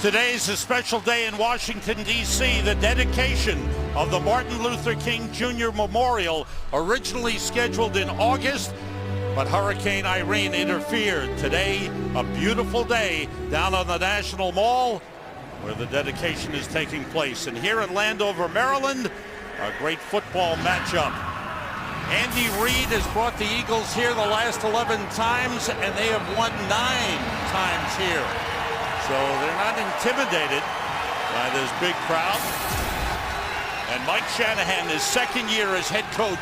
Today's a special day in Washington, D.C., the dedication of the Martin Luther King Jr. Memorial, originally scheduled in August, but Hurricane Irene interfered. Today, a beautiful day down on the National Mall where the dedication is taking place. And here in Landover, Maryland, a great football matchup. Andy Reid has brought the Eagles here the last 11 times, and they have won 9 times here. So they're not intimidated by this big crowd. And Mike Shanahan, his second year as head coach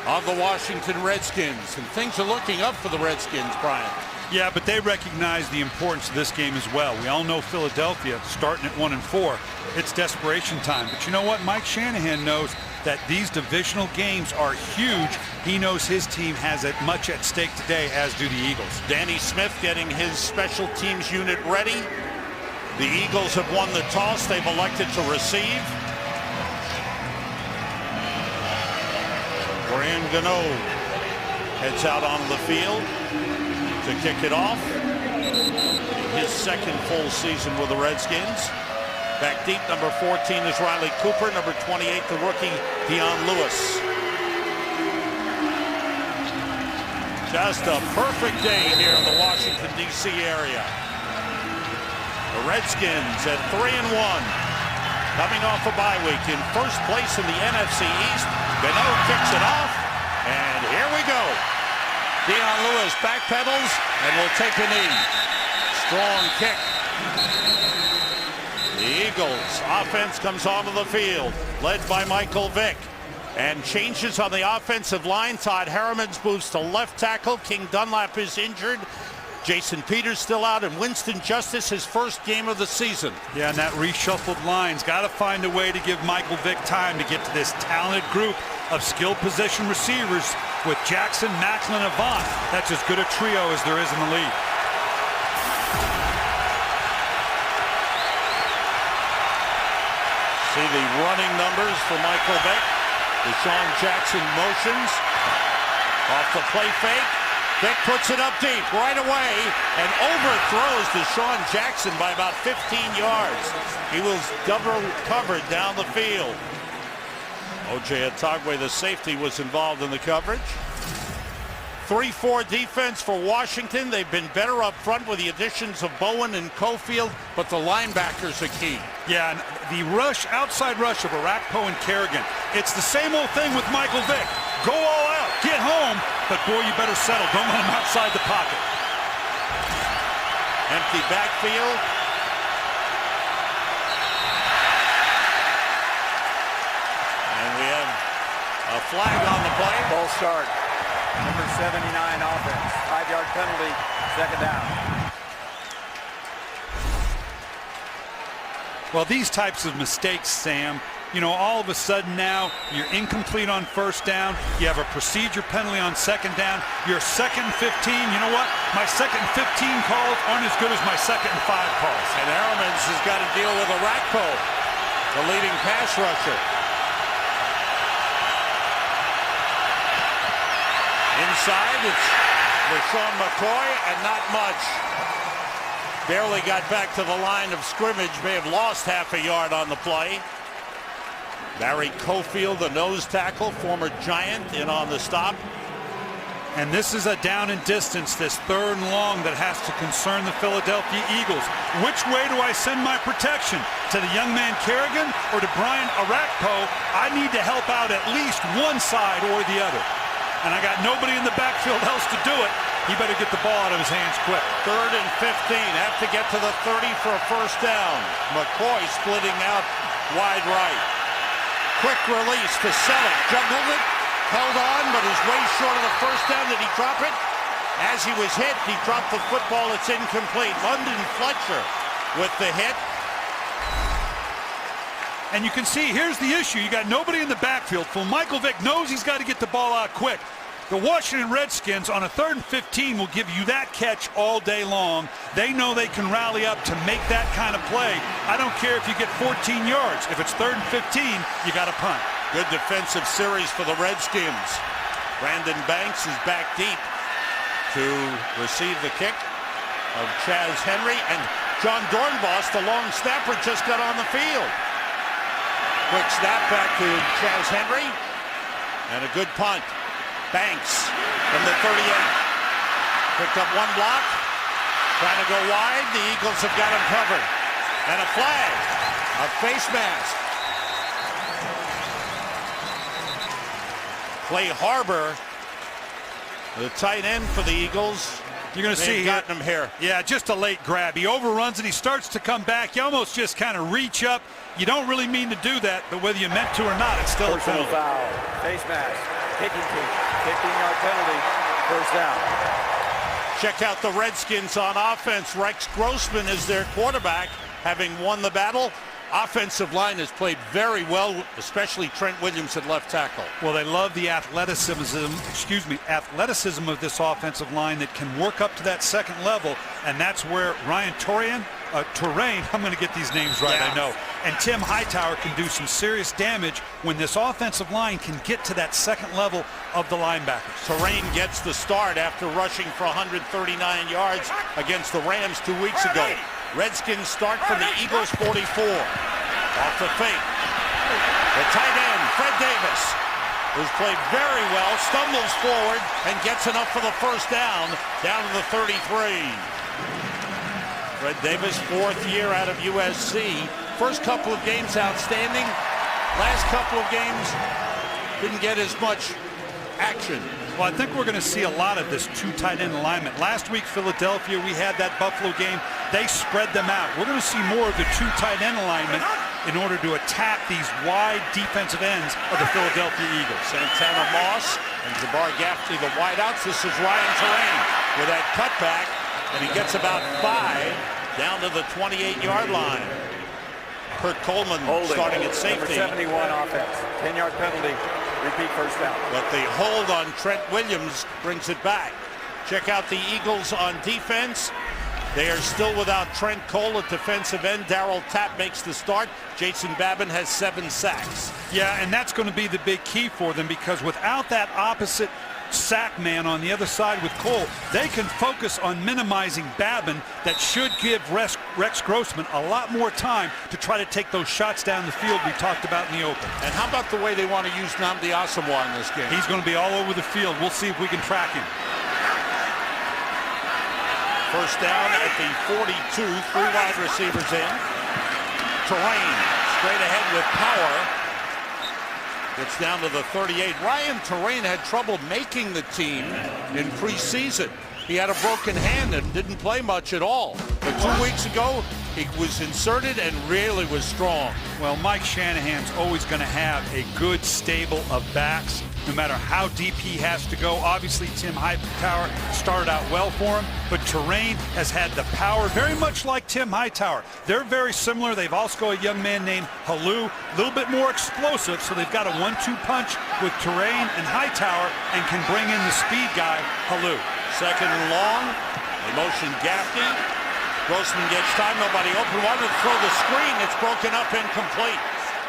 of the Washington Redskins. And things are looking up for the Redskins, Brian. Yeah, but they recognize the importance of this game as well. We all know Philadelphia starting at 1-4. It's desperation time. But you know what? Mike Shanahan knows that these divisional games are huge. He knows his team has as much at stake today as do the Eagles. Danny Smith getting his special teams unit ready. The Eagles have won the toss. They've elected to receive. Graham Gano heads out onto the field to kick it off. His second full season with the Redskins. Back deep, number 14 is Riley Cooper. Number 28, the rookie, Dion Lewis. Just a perfect day here in the Washington, D.C. area. The Redskins at 3-1. Coming off a bye week in first place in the NFC East. Gano kicks it off, and here we go. Dion Lewis backpedals and will take a knee. Strong kick. The Eagles offense comes onto the field, led by Michael Vick. And changes on the offensive line. Todd Harriman's moves to left tackle. King Dunlap is injured. Jason Peters still out, and Winston Justice his first game of the season. Yeah, and that reshuffled line's got to find a way to give Michael Vick time to get to this talented group of skilled position receivers with Jackson, Macklin, and Avant. That's as good a trio as there is in the league. See the running numbers for Michael Vick. Deshaun Jackson motions off the play fake. Vick puts it up deep right away and overthrows Deshaun Jackson by about 15 yards. He was double covered down the field. O.J. Atogwe, the safety, was involved in the coverage. 3-4 defense for Washington. They've been better up front with the additions of Bowen and Cofield, but the linebackers are key. Yeah, and the rush, outside rush of Arakpo and Kerrigan. It's the same old thing with Michael Vick. Go all out, get home, but boy, you better settle. Don't let him outside the pocket. Empty backfield. And we have a flag on the play. Ball start. Number 79 offense. 5-yard penalty, second down. Well, these types of mistakes, Sam, you know, all of a sudden now you're incomplete on first down. You have a procedure penalty on second down. You're second and 15. You know what? My second and 15 calls aren't as good as my second and 5 calls. And Harriman's has got to deal with Arakpo, the leading pass rusher. Inside, it's LaShawn McCoy, and not much. Barely got back to the line of scrimmage. May have lost half a yard on the play. Barry Cofield, the nose tackle, former Giant, in on the stop. And this is a down and distance, this third and long that has to concern the Philadelphia Eagles. Which way do I send my protection? To the young man Kerrigan or to Brian Arakpo? I need to help out at least one side or the other. And I got nobody in the backfield else to do it. He better get the ball out of his hands quick. 3rd and 15. Have to get to the 30 for a first down. McCoy splitting out wide right. Quick release to Selleck. Juggled it. Held on, but is way short of the first down. Did he drop it? As he was hit, he dropped the football. It's incomplete. London Fletcher with the hit. And you can see, here's the issue. You got nobody in the backfield. So Michael Vick knows he's got to get the ball out quick. The Washington Redskins on a 3rd and 15 will give you that catch all day long. They know they can rally up to make that kind of play. I don't care if you get 14 yards. If it's 3rd and 15, you got to punt. Good defensive series for the Redskins. Brandon Banks is back deep to receive the kick. of Chaz Henry, and John Dornbos, the long snapper, just got on the field. Quick snap back to Chaz Henry, and a good punt. Banks from the 38. Picked up one block, trying to go wide. The Eagles have got him covered. And a flag, a face mask. Clay Harbor, the tight end for the Eagles. You're going to see gotten him here. Yeah, just a late grab. He overruns it. He starts to come back. You almost just kind of reach up. You don't really mean to do that, but whether you meant to or not, it's still a Personal penalty. foul. Face mask. Kicking team. 15-yard penalty. First down. Check out the Redskins on offense. Rex Grossman is their quarterback, having won the battle. Offensive line has played very well, especially Trent Williams at left tackle. Well, they love the athleticism of this offensive line that can work up to that second level, and that's where Ryan Torain, I'm going to get these names right, yeah. I know, and Tim Hightower can do some serious damage when this offensive line can get to that second level of the linebackers. Torain gets the start after rushing for 139 yards against the Rams 2 weeks ago. Redskins start from the Eagles 44. Off the fake. The tight end, Fred Davis, who's played very well, stumbles forward and gets enough for the first down to the 33. Fred Davis, fourth year out of USC. First couple of games outstanding. Last couple of games didn't get as much action. Well, I think we're going to see a lot of this two tight end alignment. Last week, Philadelphia, we had that Buffalo game. They spread them out. We're going to see more of the two tight end alignment in order to attack these wide defensive ends of the Philadelphia Eagles. Santana Moss and Jabbar Gaffney, the wideouts. This is Ryan Torain with that cutback, and he gets about 5 down to the 28-yard line. Kurt Coleman starting at safety. Number 71 offense. 10-yard penalty. Repeat first down. But the hold on Trent Williams brings it back. Check out the Eagles on defense. They are still without Trent Cole at defensive end. Darryl Tapp makes the start. Jason Babin has 7 sacks. Yeah, and that's going to be the big key for them, because without that opposite sack man on the other side with Cole, they can focus on minimizing Babin. That should give Rex Grossman a lot more time to try to take those shots down the field we talked about in the open. And how about the way they want to use Nnamdi Asomugha in this game? He's going to be all over the field. We'll see if we can track him. First down at the 42, 3 wide receivers in. Torain straight ahead with power. Gets down to the 38. Ryan Torain had trouble making the team in preseason. He had a broken hand and didn't play much at all. But 2 weeks ago, he was inserted and really was strong. Well, Mike Shanahan's always going to have a good stable of backs, no matter how deep he has to go. Obviously, Tim Hightower started out well for him, but Torain has had the power, very much like Tim Hightower. They're very similar. They've also got a young man named Halou, a little bit more explosive, so they've got a 1-2 punch with Torain and Hightower and can bring in the speed guy, Halou. Second and long. They motion Gaffney. Grossman gets time. Nobody open. Wanted to throw the screen. It's broken up, incomplete.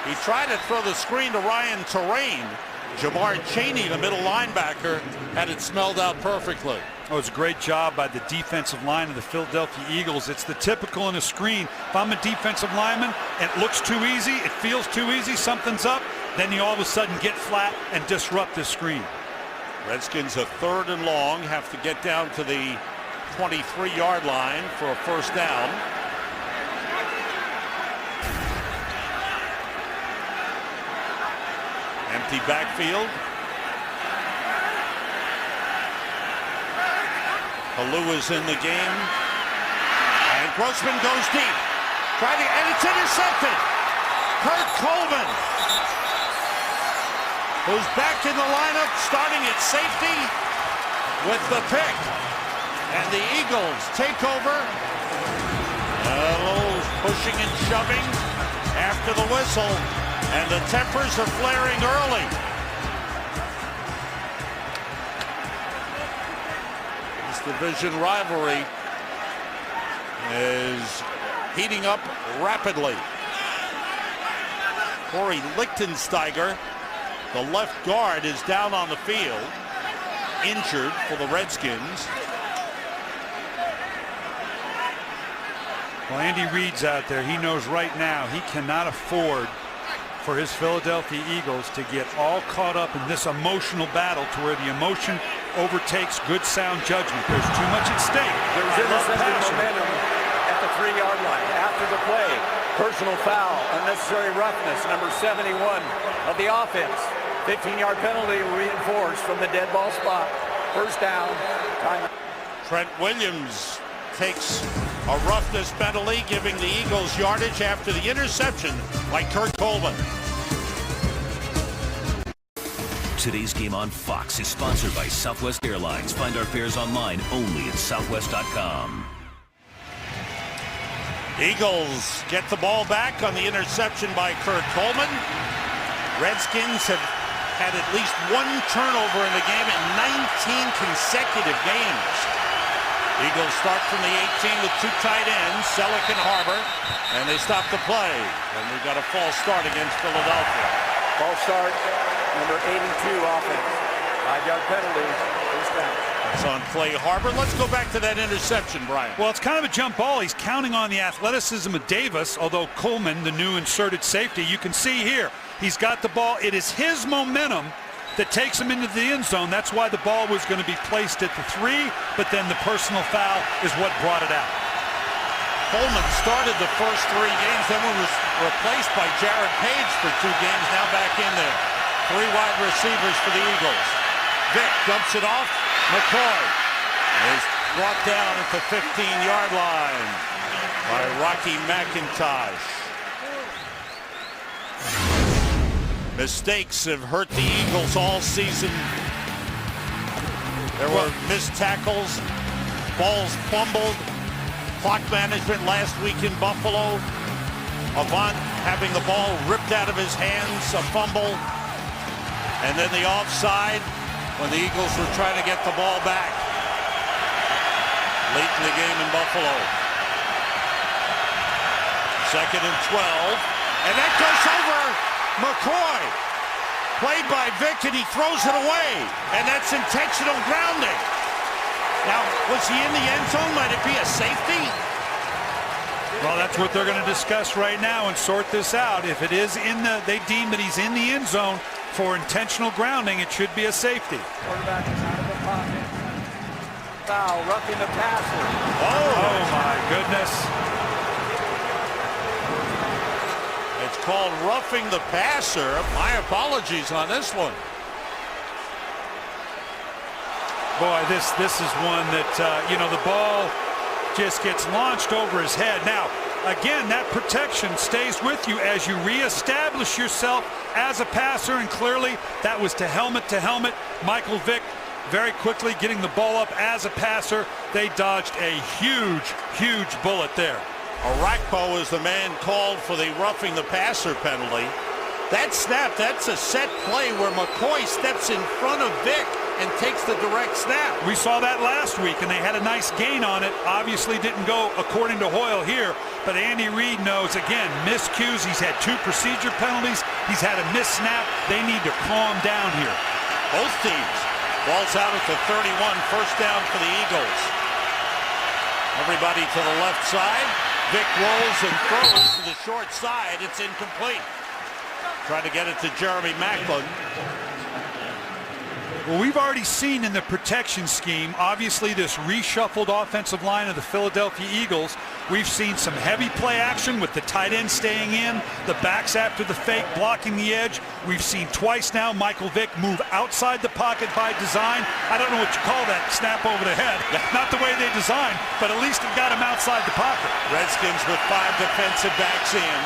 He tried to throw the screen to Ryan Torain. Jamar Chaney, the middle linebacker, had it smelled out perfectly. Oh, it's a great job by the defensive line of the Philadelphia Eagles. It's the typical in a screen. If I'm a defensive lineman, it looks too easy, it feels too easy, something's up, then you all of a sudden get flat and disrupt the screen. Redskins a third and long, have to get down to the 23-yard line for a first down. Empty backfield. Halou is in the game. And Grossman goes deep. And it's intercepted. Kurt Coleman, who's back in the lineup, starting at safety with the pick. And the Eagles take over. A little pushing and shoving after the whistle. And the tempers are flaring early. This division rivalry is heating up rapidly. Corey Lichtensteiger, the left guard, is down on the field, injured for the Redskins. Well, Andy Reid's out there. He knows right now he cannot afford for his Philadelphia Eagles to get all caught up in this emotional battle to where the emotion overtakes good sound judgment. There's too much at stake. There's intercepted momentum at the 3-yard line. After the play, personal foul, unnecessary roughness, number 71 of the offense. 15-yard penalty reinforced from the dead ball spot. First down, time. Trent Williams takes a roughness penalty, giving the Eagles yardage after the interception by Kurt Coleman. Today's game on Fox is sponsored by Southwest Airlines. Find our fares online only at southwest.com. Eagles get the ball back on the interception by Kurt Coleman. Redskins have had at least one turnover in the game in 19 consecutive games. Eagles start from the 18 with two tight ends, Selleck and Harbor, and they stop the play. And we've got a false start against Philadelphia. False start, number 82 offense. 5-yard penalty, first down. It's on Clay Harbor. Let's go back to that interception, Brian. Well, it's kind of a jump ball. He's counting on the athleticism of Davis, although Coleman, the new inserted safety, you can see here, he's got the ball. It is his momentum that takes him into the end zone. That's why the ball was going to be placed at the 3, but then the personal foul is what brought it out. Coleman started the first 3 games, then was replaced by Jared Page for 2 games, now back in there. 3 wide receivers for the Eagles. Vick dumps it off. McCoy is brought down at the 15-yard line by Rocky McIntosh. Mistakes have hurt the Eagles all season. There were missed tackles, balls fumbled, clock management last week in Buffalo. Avant having the ball ripped out of his hands, a fumble, and then the offside when the Eagles were trying to get the ball back late in the game in Buffalo. 2nd and 12, and that goes over McCoy. Played by Vick, and he throws it away, and that's intentional grounding. Now, was he in the end zone? Might it be a safety? Well, that's what they're going to discuss right now and sort this out. If it is they deem that he's in the end zone for intentional grounding, it should be a safety. Quarterback is out of the pocket. Foul, roughing the passer. Oh my goodness. It's called roughing the passer. My apologies on this one. Boy, this is one that, the ball just gets launched over his head. Now, again, that protection stays with you as you reestablish yourself as a passer, and clearly that was to helmet. Michael Vick very quickly getting the ball up as a passer. They dodged a huge bullet there. Arakpo is the man called for the roughing the passer penalty. That snap, that's a set play where McCoy steps in front of Vick and takes the direct snap. We saw that last week, and they had a nice gain on it. Obviously didn't go according to Hoyle here, but Andy Reid knows, again, miscues. He's had 2 procedure penalties. He's had a missed snap. They need to calm down here. Both teams. Ball's out at the 31, first down for the Eagles. Everybody to the left side. Vick rolls and throws to the short side. It's incomplete. Trying to get it to Jeremy Macklin. Well, we've already seen in the protection scheme, obviously this reshuffled offensive line of the Philadelphia Eagles. We've seen some heavy play action with the tight end staying in, the backs after the fake blocking the edge. We've seen twice now Michael Vick move outside the pocket by design. I don't know what you call that snap over the head. Not the way they designed, but at least it got him outside the pocket. Redskins with 5 defensive backs in.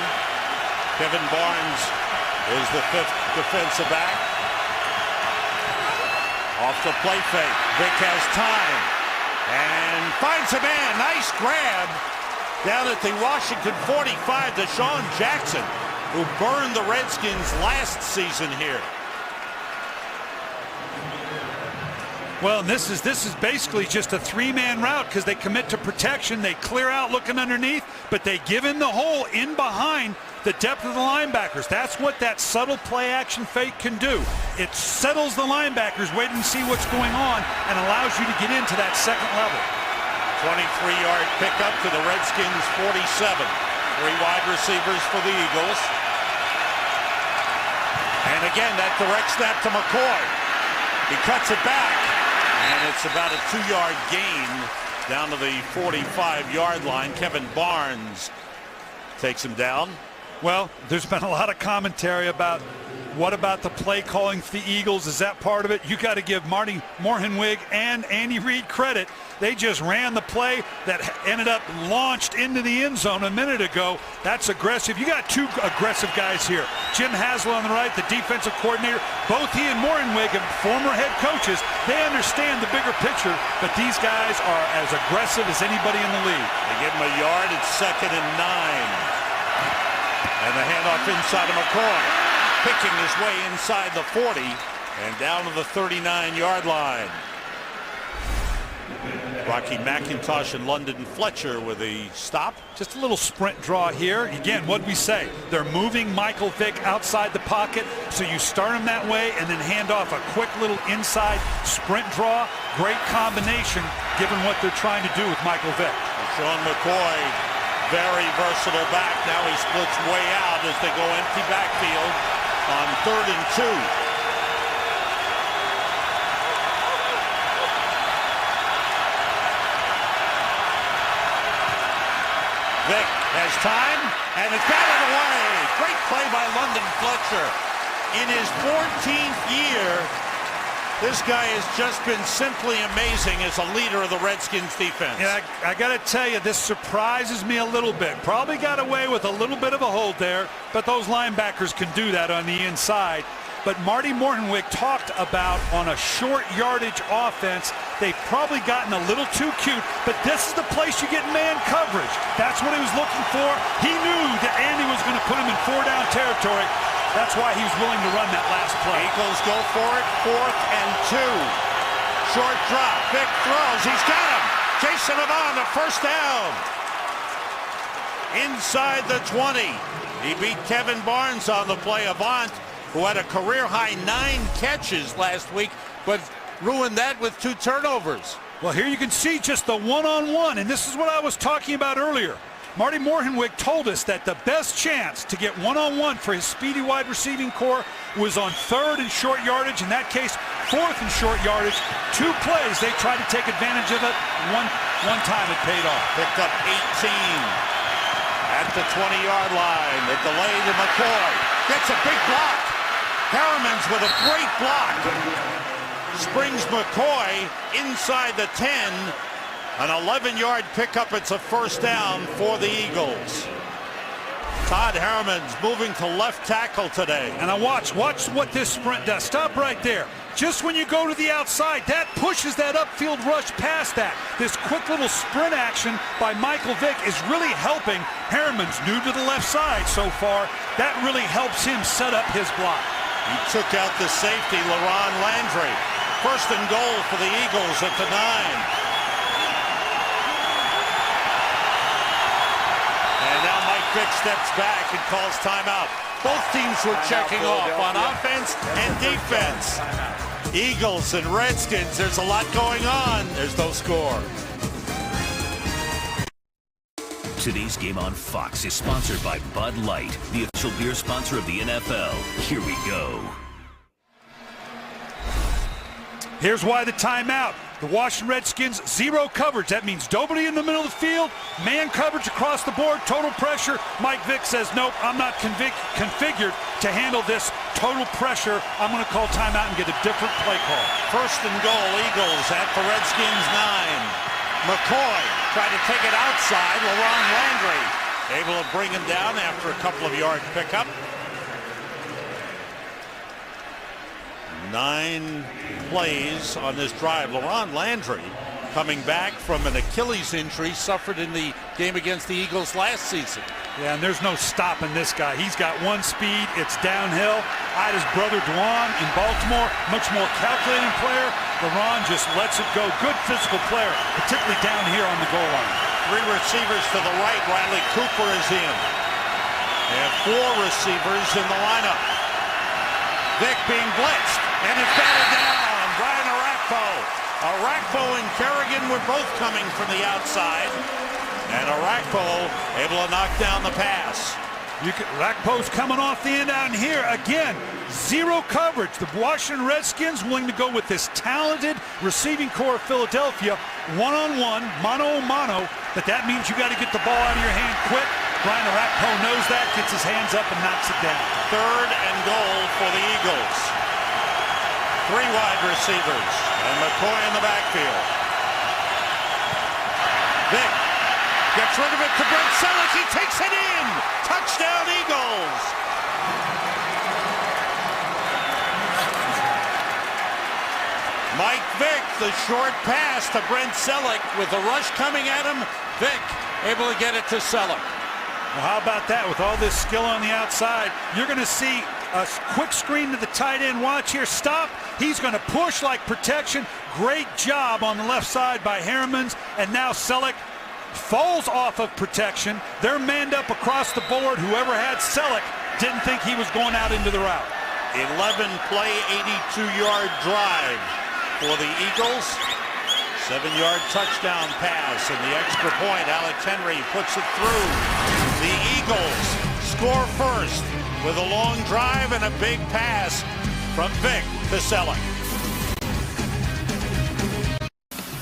Kevin Barnes is the 5th defensive back. Off the play fake. Vick has time and finds a man. Nice grab down at the Washington 45. Deshaun Jackson, who burned the Redskins last season here. Well, this is basically just a 3-man route because they commit to protection. They clear out looking underneath, but they give him the hole in behind the depth of the linebackers. That's what that subtle play action fake can do. It settles the linebackers waiting to see what's going on and allows you to get into that second level. 23-yard pickup to the Redskins 47. 3 wide receivers for the Eagles. And again, that direct snap to McCoy. He cuts it back. And it's about a 2-yard gain down to the 45-yard line. Kevin Barnes takes him down. Well, there's been a lot of commentary about what about the play calling for the Eagles? Is that part of it? You got to give Marty Morhenweg and Andy Reid credit. They just ran the play that ended up launched into the end zone a minute ago. That's aggressive. You got 2 aggressive guys here. Jim Haslett on the right, the defensive coordinator. Both he and Morhenweg, former head coaches, they understand the bigger picture, but these guys are as aggressive as anybody in the league. They give him a yard. It's 2nd and 9. And the handoff inside of McCoy, picking his way inside the 40 and down to the 39-yard line. Rocky McIntosh and London Fletcher with a stop. Just a little sprint draw here. Again, what did we say? They're moving Michael Vick outside the pocket, so you start him that way and then hand off a quick little inside sprint draw. Great combination given what they're trying to do with Michael Vick. Sean McCoy, very versatile back. Now he splits way out as they go empty backfield on 3rd and 2. Vick has time, and it's batted away. Great play by London Fletcher. In his 14th year, this guy has just been simply amazing as a leader of the Redskins defense. Yeah, I got to tell you, this surprises me a little bit. Probably got away with a little bit of a hold there, but those linebackers can do that on the inside. But Marty Morhenweg talked about on a short yardage offense, they've probably gotten a little too cute, but this is the place you get man coverage. That's what he was looking for. He knew that Andy was going to put him in 4-down territory. That's why he was willing to run that last play. Eagles go for it, 4th and 2. Short drop, Vick throws, he's got him. Jason Avant, a first down. Inside the 20. He beat Kevin Barnes on the play. Avant, who had a career-high 9 catches last week, but ruined that with 2 turnovers. Well, here you can see just the one-on-one, and this is what I was talking about earlier. Marty Morhenweg told us that the best chance to get one-on-one for his speedy wide receiving core was on 3rd and short yardage. In that case, 4th and short yardage. 2 plays, they tried to take advantage of it. One time it paid off. Picked up 18 at the 20-yard line. The delay to McCoy. Gets a big block. Harriman's with a great block. Springs McCoy inside the 10. An 11-yard pickup. It's a first down for the Eagles. Todd Harriman's moving to left tackle today. And watch what this sprint does. Stop right there. Just when you go to the outside, that pushes that upfield rush past that. This quick little sprint action by Michael Vick is really helping. Harriman's new to the left side so far. That really helps him set up his block. He took out the safety, LaRon Landry. First and goal for the Eagles at the 9. Vick steps back and calls timeout. Both teams were checking off on offense and defense. Eagles and Redskins, there's a lot going on. There's no score. Today's game on Fox is sponsored by Bud Light, the official beer sponsor of the NFL. Here we go. Here's why the timeout. The Washington Redskins, 0 coverage. That means nobody in the middle of the field, man coverage across the board, total pressure. Mike Vick says, nope, I'm not configured to handle this total pressure. I'm going to call timeout and get a different play call. First and goal, Eagles at the Redskins 9. McCoy tried to take it outside. LaRon Landry able to bring him down after a couple of yard pickup. 9 plays on this drive. LaRon Landry coming back from an Achilles injury suffered in the game against the Eagles last season. Yeah, and there's no stopping this guy. He's got one speed. It's downhill. I had his brother Dwan in Baltimore, much more calculating player. LaRon just lets it go. Good physical player, particularly down here on the goal line. 3 receivers to the right. Riley Cooper is in. And 4 receivers in the lineup. Vick being blitzed. And it's batted down. Brian Arakpo Arakpo and Kerrigan were both coming from the outside. And Arakpo able to knock down the pass. Arakpo's coming off the end out in here. Again, zero coverage. The Washington Redskins willing to go with this talented receiving core of Philadelphia. One-on-one, mano-a-mano. But that means you got to get the ball out of your hand quick. Brian Arakpo knows that, gets his hands up and knocks it down. 3rd and goal for the Eagles. 3 wide receivers. And McCoy in the backfield. Vick gets rid of it to Brent Selleck. He takes it in. Touchdown, Eagles. Mike Vick, the short pass to Brent Selleck with the rush coming at him. Vick able to get it to Selleck. Well, how about that? With all this skill on the outside, you're going to see a quick screen to the tight end. Watch here. Stop. He's going to push like protection. Great job on the left side by Harrimans. And now Selleck falls off of protection. They're manned up across the board. Whoever had Selleck didn't think he was going out into the route. 11-play, 82-yard drive for the Eagles. 7-yard touchdown pass, and the extra point, Alex Henry puts it through. The Eagles score first with a long drive and a big pass from Vick to Selleck.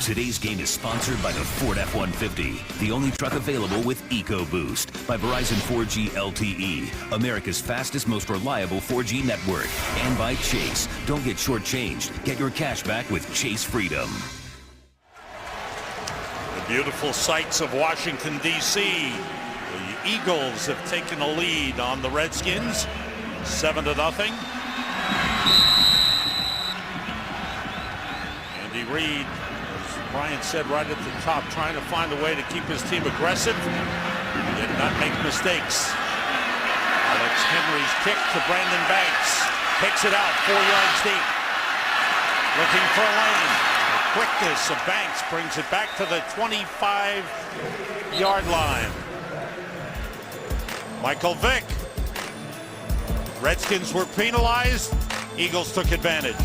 Today's game is sponsored by the Ford F-150, the only truck available with EcoBoost, by Verizon 4G LTE, America's fastest, most reliable 4G network, and by Chase. Don't get shortchanged. Get your cash back with Chase Freedom. The beautiful sights of Washington, D.C. The Eagles have taken a lead on the Redskins, 7-0. Andy Reid, Brian said right at the top, trying to find a way to keep his team aggressive and not make mistakes. Alex Henry's kick to Brandon Banks. Takes it out 4 yards deep. Looking for a lane. The quickness of Banks brings it back to the 25-yard line. Michael Vick. Redskins were penalized. Eagles took advantage.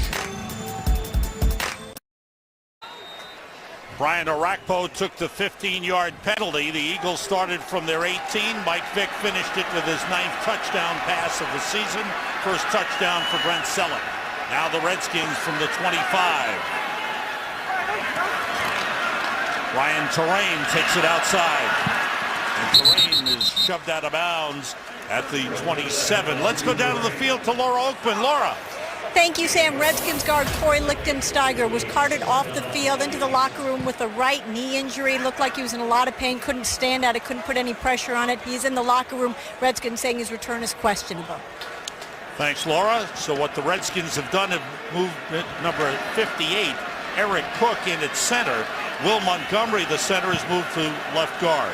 Brian Arakpo took the 15-yard penalty. The Eagles started from their 18. Mike Vick finished it with his 9th touchdown pass of the season. First touchdown for Brent Selleck. Now the Redskins from the 25. Ryan Terrain takes it outside. And Terrain is shoved out of bounds at the 27. Let's go down to the field to Laura Oakman. Laura. Thank you, Sam. Redskins guard Corey Lichtensteiger was carted off the field into the locker room with a right knee injury. Looked like he was in a lot of pain, couldn't stand at it, couldn't put any pressure on it. He's in the locker room. Redskins saying his return is questionable. Thanks, Laura. So what the Redskins have done have moved number 58, Eric Cook, in at center. Will Montgomery, the center, has moved to left guard.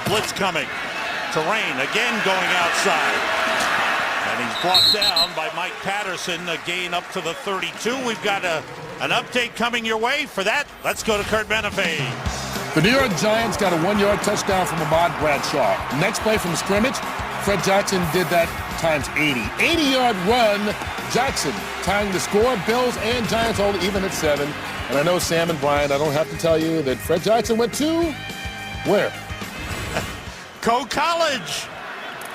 Blitz coming. Terrain again going outside. And he's brought down by Mike Patterson, a gain up to the 32. We've got an update coming your way. For that, let's go to Kurt Menefee. The New York Giants got a 1-yard touchdown from Ahmad Bradshaw. Next play from scrimmage, Fred Jackson did that times 80. 80-yard run, Jackson tying the score. Bills and Giants all even at 7. And I know Sam and Brian, I don't have to tell you that Fred Jackson went to where? College.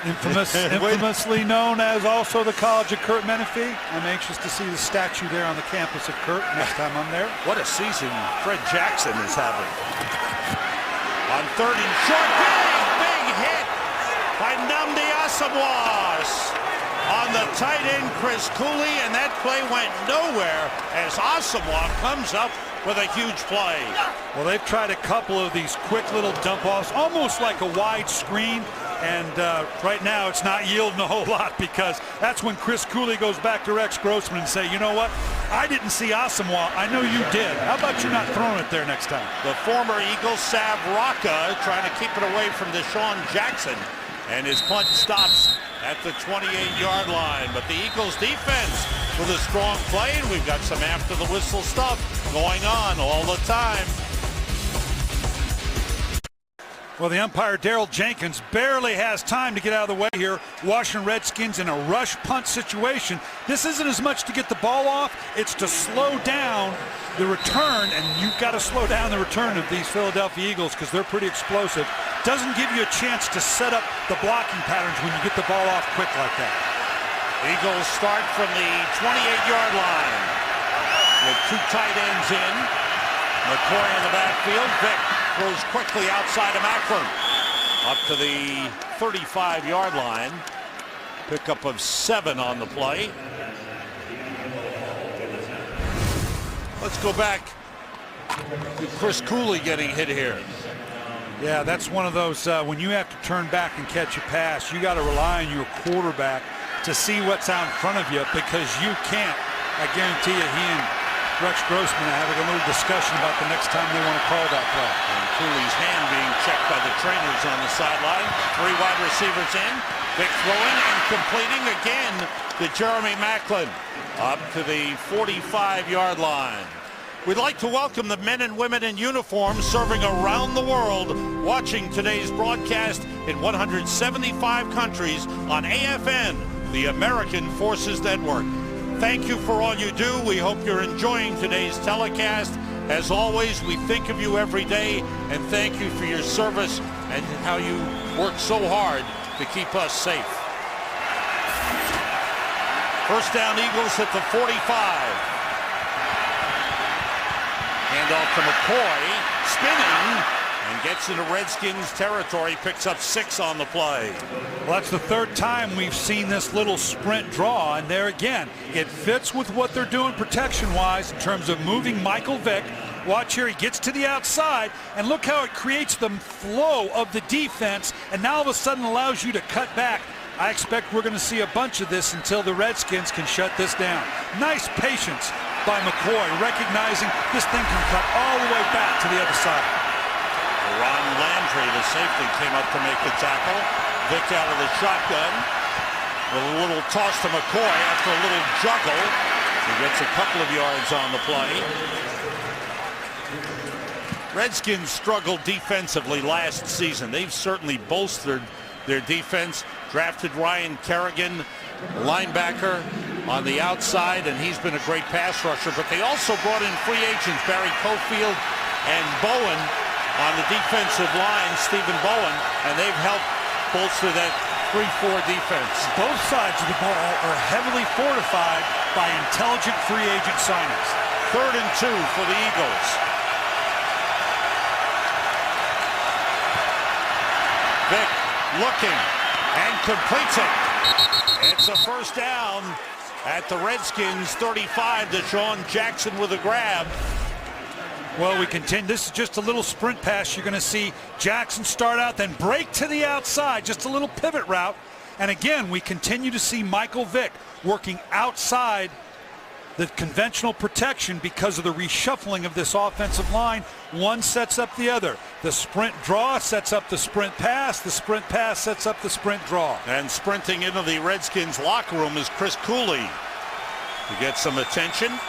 Infamously known as also the College of Kurt Menefee. I'm anxious to see the statue there on the campus of Kurt next time I'm there. What a season Fred Jackson is having. On 3rd and short, big hit by Nnamdi Asomugha on the tight end Chris Cooley, and that play went nowhere as Asomugha comes up with a huge play. Well, they've tried a couple of these quick little dump-offs, almost like a wide screen, and right now it's not yielding a whole lot, because that's when Chris Cooley goes back to Rex Grossman and say, you know what, I didn't see Asomugha, I know you did. How about you not throwing it there next time? The former Eagle, Sav Rocca, trying to keep it away from Deshaun Jackson, and his punt stops at the 28-yard line. But the Eagles defense with a strong play, and we've got some after the whistle stuff going on all the time. Well, the umpire, Daryl Jenkins, barely has time to get out of the way here. Washington Redskins in a rush punt situation. This isn't as much to get the ball off, it's to slow down the return, and you've got to slow down the return of these Philadelphia Eagles because they're pretty explosive. Doesn't give you a chance to set up the blocking patterns when you get the ball off quick like that. Eagles start from the 28-yard line with two tight ends in. McCoy in the backfield. Vick throws quickly outside of Macklin. Up to the 35-yard line. Pickup of 7 on the play. Let's go back to Chris Cooley getting hit here. Yeah, that's one of those, when you have to turn back and catch a pass, you got to rely on your quarterback to see what's out in front of you because you can't. I guarantee you he and Rex Grossman are having a little discussion about the next time they want to call that play. And Cooley's hand being checked by the trainers on the sideline. 3 wide receivers in. Vick throwing and completing again to Jeremy Macklin up to the 45-yard line. We'd like to welcome the men and women in uniform serving around the world, watching today's broadcast in 175 countries on AFN, the American Forces Network. Thank you for all you do. We hope you're enjoying today's telecast. As always, we think of you every day and thank you for your service and how you work so hard to keep us safe. First down, Eagles at the 45. Handoff to McCoy, spinning, and gets into Redskins territory, picks up 6 on the play. Well, that's the 3rd time we've seen this little sprint draw, and there again, it fits with what they're doing protection-wise in terms of moving Michael Vick. Watch here, he gets to the outside, and look how it creates the flow of the defense, and now all of a sudden allows you to cut back. I expect we're going to see a bunch of this until the Redskins can shut this down. Nice patience by McCoy, recognizing this thing can cut all the way back to the other side. Ron Landry, the safety, came up to make the tackle. Vick out of the shotgun. With a little toss to McCoy after a little juggle. He gets a couple of yards on the play. Redskins struggled defensively last season. They've certainly bolstered their defense. Drafted Ryan Kerrigan, linebacker, on the outside, and he's been a great pass rusher. But they also brought in free agents Barry Cofield and Bowen on the defensive line, Stephen Bowen, and they've helped bolster that 3-4 defense. Both sides of the ball are heavily fortified by intelligent free agent signings. 3rd and 2 for the Eagles. Vick looking and completes it. It's a first down at the Redskins 35. Deshaun Jackson with a grab. Well, we continue. This is just a little sprint pass. You're going to see Jackson start out, then break to the outside, just a little pivot route. And again, we continue to see Michael Vick working outside the conventional protection because of the reshuffling of this offensive line. One sets up the other. The sprint draw sets up the sprint pass. The sprint pass sets up the sprint draw. And sprinting into the Redskins locker room is Chris Cooley to get some attention. He's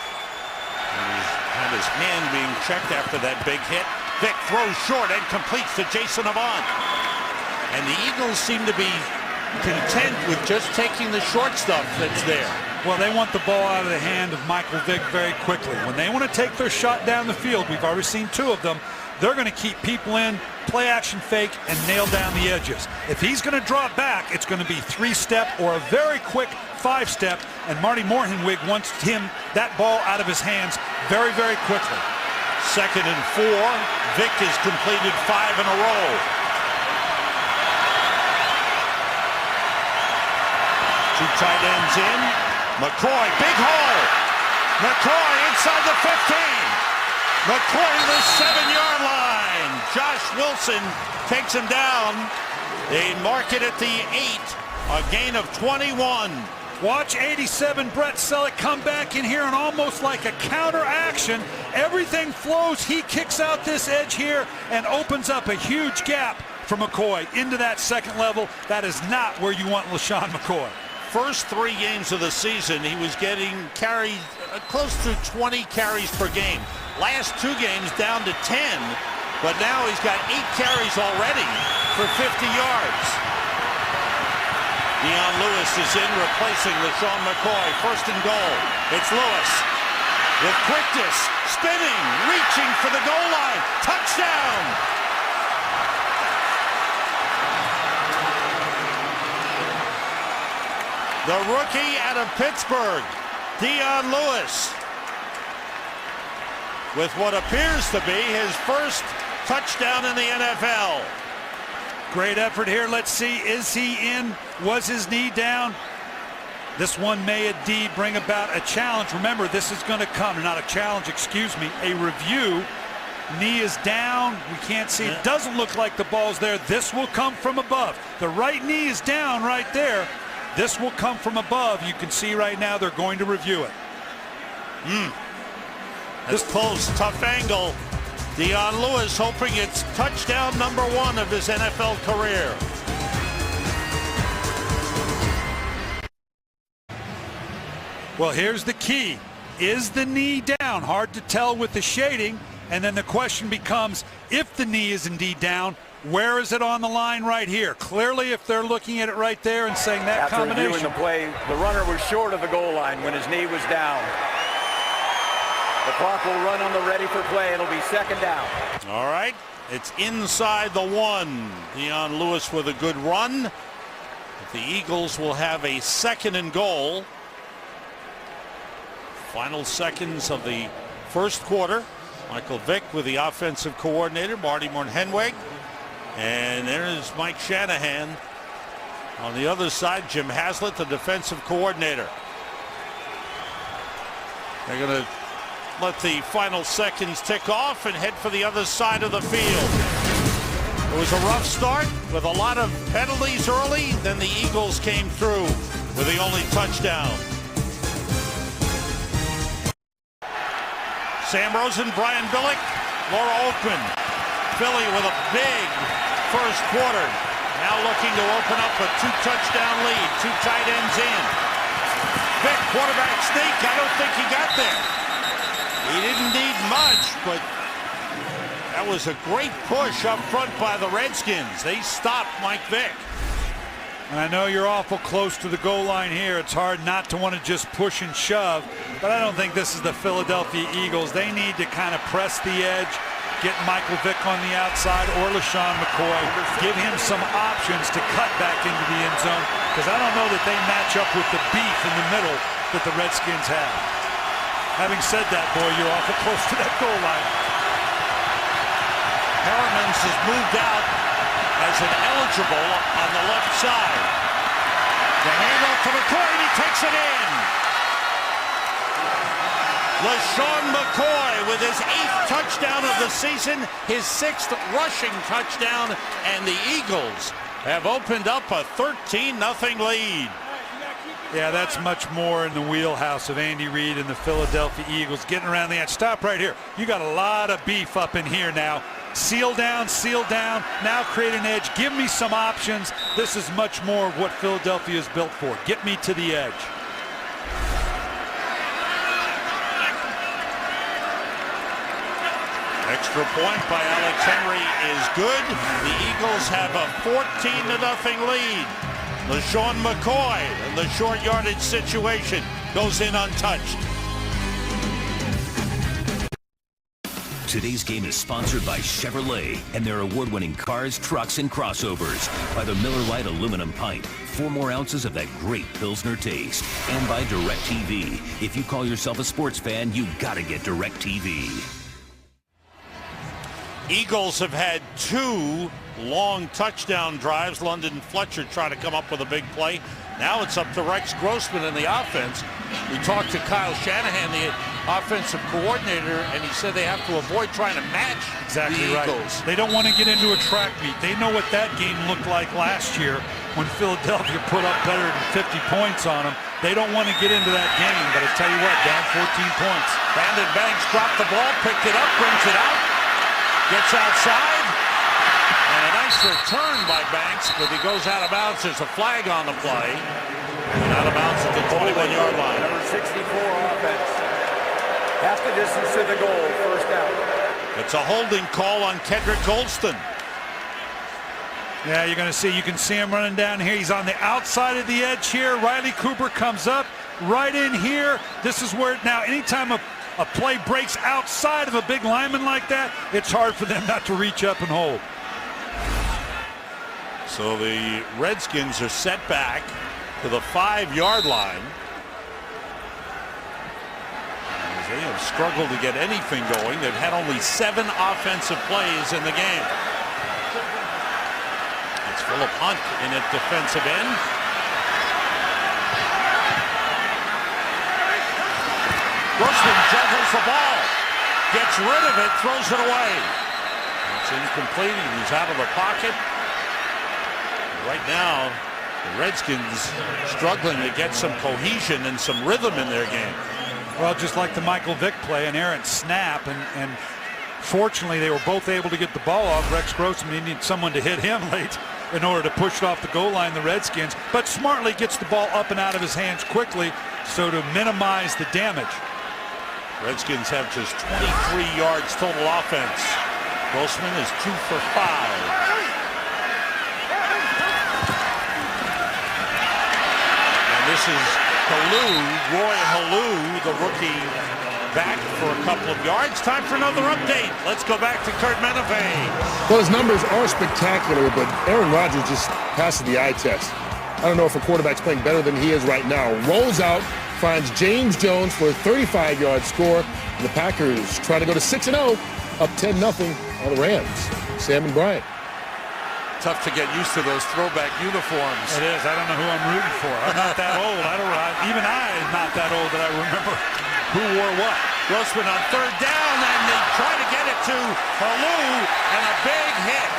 had his hand being checked after that big hit. Vick throws short and completes to Jason Avant. And the Eagles seem to be content with just taking the short stuff that's there. Well, they want the ball out of the hand of Michael Vick very quickly. When they want to take their shot down the field, we've already seen 2 of them, they're going to keep people in, play action fake, and nail down the edges. If he's going to drop back, it's going to be 3-step or a very quick 5-step, and Marty Morhenweg wants that ball out of his hands very, very quickly. 2nd and 4. Vick has completed 5 in a row. Two tight ends in. McCoy, big hole. McCoy inside the 15. McCoy to the 7-yard line. Josh Wilson takes him down. They mark it at the 8. A gain of 21. Watch 87 Brett Selleck come back in here and almost like a counter action. Everything flows. He kicks out this edge here and opens up a huge gap for McCoy into that 2nd level. That is not where you want LaShawn McCoy. First 3 games of the season, he was getting carried close to 20 carries per game. Last 2 games down to 10, but now he's got 8 carries already for 50 yards. Dion Lewis is in, replacing LaShawn McCoy. First and goal. It's Lewis with quickness, spinning, reaching for the goal line. Touchdown! The rookie out of Pittsburgh, Dion Lewis, with what appears to be his first touchdown in the NFL. Great effort here. Let's see, is he in? Was his knee down? This one may indeed bring about a challenge. Remember, this is going to come, not a challenge, excuse me, a review. Knee is down. We can't see. It doesn't look like the ball's there. This will come from above. The right knee is down right there. This will come from above. You can see right now they're going to review it. This close, tough angle. Dion Lewis hoping it's touchdown number 1 of his NFL career. Well, here's the key. Is the knee down? Hard to tell with the shading. And then the question becomes, if the knee is indeed down, where is it on the line right here? Clearly, if they're looking at it right there and saying that After combination. reviewing the play, the runner was short of the goal line when his knee was down. The clock will run on the ready for play. It'll be second down. All right, it's inside the 1. Dion Lewis with a good run. But the Eagles will have a second and goal. Final seconds of the first quarter. Michael Vick with the offensive coordinator, Marty Mornhenweg. And there's Mike Shanahan. On the other side, Jim Haslett, the defensive coordinator. They're going to let the final seconds tick off and head for the other side of the field. It was a rough start with a lot of penalties early. Then the Eagles came through with the only touchdown. Sam Rosen, Brian Billick, Laura Oakman. Philly with a big first quarter. Now looking to open up a 2-touchdown lead. 2 tight ends in. Vick, quarterback sneak. I don't think he got there. He didn't need much, but that was a great push up front by the Redskins. They stopped Mike Vick. And I know you're awful close to the goal line here. It's hard not to want to just push and shove, but I don't think this is the Philadelphia Eagles. They need to kind of press the edge, get Michael Vick on the outside or LaShawn McCoy, give him some options to cut back into the end zone, because I don't know that they match up with the beef in the middle that the Redskins have. Having said that, boy, you're awful close to that goal line. Hermans has moved out as an eligible on the left side. The handoff to McCoy, and he takes it in. LaShawn McCoy with his 8th touchdown of the season, his 6th rushing touchdown, and the Eagles have opened up a 13-0 lead. Yeah, that's much more in the wheelhouse of Andy Reid and the Philadelphia Eagles, getting around the edge. Stop right here. You got a lot of beef up in here now. Seal down, now create an edge. Give me some options. This is much more of what Philadelphia is built for. Get me to the edge. Extra point by Alex Henry is good. The Eagles have a 14-0 lead. LaShawn McCoy in the short yardage situation goes in untouched. Today's game is sponsored by Chevrolet and their award-winning cars, trucks, and crossovers. By the Miller Lite aluminum pint, 4 more ounces of that great Pilsner taste. And by DirecTV. If you call yourself a sports fan, you gotta get DirecTV. Eagles have had 2 long touchdown drives. London Fletcher trying to come up with a big play. Now it's up to Rex Grossman in the offense. We talked to Kyle Shanahan, the offensive coordinator, and he said they have to avoid trying to match the Eagles. They don't want to get into a track meet. They know what that game looked like last year when Philadelphia put up better than 50 points on them. They don't want to get into that game, but I tell you what, down 14 points. Brandon Banks dropped the ball, picked it up, brings it out, gets outside, and a nice return by Banks, but he goes out of bounds. There's a flag on the play. And out of bounds at the 21-yard line. Number 64 offense. Half the distance to the goal, first down. It's a holding call on Kedrick Golston. Yeah, you can see him running down here. He's on the outside of the edge here. Riley Cooper comes up right in here. This is where now anytime a play breaks outside of a big lineman like that, it's hard for them not to reach up and hold. So the Redskins are set back to the 5-yard line. As they have struggled to get anything going. They've had only 7 offensive plays in the game. It's Philip Hunt in at defensive end. Grossman juggles the ball, gets rid of it, throws it away. It's incomplete. He's out of the pocket. Right now, the Redskins struggling to get some cohesion and some rhythm in their game. Well, just like the Michael Vick play, an errant snap, and fortunately they were both able to get the ball off. Rex Grossman needed someone to hit him late in order to push it off the goal line, the Redskins, but smartly gets the ball up and out of his hands quickly so to minimize the damage. Redskins have just 23 yards total offense. Grossman is 2 for 5. This is Roy Halou, the rookie, back for a couple of yards. Time for another update. Let's go back to Kurt Menefee. Well, his numbers are spectacular, but Aaron Rodgers just passes the eye test. I don't know if a quarterback's playing better than he is right now. Rolls out, finds James Jones for a 35-yard score. And the Packers try to go to 6-0, up 10-0 on the Rams. Sam and Brian. Tough to get used to those throwback uniforms. It is. I don't know who I'm rooting for. I'm not that old. Even I am not that old that I remember who wore what. Grossman on 3rd down, and they try to get it to Halou, and a big hit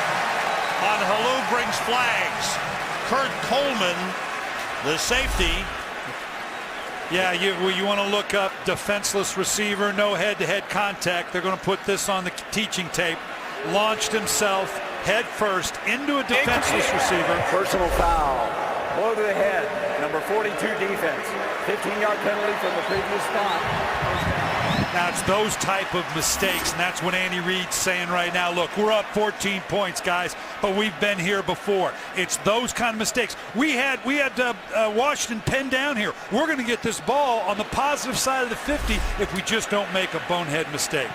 on Halou brings flags. Kurt Coleman, the safety. Yeah, you want to look up defenseless receiver, no head-to-head contact. They're going to put this on the teaching tape. Launched himself head first into a defenseless receiver. Personal foul. Blow to the head. Number 42 defense. 15-yard penalty from the previous spot. Now it's those type of mistakes, and that's what Andy Reid's saying right now. Look, we're up 14 points, guys, but we've been here before. It's those kind of mistakes. We had Washington pinned down here. We're going to get this ball on the positive side of the 50 if we just don't make a bonehead mistake.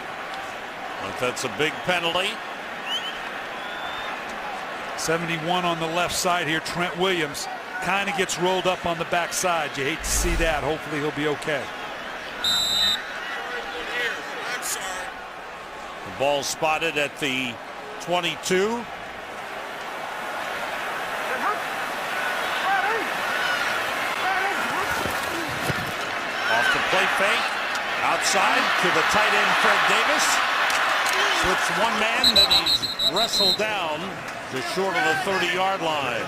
But that's a big penalty. 71 on the left side here. Trent Williams kind of gets rolled up on the backside. You hate to see that. Hopefully he'll be okay. The ball spotted at the 22. Off the play fake. Outside to the tight end Fred Davis. Switched one man, then he's wrestled down just short of the 30-yard line.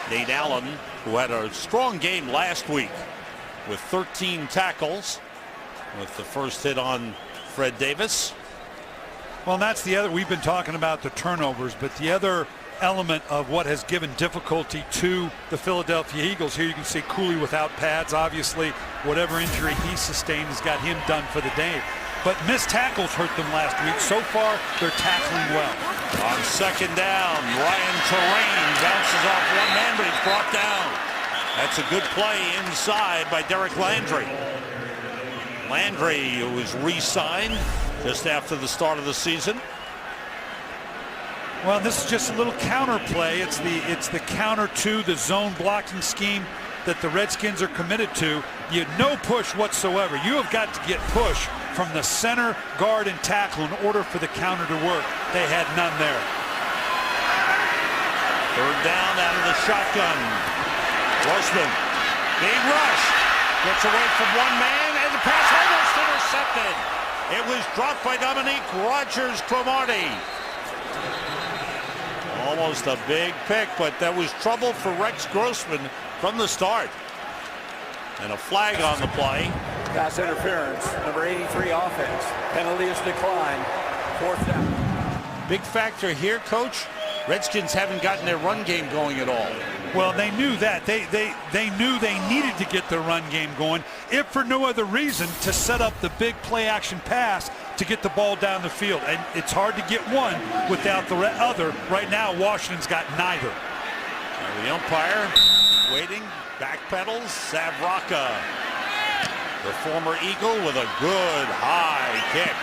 Nate Allen, who had a strong game last week with 13 tackles, with the first hit on Fred Davis. Well, that's the other, we've been talking about the turnovers, but the other element of what has given difficulty to the Philadelphia Eagles, here you can see Cooley without pads. Obviously, whatever injury he sustained has got him done for the day. But missed tackles hurt them last week. So far, they're tackling well. On 2nd down, Ryan Terrain bounces off one man, but he's brought down. That's a good play inside by Derek Landry. Landry, who was re-signed just after the start of the season. Well, this is just a little counter play. It's the counter to the zone blocking scheme that the Redskins are committed to. You no push whatsoever. You have got to get push from the center, guard, and tackle in order for the counter to work. They had none there. 3rd down out of the shotgun. Grossman, big rush, gets away from one man, and the pass almost intercepted. It was dropped by Dominique Rodgers-Cromartie. Almost a big pick, but that was trouble for Rex Grossman from the start. And a flag on the play. Pass interference, number 83 offense. Penalty is declined. 4th down. Big factor here, Coach. Redskins haven't gotten their run game going at all. Well, they knew that. They knew they needed to get their run game going, if for no other reason, to set up the big play-action pass to get the ball down the field. And it's hard to get one without the other. Right now, Washington's got neither. The umpire waiting, backpedals, Savraka, the former Eagle, with a good high kick.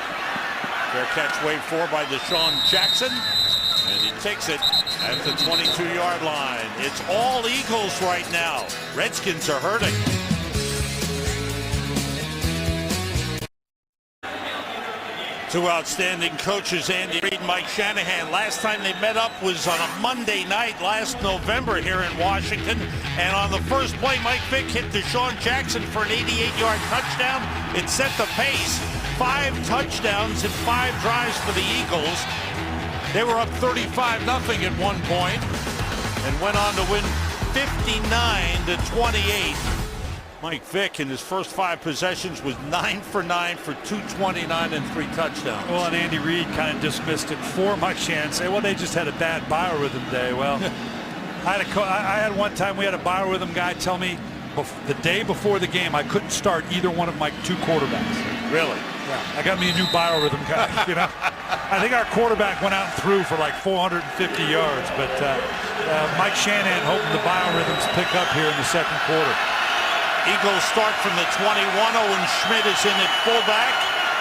Fair catch waved for by Deshaun Jackson, and he takes it at the 22-yard line. It's all Eagles right now. Redskins are hurting. Two outstanding coaches, Andy Reid and Mike Shanahan. Last time they met up was on a Monday night last November here in Washington. And on the first play, Mike Vick hit Deshaun Jackson for an 88-yard touchdown. It set the pace. 5 touchdowns in 5 drives for the Eagles. They were up 35-0 at one point and went on to win 59-28. Mike Vick in his first 5 possessions was 9 for 9 for 229 and 3 touchdowns. Well, and Andy Reid kind of dismissed it for Mike Shanahan, say, well, they just had a bad biorhythm day. Well, I had one time we had a biorhythm guy tell me the day before the game I couldn't start either one of my 2 quarterbacks. Really? Yeah. I got me a new biorhythm guy. You know, I think our quarterback went out and threw for like 450 yards, but Mike Shanahan hoping the biorhythms pick up here in the second quarter. Eagles start from the 21. Owen Schmidt is in at fullback.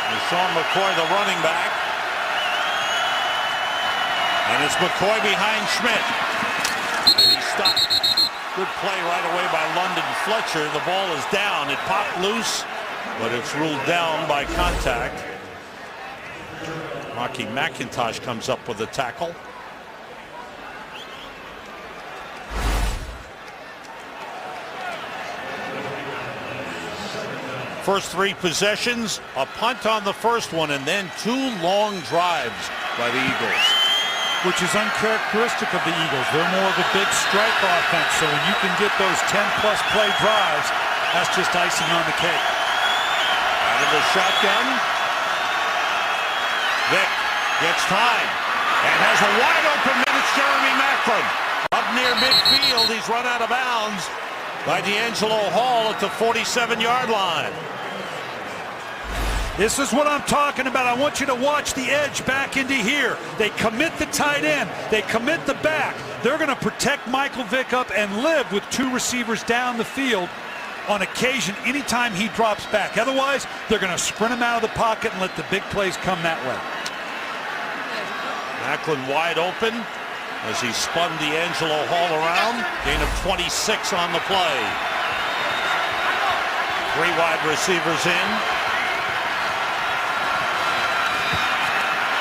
And Sean McCoy, the running back. And it's McCoy behind Schmidt. And he stopped. Good play right away by London Fletcher. The ball is down. It popped loose, but it's ruled down by contact. Rocky McIntosh comes up with a tackle. First 3 possessions, a punt on the first one, and then 2 long drives by the Eagles. Which is uncharacteristic of the Eagles. They're more of a big strike offense, so when you can get those 10-plus play drives, that's just icing on the cake. Out of the shotgun. Vick gets time and has a wide open man. It's Jeremy Maclin. Up near midfield, he's run out of bounds by D'Angelo Hall at the 47-yard line. This is what I'm talking about. I want you to watch the edge back into here. They commit the tight end. They commit the back. They're going to protect Michael Vick up and live with 2 receivers down the field on occasion anytime he drops back. Otherwise, they're going to sprint him out of the pocket and let the big plays come that way. Maclin wide open as he spun D'Angelo Hall around. Gain of 26 on the play. 3 wide receivers in.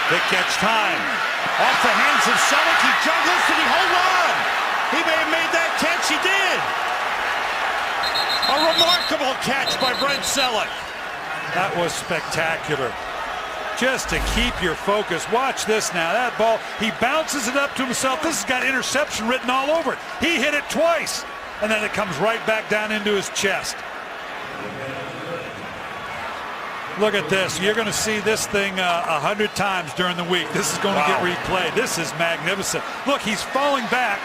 Vick gets time. Off the hands of Selleck. He juggles. Did he hold on? He may have made that catch. He did. A remarkable catch by Brent Selleck. That was spectacular. Just to keep your focus. Watch this now. That ball, he bounces it up to himself. This has got interception written all over it. He hit it twice, and then it comes right back down into his chest. Look at this. You're going to see this thing 100 times during the week. This is going to get replayed. This is magnificent. Look, he's falling back,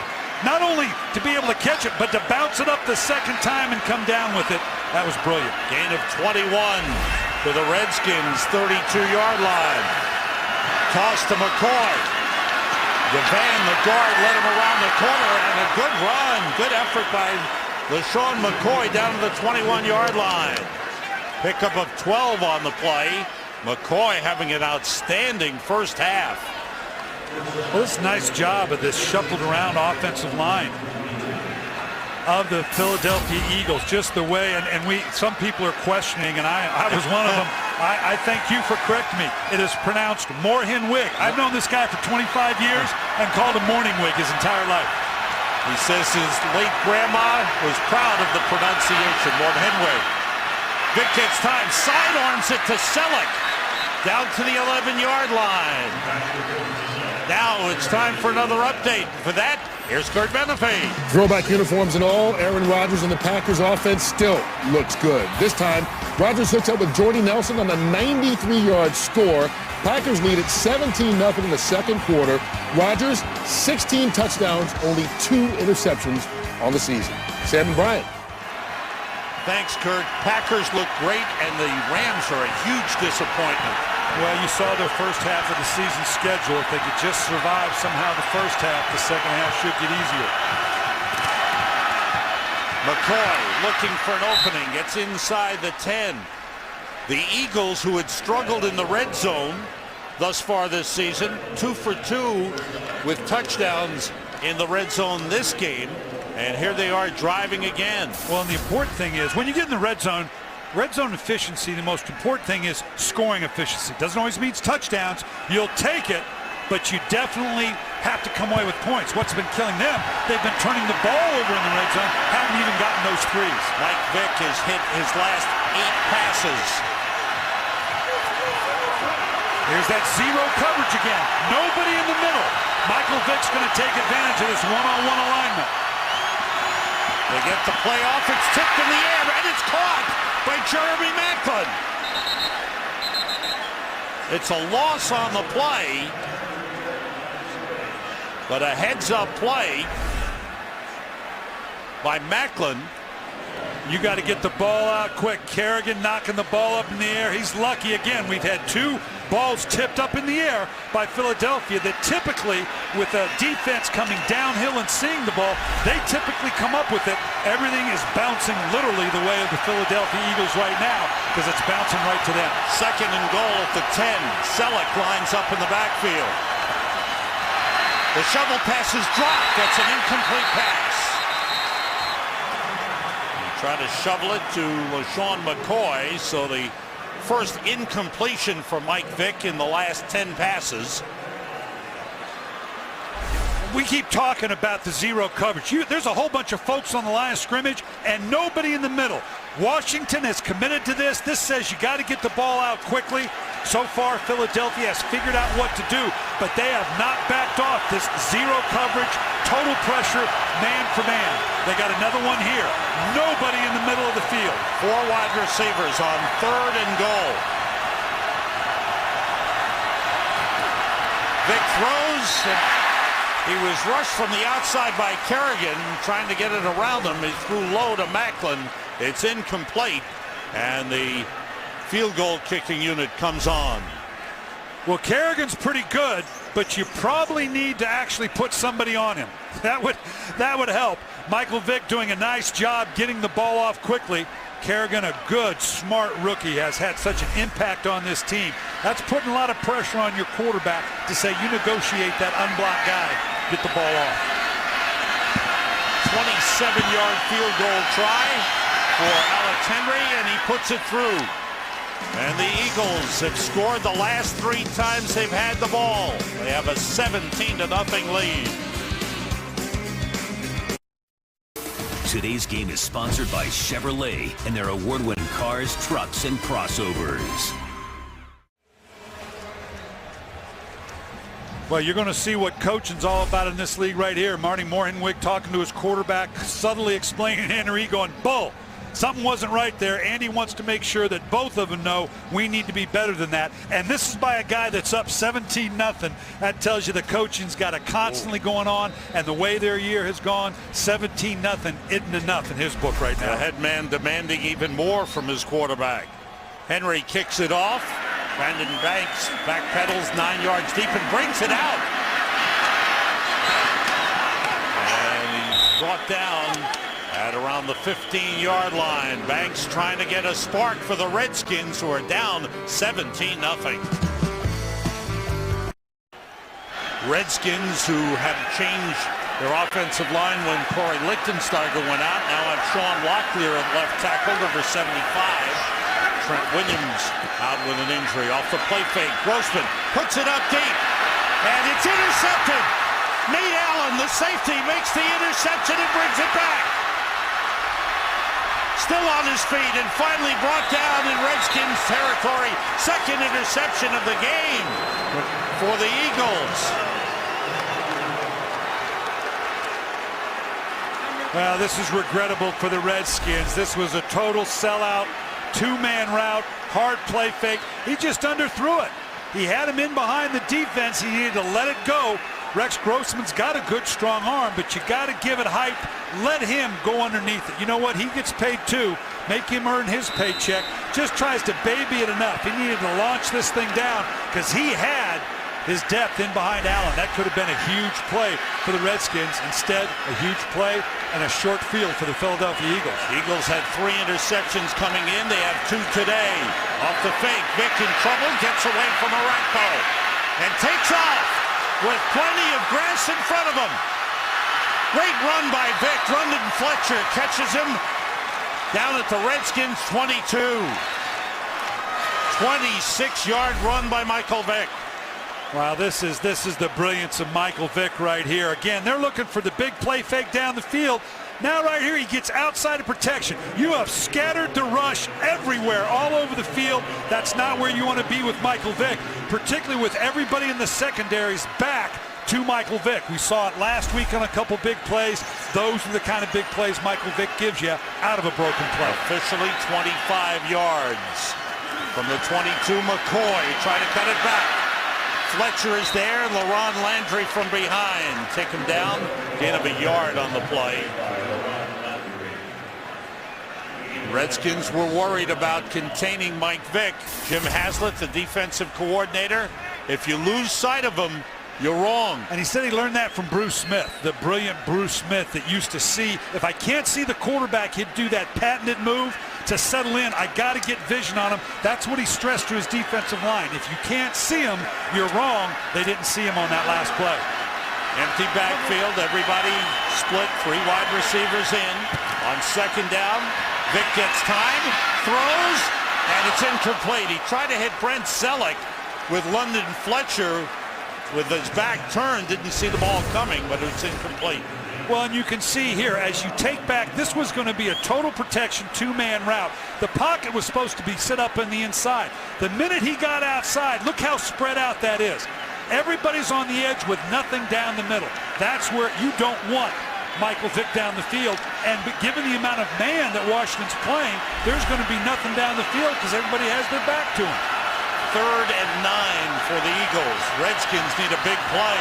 not only to be able to catch it, but to bounce it up the second time and come down with it. That was brilliant. Gain of 21 to the Redskins' 32-yard line. Toss to McCoy. Devan, the guard, led him around the corner, and a good run. Good effort by LaShawn McCoy down to the 21-yard line. Pickup of 12 on the play. McCoy having an outstanding first half. Well, this nice job of this shuffled around offensive line of the Philadelphia Eagles. Just the way, and some people are questioning, and I was one of them. I thank you for correcting me. It is pronounced Moorhen-Wig. I've known this guy for 25 years and called him Morning Wig his entire life. He says his late grandma was proud of the pronunciation, Moorhen-Wig. Vick gets time, sidearms it to Selleck, down to the 11-yard line. Now it's time for another update. For that, here's Kurt Menefee. Throwback uniforms and all, Aaron Rodgers and the Packers offense still looks good. This time, Rodgers hooks up with Jordy Nelson on a 93-yard score. Packers lead at 17-0 in the second quarter. Rodgers, 16 touchdowns, only 2 interceptions on the season. Sam and Brian. Thanks, Kurt. Packers look great, and the Rams are a huge disappointment. Well, you saw their first half of the season schedule. If they could just survive somehow the first half, the second half should get easier. McCoy looking for an opening, gets inside the 10. The Eagles, who had struggled in the red zone thus far this season, 2 for 2 with touchdowns in the red zone this game. And here they are driving again. Well, and the important thing is when you get in the red zone efficiency, the most important thing is scoring efficiency. Doesn't always mean touchdowns. You'll take it, but you definitely have to come away with points. What's been killing them? They've been turning the ball over in the red zone, haven't even gotten those threes. Mike Vick has hit his last 8 passes. Here's that zero coverage again. Nobody in the middle. Michael Vick's going to take advantage of this one-on-one alignment. They get the play off. It's tipped in the air, and it's caught by Jeremy Maclin. It's a loss on the play, but a heads-up play by Maclin. You got to get the ball out quick. Kerrigan knocking the ball up in the air. He's lucky again. We've had 2 balls tipped up in the air by Philadelphia that typically, with a defense coming downhill and seeing the ball, they typically come up with it. Everything is bouncing literally the way of the Philadelphia Eagles right now because it's bouncing right to them. 2nd and goal at the 10. Selleck lines up in the backfield. The shovel pass is dropped. That's an incomplete pass. Try to shovel it to LaShawn McCoy, so the first incompletion for Mike Vick in the last 10 passes. We keep talking about the zero coverage. There's a whole bunch of folks on the line of scrimmage and nobody in the middle. Washington is committed to this. This says you got to get the ball out quickly. So far, Philadelphia has figured out what to do, but they have not backed off this zero coverage, total pressure, man for man. They got another one here. Nobody in the middle of the field. 4 wide receivers on 3rd and goal. Vick throws. He was rushed from the outside by Kerrigan, trying to get it around him. He threw low to Maclin. It's incomplete, and the field goal kicking unit comes on. Well, Kerrigan's pretty good, but you probably need to actually put somebody on him. That would help. Michael Vick doing a nice job getting the ball off quickly. Kerrigan, a good, smart rookie, has had such an impact on this team. That's putting a lot of pressure on your quarterback to say you negotiate that unblocked guy, get the ball off. 27-yard field goal try for Alex Henry, and he puts it through. And the Eagles have scored the last 3 times they've had the ball. They have a 17-0 lead. Today's game is sponsored by Chevrolet and their award-winning cars, trucks, and crossovers. Well, you're going to see what coaching's all about in this league right here. Marty Morhenweg talking to his quarterback, subtly explaining to Henry, going, Bull, something wasn't right there. Andy wants to make sure that both of them know we need to be better than that. And this is by a guy that's up 17-0. That tells you the coaching's got it constantly going on, and the way their year has gone, 17-0 isn't enough in his book right now. The head man demanding even more from his quarterback. Henry kicks it off. Brandon Banks backpedals 9 yards deep and brings it out. And he's brought down at around the 15-yard line. Banks trying to get a spark for the Redskins, who are down 17-0. Redskins, who had changed their offensive line when Corey Lichtensteiger went out, now have Sean Locklear at left tackle, number 75. Trent Williams out with an injury off the play fake. Grossman puts it up deep, and it's intercepted. Nate Allen, the safety, makes the interception and brings it back. Still on his feet and finally brought down in Redskins territory. Second interception of the game for the Eagles. Well, this is regrettable for the Redskins. This was a total sellout, 2-man route, hard play fake. He just underthrew it. He had him in behind the defense. He needed to let it go Rex Grossman's got a good, strong arm, but you got to give it hype. Let him go underneath it. You know what? He gets paid too. Make him earn his paycheck. Just tries to baby it enough. He needed to launch this thing down because he had his depth in behind Allen. That could have been a huge play for the Redskins. Instead, a huge play and a short field for the Philadelphia Eagles. Eagles had 3 interceptions coming in. They have 2 today. Off the fake, Vick in trouble, gets away from Arakpo and takes off with plenty of grass in front of him. Great run by Vick. London Fletcher catches him down at the Redskins 22. 26-yard run by Michael Vick. Wow, this is the brilliance of Michael Vick right here. Again, they're looking for the big play fake down the field. Now right here, he gets outside of protection. You have scattered the rush everywhere, all over the field. That's not where you want to be with Michael Vick, particularly with everybody in the secondaries back to Michael Vick. We saw it last week on a couple big plays. Those are the kind of big plays Michael Vick gives you out of a broken play. Officially 25 yards from the 22. McCoy trying to cut it back. Fletcher is there, and LaRon Landry from behind. Take him down, gain of a yard on the play. Redskins were worried about containing Mike Vick. Jim Haslett, the defensive coordinator, if you lose sight of him, you're wrong. And he said he learned that from Bruce Smith, the brilliant Bruce Smith that used to see, if I can't see the quarterback, he'd do that patented move to settle in. I got to get vision on him. That's what he stressed to his defensive line. If you can't see him, you're wrong. They didn't see him on that last play. Empty backfield, everybody split, 3 wide receivers in. On second down, Vick gets time, throws, and it's incomplete. He tried to hit Brent Selleck with London Fletcher with his back turned, didn't see the ball coming, but it's incomplete. Well, and you can see here, as you take back, this was going to be a total protection 2-man route. The pocket was supposed to be set up on the inside. The minute he got outside, look how spread out that is. Everybody's on the edge with nothing down the middle. That's where you don't want Michael Vick down the field. And given the amount of man that Washington's playing, there's going to be nothing down the field because everybody has their back to him. 3rd and 9 for the Eagles. Redskins need a big play.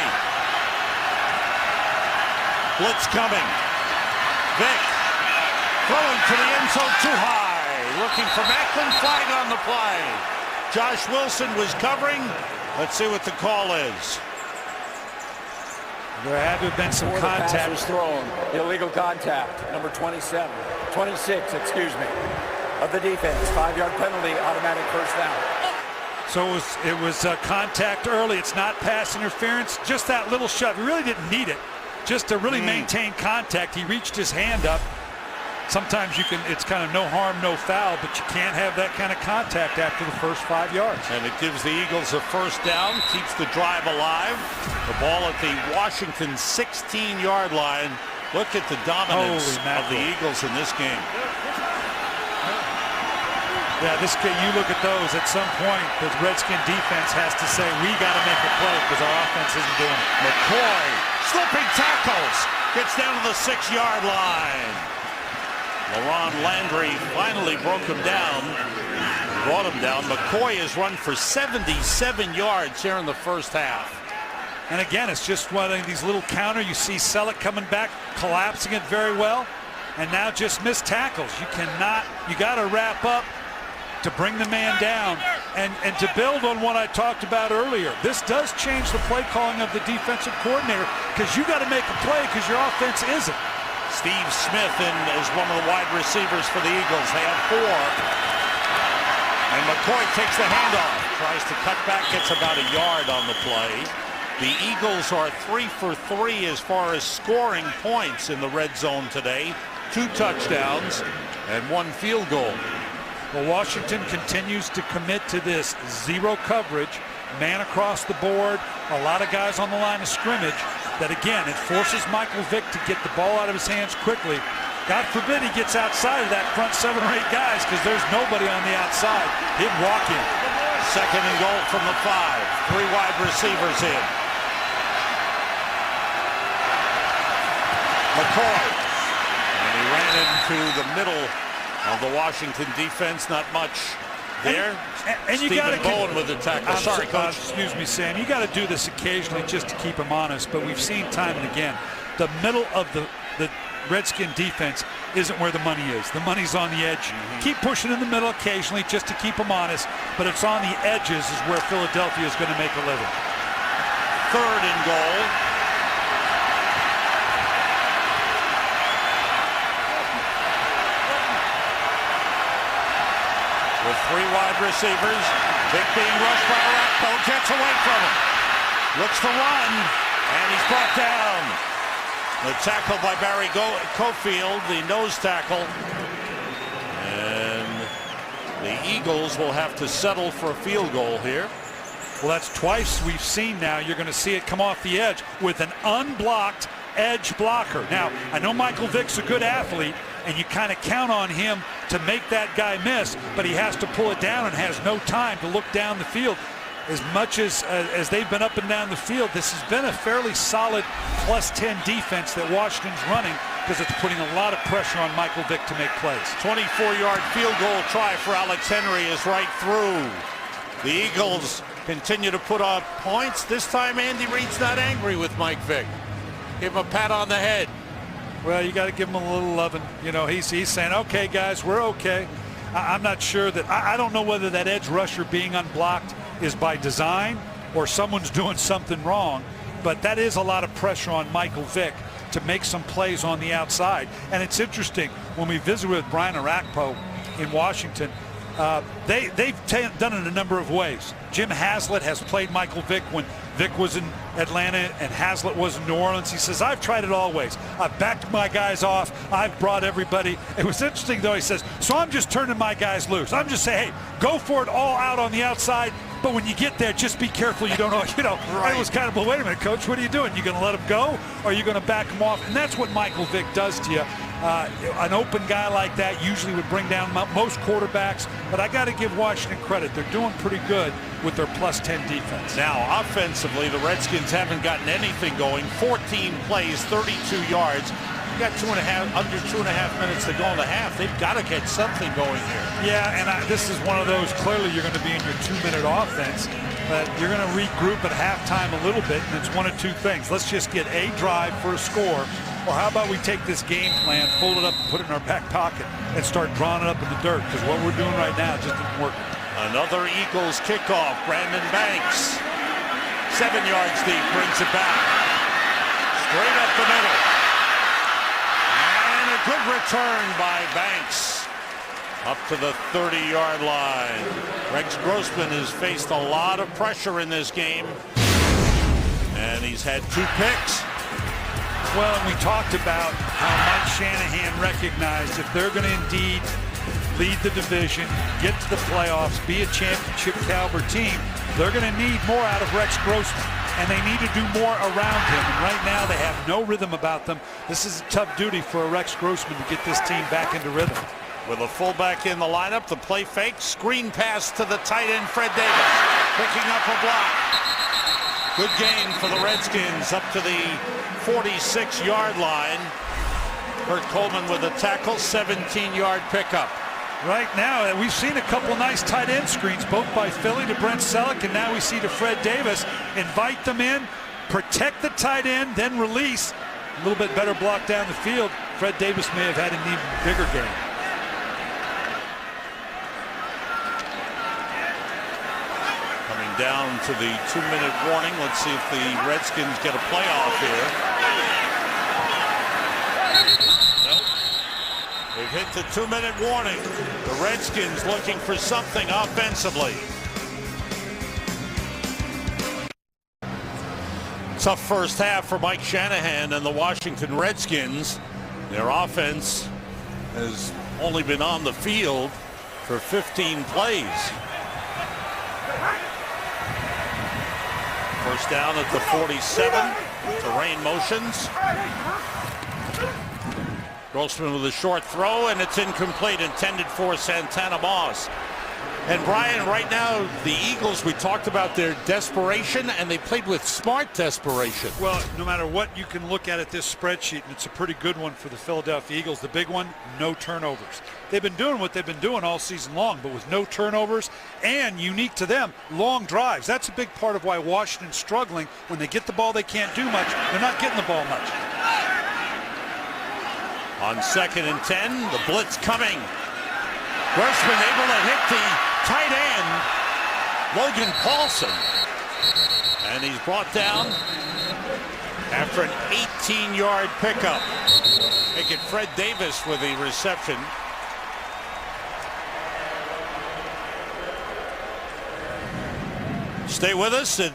Blitz coming. Vick throwing to the end zone too high. Looking for Macklin. Flag on the play. Josh Wilson was covering. Let's see what the call is. There had to have been some contact. The pass was thrown. Illegal contact. Number 26, excuse me, of the defense. 5-yard penalty, automatic first down. So it was contact early. It's not pass interference. Just that little shove. He really didn't need it. Just to really maintain contact. He reached his hand up. Sometimes you can, it's kind of no harm, no foul, but you can't have that kind of contact after the first 5 yards. And it gives the Eagles a first down, keeps the drive alive. The ball at the Washington 16-yard line. Look at the dominance of the Eagles in this game. Yeah, this game, you look at those, at some point, the Redskin defense has to say, we got to make a play because our offense isn't doing it. McCoy, slipping tackles, gets down to the 6-yard line. LaRon Landry finally broke him down, brought him down. McCoy has run for 77 yards here in the first half. And again, it's just one of these little counter. You see Selleck coming back, collapsing it very well, and now just missed tackles. You cannot, you got to wrap up to bring the man down. And to build on what I talked about earlier, this does change the play calling of the defensive coordinator because you got to make a play because your offense isn't. Steve Smith in as one of the wide receivers for the Eagles. They have 4. And McCoy takes the handoff. Tries to cut back, gets about a yard on the play. The Eagles are 3 for 3 as far as scoring points in the red zone today. 2 touchdowns and 1 field goal. Well, Washington continues to commit to this zero coverage, man across the board, a lot of guys on the line of scrimmage. That again, it forces Michael Vick to get the ball out of his hands quickly. God forbid he gets outside of that front 7 or 8 guys because there's nobody on the outside. He'd walk in. 2nd and goal from the 5. 3 wide receivers in. McCoy. And he ran into the middle of the Washington defense. Not much there. And you Stephen got Bowen with the tackle. Sorry, Coach. Excuse me, Sam. You got to do this occasionally just to keep him honest, but we've seen time and again the middle of the Redskin defense isn't where the money is. The money's on the edge. Keep pushing in the middle occasionally just to keep them honest, but it's on the edges is where Philadelphia is going to make a living. 3rd and goal. With 3 wide receivers, Vick being rushed by Arakpo, gets away from him. Looks to run, and he's brought down. The tackle by Barry Cofield, the nose tackle. And the Eagles will have to settle for a field goal here. Well, that's twice we've seen now. You're going to see it come off the edge with an unblocked edge blocker. Now, I know Michael Vick's a good athlete, and you kind of count on him to make that guy miss, but he has to pull it down and has no time to look down the field. As much as they've been up and down the field, this has been a fairly solid +10 defense that Washington's running because it's putting a lot of pressure on Michael Vick to make plays. 24-yard field goal try for Alex Henry is right through. The Eagles continue to put on points. This time Andy Reid's not angry with Mike Vick. Give him a pat on the head. Well, you got to give him a little loving. You know, he's saying, okay, guys, we're okay. I'm not sure that, I don't know whether that edge rusher being unblocked is by design or someone's doing something wrong, but that is a lot of pressure on Michael Vick to make some plays on the outside. And it's interesting, when we visited with Brian Arakpo in Washington, they've done it a number of ways. Jim Haslett has played Michael Vick when Vick was in Atlanta and Haslett was in New Orleans. He says, I've tried it all ways. I've backed my guys off. I've brought everybody. It was interesting, though, he says, so I'm just turning my guys loose. I'm just saying, hey, go for it all out on the outside. But when you get there, just be careful. You don't know, Right. It was kind of, well, wait a minute, Coach, what are you doing? You going to let him go, or are you going to back him off? And that's what Michael Vick does to you. An open guy like that usually would bring down most quarterbacks, but I got to give Washington credit. They're doing pretty good with their +10 defense. Now, offensively, the Redskins haven't gotten anything going. 14 plays, 32 yards. You got under 2.5 minutes to go in the half. They've got to get something going here. Yeah, and this is one of those, clearly you're going to be in your 2-minute offense, but you're going to regroup at halftime a little bit, and it's one of two things. Let's just get a drive for a score, or how about we take this game plan, fold it up, and put it in our back pocket, and start drawing it up in the dirt, because what we're doing right now just isn't working. Another Eagles kickoff. Brandon Banks, 7 yards deep, brings it back. Straight up the middle. And a good return by Banks. Up to the 30-yard line. Rex Grossman has faced a lot of pressure in this game. And he's had 2 picks. Well, and we talked about how Mike Shanahan recognized if they're going to indeed lead the division, get to the playoffs, be a championship caliber team, they're going to need more out of Rex Grossman, and they need to do more around him. And right now they have no rhythm about them. This is a tough duty for a Rex Grossman to get this team back into rhythm. With a fullback in the lineup, the play fake, screen pass to the tight end Fred Davis, picking up a block. Good gain for the Redskins up to the 46-yard line. Kurt Coleman with a tackle, 17-yard pickup. Right now, we've seen a couple nice tight end screens, both by Philly to Brent Selleck, and now we see to Fred Davis. Invite them in, protect the tight end, then release. A little bit better block down the field. Fred Davis may have had an even bigger game. Coming down to the 2-minute warning. Let's see if the Redskins get a playoff here. They've hit the 2-minute warning. The Redskins looking for something offensively. Tough first half for Mike Shanahan and the Washington Redskins. Their offense has only been on the field for 15 plays. First down at the 47. Terrain motions. Grossman with a short throw, and it's incomplete, intended for Santana Moss. And Brian, right now, the Eagles, we talked about their desperation, and they played with smart desperation. Well, no matter what you can look at this spreadsheet, and it's a pretty good one for the Philadelphia Eagles, the big one, no turnovers. They've been doing what they've been doing all season long, but with no turnovers and, unique to them, long drives. That's a big part of why Washington's struggling. When they get the ball, they can't do much. They're not getting the ball much. On 2nd and 10, the blitz coming. Grossman able to hit the tight end, Logan Paulson. And he's brought down after an 18-yard pickup. Making Fred Davis with the reception. Stay with us at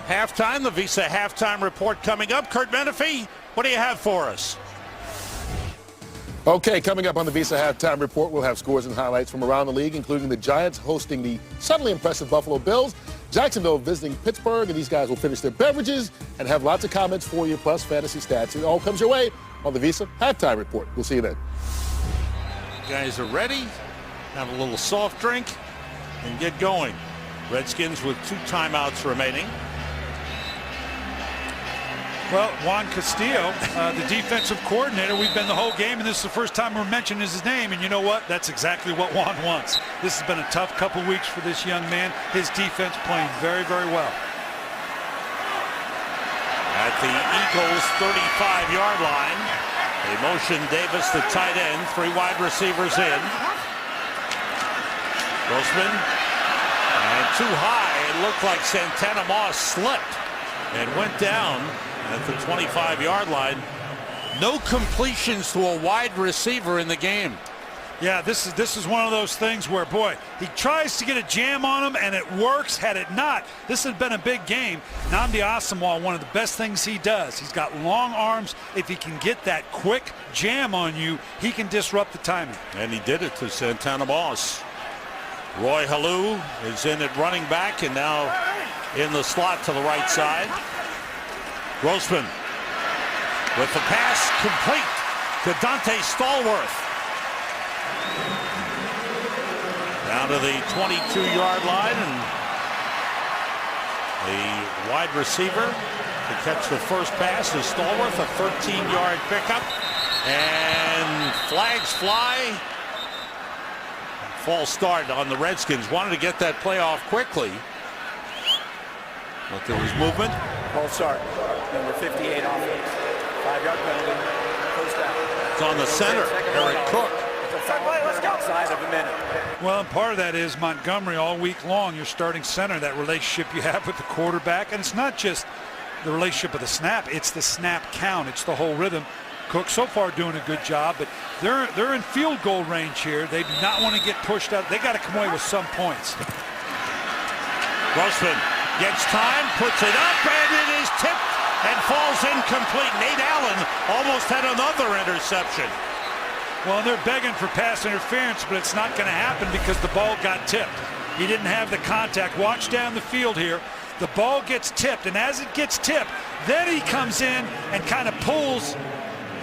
halftime. The Visa halftime report coming up. Kurt Menefee, what do you have for us? Okay, coming up on the Visa Halftime Report, we'll have scores and highlights from around the league, including the Giants hosting the suddenly impressive Buffalo Bills, Jacksonville visiting Pittsburgh, and these guys will finish their beverages and have lots of comments for you, plus fantasy stats. It all comes your way on the Visa Halftime Report. We'll see you then. You guys are ready? Have a little soft drink and get going. Redskins with 2 timeouts remaining. Well, Juan Castillo, the defensive coordinator, we've been the whole game, and this is the first time we're mentioning his name, and you know what? That's exactly what Juan wants. This has been a tough couple weeks for this young man. His defense playing very, very well. At the Eagles' 35-yard line, they motion Davis, the tight end, 3 wide receivers in. Grossman, and too high. It looked like Santana Moss slipped and went down at the 25-yard line. No completions to a wide receiver in the game. Yeah, this is one of those things where, boy, he tries to get a jam on him, and it works. Had it not, this had been a big game. Nnamdi Asomugha, one of the best things he does. He's got long arms. If he can get that quick jam on you, he can disrupt the timing. And he did it to Santana Moss. Roy Halou is in at running back and now in the slot to the right side. Grossman with the pass complete to Dante Stallworth. Down to the 22-yard line, and the wide receiver to catch the first pass is Stallworth, a 13-yard pickup, and flags fly. False start on the Redskins. Wanted to get that play off quickly, but there was movement. False start. Number 58 offense. 5-yard penalty. First down. It's on the center, Eric Cook. Outside of a minute. Well, and part of that is Montgomery all week long, your starting center, that relationship you have with the quarterback. And it's not just the relationship of the snap, it's the snap count. It's the whole rhythm. Cook so far doing a good job, but they're in field goal range here. They do not want to get pushed out. They got to come away with some points. Grossman gets time, puts it up, and it is tipped and falls incomplete. Nate Allen almost had another interception. Well, they're begging for pass interference, but it's not going to happen because the ball got tipped. He didn't have the contact. Watch down the field here. The ball gets tipped, and as it gets tipped, then he comes in and kind of pulls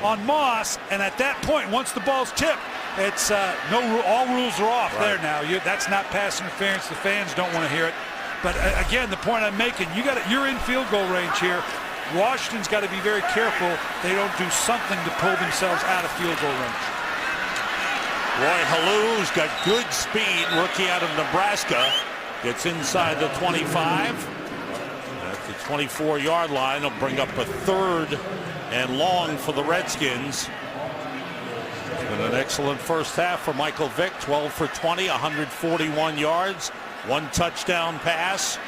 on Moss, and at that point, once the ball's tipped, it's all rules are off there now. That's not pass interference. The fans don't want to hear it. But again, the point I'm making, you're in field goal range here. Washington's got to be very careful they don't do something to pull themselves out of field goal range. Roy Halou's got good speed, rookie out of Nebraska. Gets inside the 25. At the 24-yard line, he'll bring up a 3rd and long for the Redskins. It's been an excellent first half for Michael Vick. 12 for 20, 141 yards, 1 touchdown pass.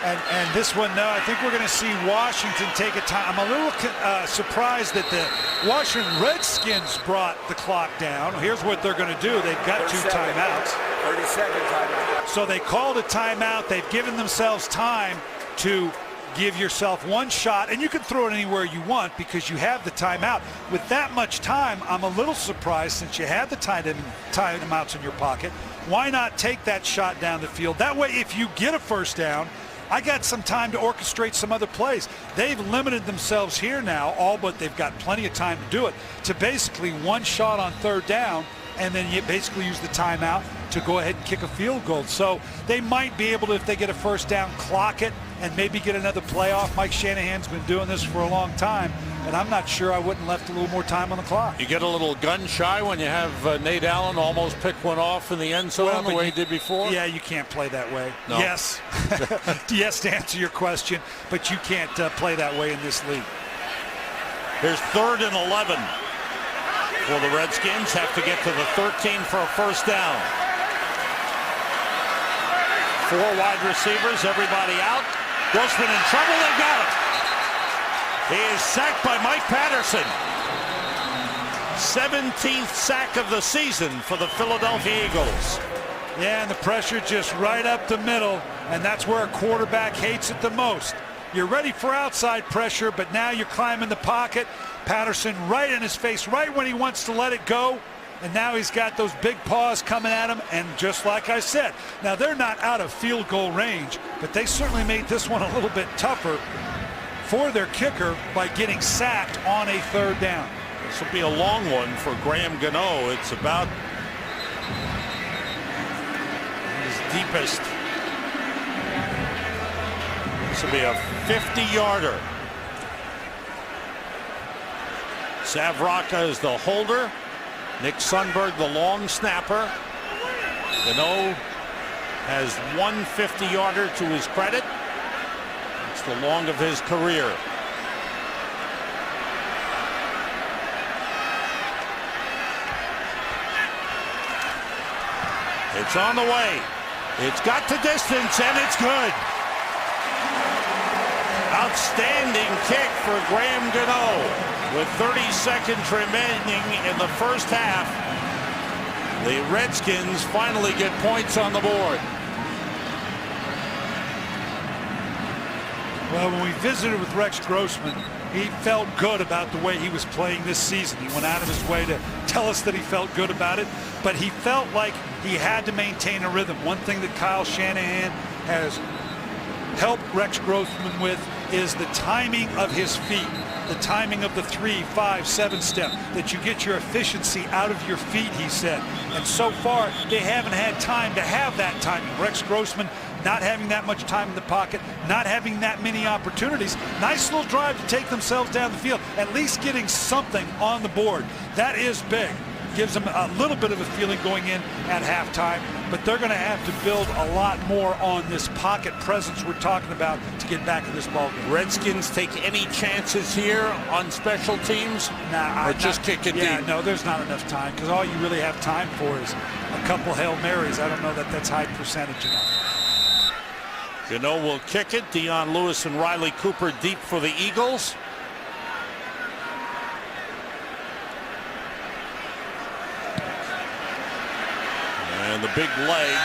And this one, no, I think we're going to see Washington take a time. I'm a little surprised that the Washington Redskins brought the clock down. Here's what they're going to do. They've got 2 timeouts. 30-second timeout. So they called a timeout. They've given themselves time to give yourself 1 shot, and you can throw it anywhere you want because you have the timeout. With that much time, I'm a little surprised, since you had the timeouts in your pocket, why not take that shot down the field? That way, if you get a first down, I got some time to orchestrate some other plays. They've limited themselves here now, all but they've got plenty of time to do it, to basically 1 shot on 3rd down and then you basically use the timeout to go ahead and kick a field goal. So they might be able to, if they get a first down, clock it and maybe get another playoff. Mike Shanahan's been doing this for a long time, and I'm not sure I wouldn't left a little more time on the clock. You get a little gun shy when you have Nate Allen almost pick one off in the end zone the way he did before? Yeah, you can't play that way. No. Yes. Yes, to answer your question, but you can't play that way in this league. Here's 3rd and 11 for the Redskins. Have to get to the 13 for a first down. 4 wide receivers, everybody out. Grossman in trouble, they got him. He is sacked by Mike Patterson. 17th sack of the season for the Philadelphia Eagles. Yeah, and the pressure just right up the middle, and that's where a quarterback hates it the most. You're ready for outside pressure, but now you're climbing the pocket. Patterson right in his face, right when he wants to let it go. And now he's got those big paws coming at him. And just like I said, now they're not out of field goal range, but they certainly made this one a little bit tougher for their kicker by getting sacked on a 3rd down. This will be a long one for Graham Gano. It's about his deepest. This will be a 50-yarder. Savraka is the holder. Nick Sundberg, the long snapper. Gano has one 50-yarder to his credit. It's the long of his career. It's on the way. It's got the distance, and it's good. Outstanding kick for Graham Gano. With 30 seconds remaining in the first half, the Redskins finally get points on the board. Well, when we visited with Rex Grossman, he felt good about the way he was playing this season. He went out of his way to tell us that he felt good about it, but he felt like he had to maintain a rhythm. One thing that Kyle Shanahan has helped Rex Grossman with is the timing of his feet. The timing of the 3, 5, 7 step, that you get your efficiency out of your feet, he said. And so far, they haven't had time to have that timing. Rex Grossman not having that much time in the pocket, not having that many opportunities. Nice little drive to take themselves down the field, at least getting something on the board. That is big. Gives them a little bit of a feeling going in at halftime, but they're going to have to build a lot more on this pocket presence we're talking about to get back in this ballgame. Redskins take any chances here on special teams? Nah, or just kick it deep? deep? No, there's not enough time, because all you really have time for is a couple Hail Marys. I don't know that that's high percentage enough. Gano will kick it. Dion Lewis and Riley Cooper deep for the Eagles. And the big leg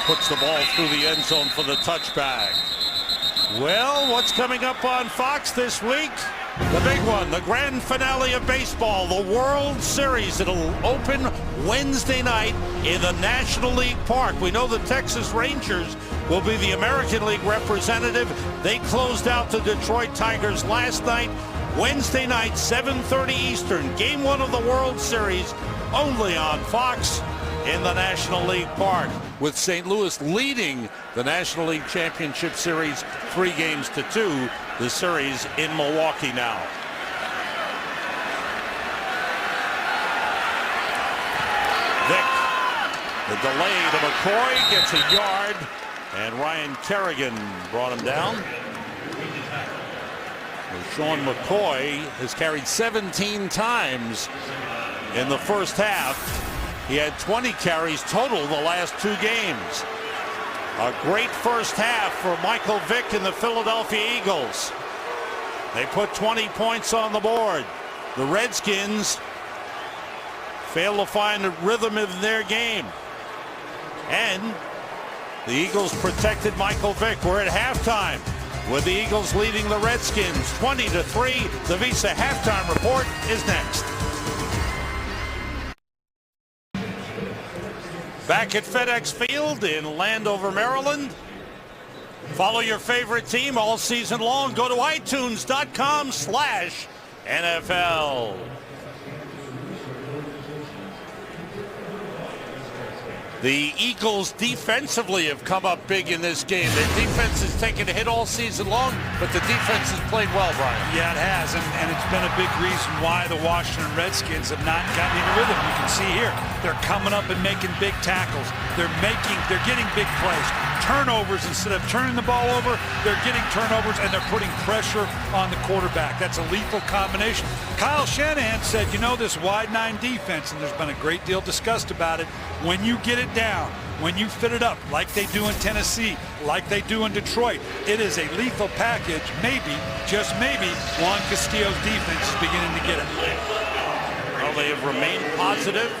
puts the ball through the end zone for the touchback. Well, what's coming up on Fox this week? The big one, the grand finale of baseball, the World Series. It'll open Wednesday night in the National League Park. We know the Texas Rangers will be the American League representative. They closed out the Detroit Tigers last night. Wednesday night, 7:30 Eastern. Game 1 of the World Series, only on Fox in the National League Park, with St. Louis leading the National League Championship Series 3-2. The series in Milwaukee now. Vick, the delay to McCoy, gets a yard, and Ryan Kerrigan brought him down. Well, Sean McCoy has carried 17 times in the first half. He had 20 carries total the last 2 games. A great first half for Michael Vick and the Philadelphia Eagles. They put 20 points on the board. The Redskins fail to find a rhythm in their game. And the Eagles protected Michael Vick. We're at halftime with the Eagles leading the Redskins 20-3. The Visa halftime report is next. Back at FedEx Field in Landover, Maryland. Follow your favorite team all season long. Go to iTunes.com/NFL. The Eagles defensively have come up big in this game. Their defense has taken a hit all season long, but the defense has played well, Brian. Yeah, it has, and it's been a big reason why the Washington Redskins have not gotten into rhythm. You can see here, they're coming up and making big tackles. They're getting big plays. Turnovers, instead of turning the ball over, they're getting turnovers and they're putting pressure on the quarterback. That's a lethal combination. Kyle Shanahan said, you know, this wide nine defense, and there's been a great deal discussed about it, when you get it down, when you fit it up like they do in Tennessee, like they do in Detroit, it is a lethal package. Maybe, just maybe, Juan Castillo's defense is beginning to get it. Well, they have remained positive.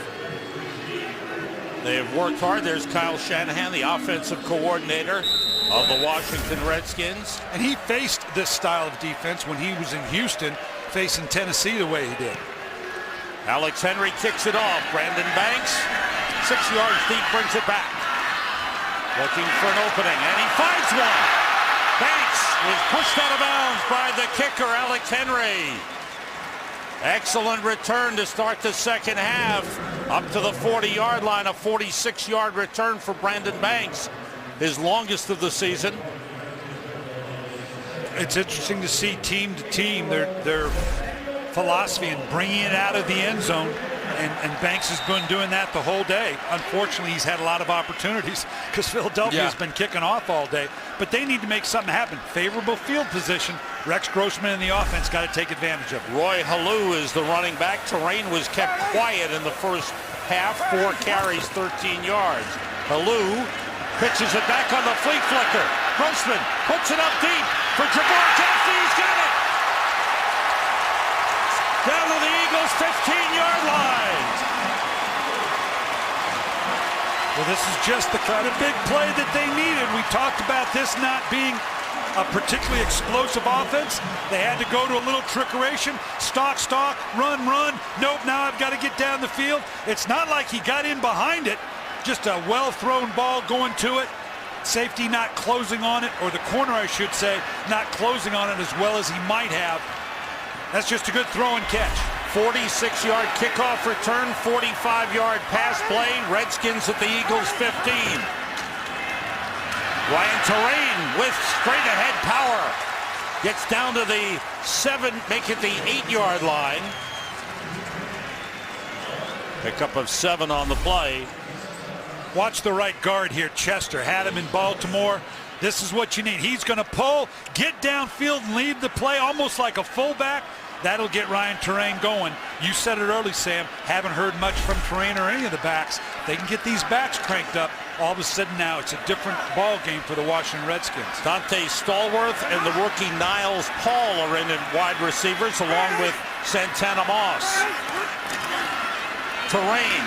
They have worked hard. There's Kyle Shanahan, the offensive coordinator of the Washington Redskins. And he faced this style of defense when he was in Houston, facing Tennessee the way he did. Alex Henry kicks it off. Brandon Banks, 6 yards deep, brings it back. Looking for an opening, and he finds one. Banks is pushed out of bounds by the kicker, Alex Henry. Excellent return to start the second half. Up to the 40-yard line, a 46-yard return for Brandon Banks, his longest of the season. It's interesting to see team to team their philosophy in bringing it out of the end zone. And Banks has been doing that the whole day. Unfortunately, he's had a lot of opportunities because Philadelphia has been kicking off all day. But they need to make something happen. Favorable field position. Rex Grossman in the offense got to take advantage of it. Roy Halou is the running back. Terrain was kept quiet in the first half. 4 carries, 13 yards. Halou pitches it back on the flea flicker. Grossman puts it up deep for Jabbar Jackson. He's got it. Down to the Eagles' 15-yard line. Well, this is just the kind of big play that they needed. We talked about this not being a particularly explosive offense. They had to go to a little trickeration. Stalk, run. Nope, now I've got to get down the field. It's not like he got in behind it. Just a well-thrown ball going to it. Safety not closing on it, or the corner, I should say, not closing on it as well as he might have. That's just a good throw and catch. 46-yard kickoff return, 45-yard pass play. Redskins at the Eagles' 15. Ryan Terrain with straight-ahead power. Gets down to the 7, make it the 8-yard line. Pickup of 7 on the play. Watch the right guard here, Chester. Had him in Baltimore. This is what you need. He's going to pull, get downfield, and lead the play almost like a fullback. That'll get Ryan Terrain going. You said it early, Sam. Haven't heard much from Terrain or any of the backs. They can get these backs cranked up. All of a sudden now it's a different ball game for the Washington Redskins. Dante Stallworth and the rookie Niles Paul are in wide receivers along with Santana Moss. Terrain.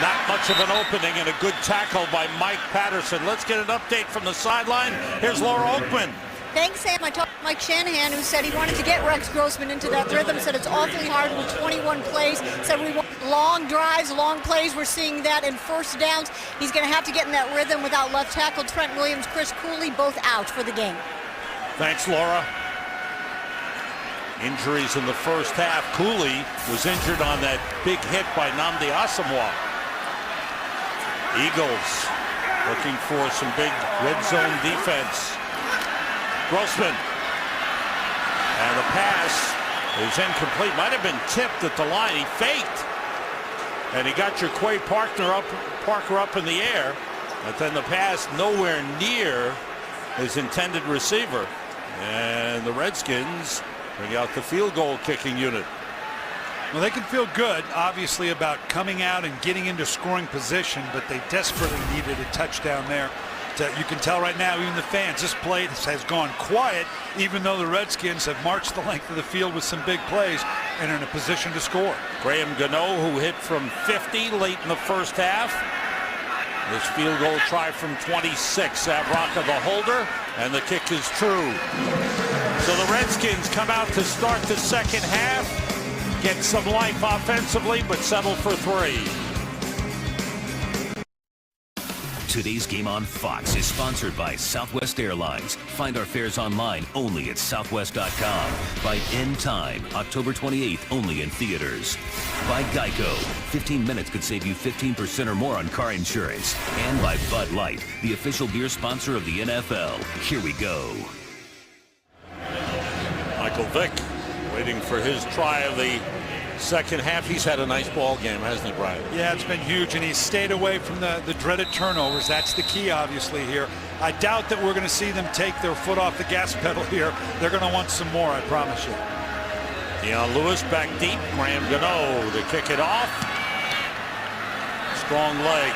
Not much of an opening, and a good tackle by Mike Patterson. Let's get an update from the sideline. Here's Laura Oakman. Thanks, Sam. I talked to Mike Shanahan, who said he wanted to get Rex Grossman into that rhythm, said it's awfully hard with 21 plays, said we want long drives, long plays. We're seeing that in first downs. He's going to have to get in that rhythm without left tackle Trent Williams, Chris Cooley, both out for the game. Thanks, Laura. Injuries in the first half. Cooley was injured on that big hit by Nnamdi Asamoah. Eagles looking for some big red zone defense. Grossman. And the pass is incomplete. Might have been tipped at the line. He faked. And he got your Quay Parker up in the air. But then the pass nowhere near his intended receiver. And the Redskins bring out the field goal kicking unit. Well, they can feel good, obviously, about coming out and getting into scoring position, but they desperately needed a touchdown there. You can tell right now, even the fans, this play has gone quiet, even though the Redskins have marched the length of the field with some big plays and are in a position to score. Graham Gano, who hit from 50 late in the first half. This field goal try from 26. Abraka the holder, and the kick is true. So the Redskins come out to start the second half. Get some life offensively, but settle for 3. Today's Game on Fox is sponsored by Southwest Airlines. Find our fares online only at southwest.com. By End Time, October 28th, only in theaters. By Geico, 15 minutes could save you 15% or more on car insurance. And by Bud Light, the official beer sponsor of the NFL. Here we go. Michael Vick waiting for his try of the second half. He's had a nice ball game, hasn't he, Brian? Yeah, it's been huge, and he's stayed away from the dreaded turnovers. That's the key, obviously, here. I doubt that we're going to see them take their foot off the gas pedal here. They're going to want some more, I promise you. Deion Lewis back deep. Graham Gano to kick it off. Strong leg.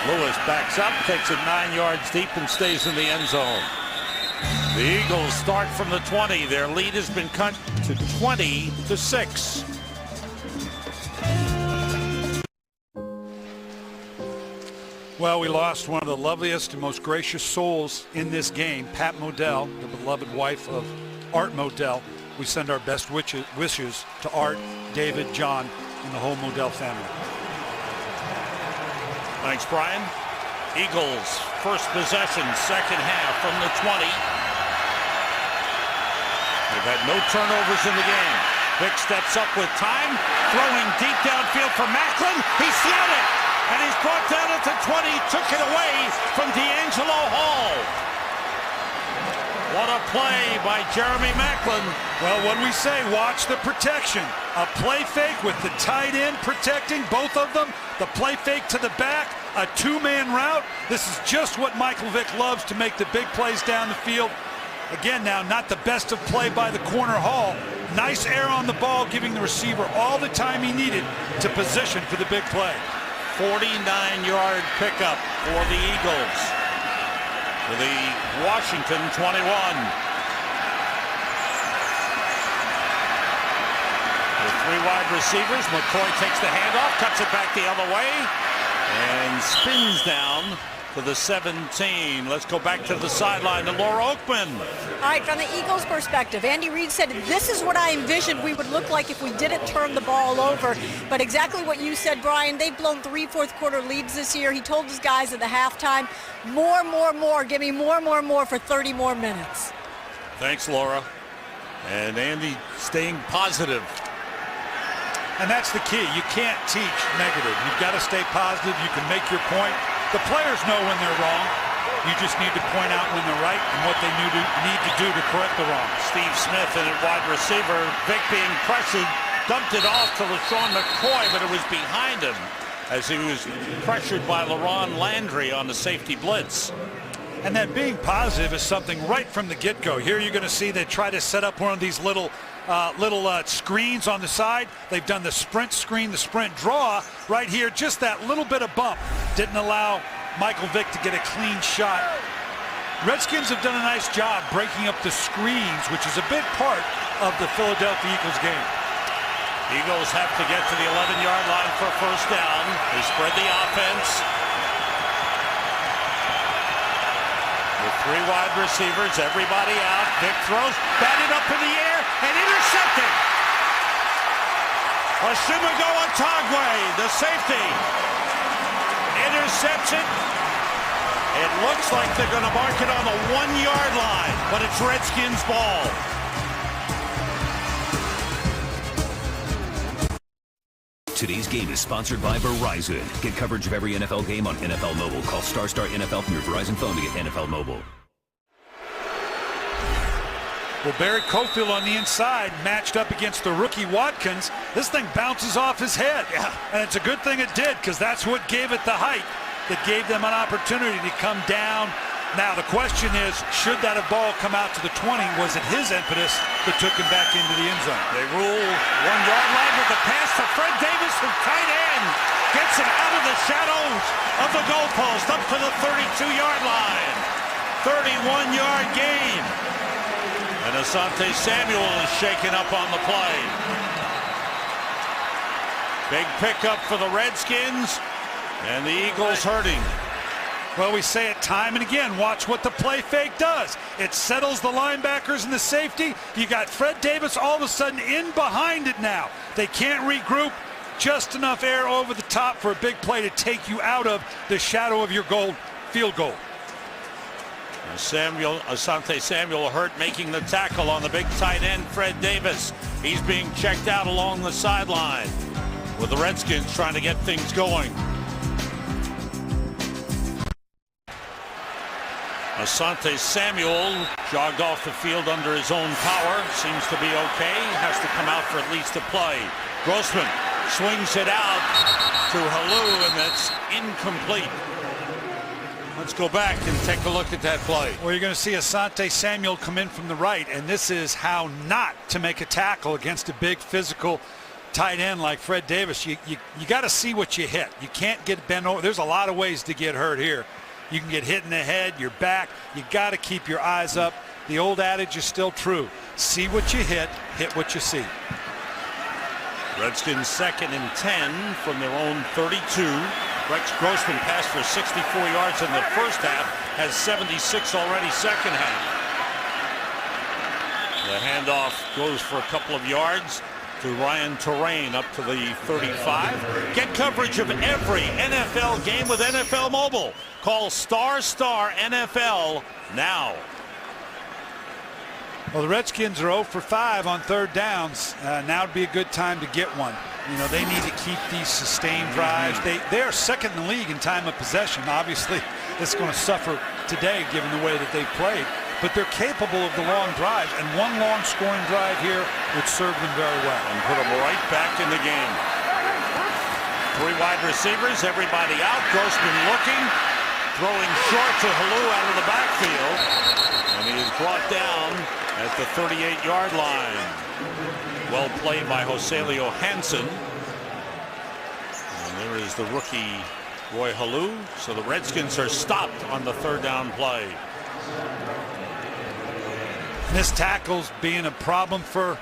Lewis backs up, takes it 9 yards deep, and stays in the end zone. The Eagles start from the 20. Their lead has been cut to 20-6. Well, we lost one of the loveliest and most gracious souls in this game, Pat Modell, the beloved wife of Art Modell. We send our best wishes to Art, David, John, and the whole Modell family. Thanks, Brian. Eagles, first possession, second half from the 20. They've had no turnovers in the game. Vick steps up with time, throwing deep downfield for Macklin. He slid it, and he's brought down at the 20, took it away from D'Angelo Hall. What a play by Jeremy Macklin. Well, when we say watch the protection, a play fake with the tight end protecting both of them, the play fake to the back, a two-man route. This is just what Michael Vick loves, to make the big plays down the field. Again, now, not the best of play by the corner Hall. Nice air on the ball, giving the receiver all the time he needed to position for the big play. 49-yard pickup for the Eagles. To the Washington 21. With three wide receivers, McCoy takes the handoff, cuts it back the other way, and spins down to the 17. Let's go back to the sideline to Laura Oakman. All right, from the Eagles' perspective, Andy Reid said, this is what I envisioned we would look like if we didn't turn the ball over. But exactly what you said, Brian, they've blown 3 fourth-quarter leads this year. He told his guys at the halftime, more, give me more for 30 more minutes. Thanks, Laura. And Andy staying positive. And that's the key. You can't teach negative. You've got to stay positive. You can make your point. The players know when they're wrong. You just need to point out when they're right and what they need to do to correct the wrong. Steve Smith and at wide receiver. Vick being pressured, dumped it off to LaShawn McCoy, but it was behind him as he was pressured by LaRon Landry on the safety blitz. And that being positive is something right from the get-go. Here you're going to see they try to set up one of these little screens on the side. They've done the sprint screen, the sprint draw. Right here, just that little bit of bump didn't allow Michael Vick to get a clean shot. Redskins have done a nice job breaking up the screens, which is a big part of the Philadelphia Eagles game. Eagles have to get to the 11-yard line for first down. They spread the offense. With three wide receivers, everybody out. Vick throws, batted up in the air, and intercepted. Oshimago Otagwe, the safety, intercepts it. It looks like they're going to mark it on the 1-yard line, but it's Redskins ball. Today's game is sponsored by Verizon. Get coverage of every NFL game on NFL Mobile. Call Star NFL from your Verizon phone to get NFL Mobile. Well, Barrett Cofield on the inside matched up against the rookie Watkins. This thing bounces off his head. Yeah. And it's a good thing it did, because that's what gave it the height that gave them an opportunity to come down. Now, the question is, should that ball come out to the 20? Was it his impetus that took him back into the end zone? They rule 1-yard line with the pass to Fred Davis from tight end. Gets him out of the shadows of the goalpost up to the 32-yard line. 31-yard gain. And Asante Samuel is shaken up on the play. Big pickup for the Redskins, and the Eagles hurting. Well, we say it time and again, watch what the play fake does. It settles the linebackers and the safety. You got Fred Davis all of a sudden in behind it now. They can't regroup. Just enough air over the top for a big play to take you out of the shadow of your goal field goal. Asante Samuel hurt making the tackle on the big tight end, Fred Davis. He's being checked out along the sideline with the Redskins trying to get things going. Asante Samuel jogged off the field under his own power. Seems to be okay. Has to come out for at least a play. Grossman swings it out to Halou, and that's incomplete. Let's go back and take a look at that play. Well, you're going to see Asante Samuel come in from the right, and this is how not to make a tackle against a big physical tight end like Fred Davis. You got to see what you hit. You can't get bent over. There's a lot of ways to get hurt here. You can get hit in the head, your back. You got to keep your eyes up. The old adage is still true. See what you hit what you see. Redskins 2nd and 10 from their own 32. Rex Grossman passed for 64 yards in the first half, has 76 already second half. The handoff goes for a couple of yards to Ryan Terrain up to the 35. Get coverage of every NFL game with NFL Mobile. Call ** NFL now. Well, the Redskins are 0 for 5 on third downs. Now would be a good time to get one. You know, they need to keep these sustained drives. They are second in the league in time of possession. Obviously, it's going to suffer today given the way that they played. But they're capable of the long drives, and one long scoring drive here would serve them very well. And put them right back in the game. 3 wide receivers, everybody out. Grossman looking, throwing short to Halou out of the backfield. And he is brought down at the 38-yard line. Well played by Joselio Hansen. And there is the rookie Roy Halou. So the Redskins are stopped on the third down play. Missed tackles being a problem for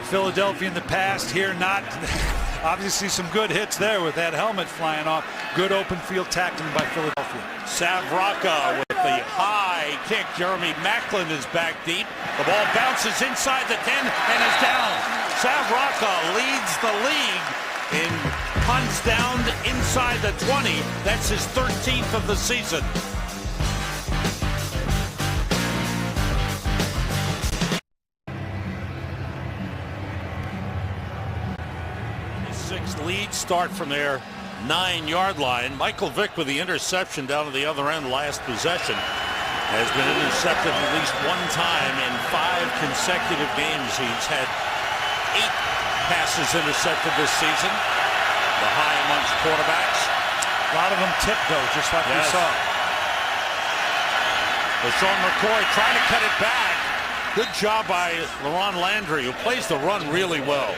Philadelphia in the past. Here, not obviously some good hits there with that helmet flying off. Good open field tackling by Philadelphia. Savraka with the high kick. Jeremy Maclin is back deep. The ball bounces inside the 10 and is down. Savraka leads the league in punts down inside the 20. That's his 13th of the season. 6 lead start from their 9-yard line. Michael Vick with the interception down to the other end last possession has been intercepted at least one time in 5 consecutive games. He's had 8 passes intercepted this season, the high amongst quarterbacks. A lot of them tipped though, just like we saw. LaShawn McCoy trying to cut it back. Good job by LaRon Landry, who plays the run really well.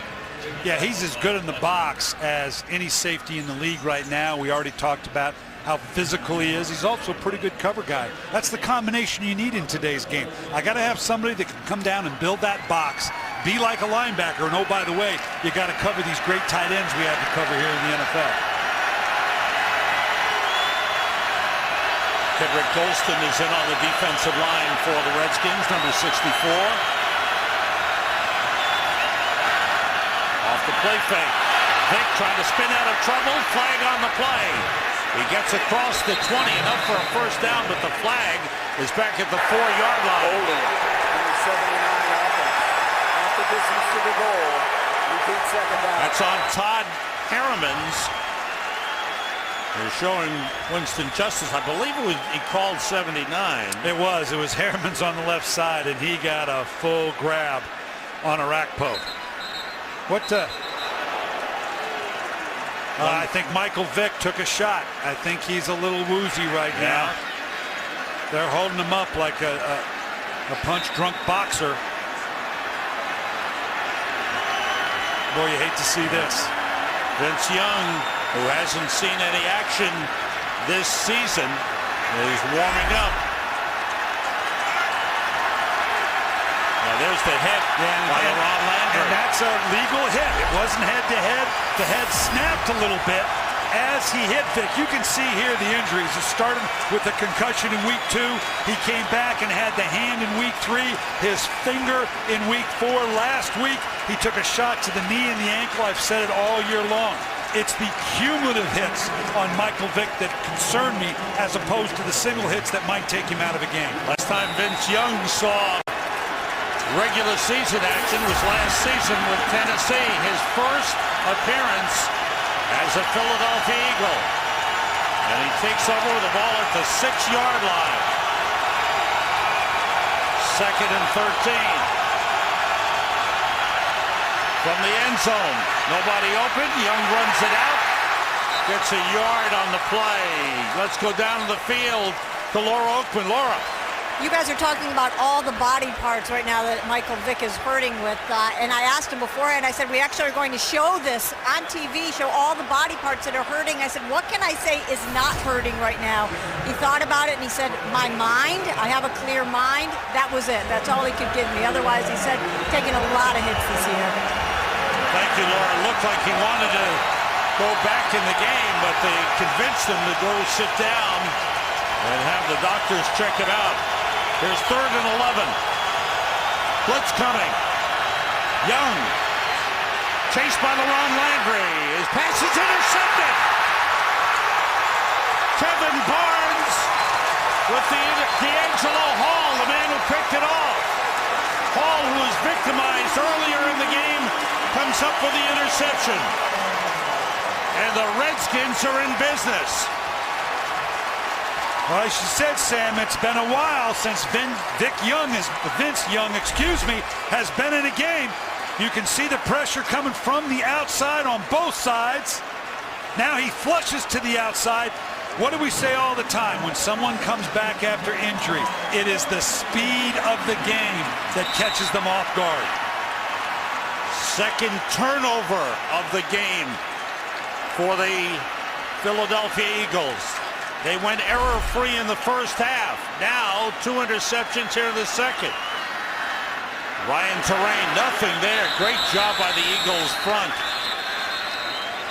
Yeah, he's as good in the box as any safety in the league right now. We already talked about how physical he is. He's also a pretty good cover guy. That's the combination you need in today's game. I got to have somebody that can come down and build that box, be like a linebacker, and oh, by the way, you got to cover these great tight ends we have to cover here in the NFL. Kedrick Golston is in on the defensive line for the Redskins, number 64. Off the play fake. Vick trying to spin out of trouble. Flag on the play. He gets across the 20, enough for a first down, but the flag is back at the 4-yard line. Holding. Number 79 offense. Half the distance to the goal. Repeat second down. That's on Todd Harrimans. They're showing Winston Justice. I believe he called 79. It was Harrimans on the left side, and he got a full grab on a rack poke. I think Michael Vick took a shot. I think he's a little woozy right now. They're holding him up like a punch-drunk boxer. Boy, you hate to see this. Vince Young, who hasn't seen any action this season, is warming up. Now there's the hit by LaRon Landry. And that's a legal hit. It wasn't head-to-head. The head snapped a little bit as he hit Vick. You can see here the injuries. It started with the concussion in week 2. He came back and had the hand in week 3, his finger in week 4. Last week, he took a shot to the knee and the ankle. I've said it all year long. It's the cumulative hits on Michael Vick that concern me as opposed to the single hits that might take him out of a game. Last time Vince Young saw regular season action was last season with Tennessee, his first appearance as a Philadelphia Eagle. And he takes over with the ball at the 6-yard line. 2nd and 13. From the end zone, nobody open. Young runs it out, gets a yard on the play. Let's go down to the field to Laura Oakman. Laura. You guys are talking about all the body parts right now that Michael Vick is hurting with. And I asked him beforehand, I said, we actually are going to show this on TV, show all the body parts that are hurting. I said, what can I say is not hurting right now? He thought about it and he said, my mind, I have a clear mind. That was it. That's all he could give me. Otherwise, he said, taking a lot of hits this year. Thank you, Laura. It looked like he wanted to go back in the game, but they convinced him to go sit down and have the doctors check it out. Here's 3rd and 11. Blitz coming. Young. Chased by LaRon Landry. His pass is intercepted. Kevin Barnes with the D'Angelo Hall, the man who picked it off. Hall, who was victimized earlier in the game, comes up with the interception. And the Redskins are in business. Well, as you said, Sam, it's been a while since Vince Young has been in a game. You can see the pressure coming from the outside on both sides. Now he flushes to the outside. What do we say all the time when someone comes back after injury? It is the speed of the game that catches them off guard. 2nd turnover of the game for the Philadelphia Eagles. They went error-free in the first half. Now, 2 interceptions here in the second. Ryan Terrain, nothing there. Great job by the Eagles front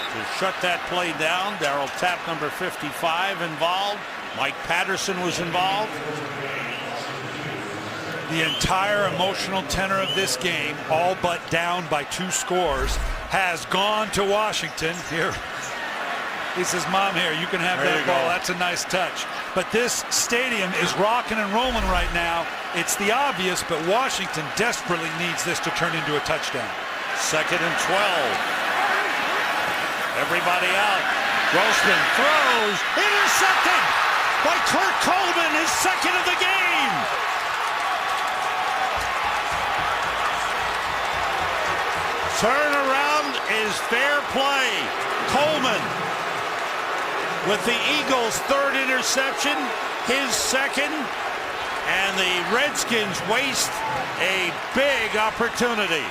to shut that play down. Darryl Tapp, number 55, involved. Mike Patterson was involved. The entire emotional tenor of this game, all but down by 2 scores, has gone to Washington. Here, he says, Mom, here, you can have that ball. That's a nice touch. But this stadium is rocking and rolling right now. It's the obvious, but Washington desperately needs this to turn into a touchdown. 2nd and 12. Everybody out. Grossman throws. Intercepted by Kurt Coleman, his 2nd of the game. Turnaround is fair play. Coleman with the Eagles' 3rd interception, his 2nd, and the Redskins waste a big opportunity.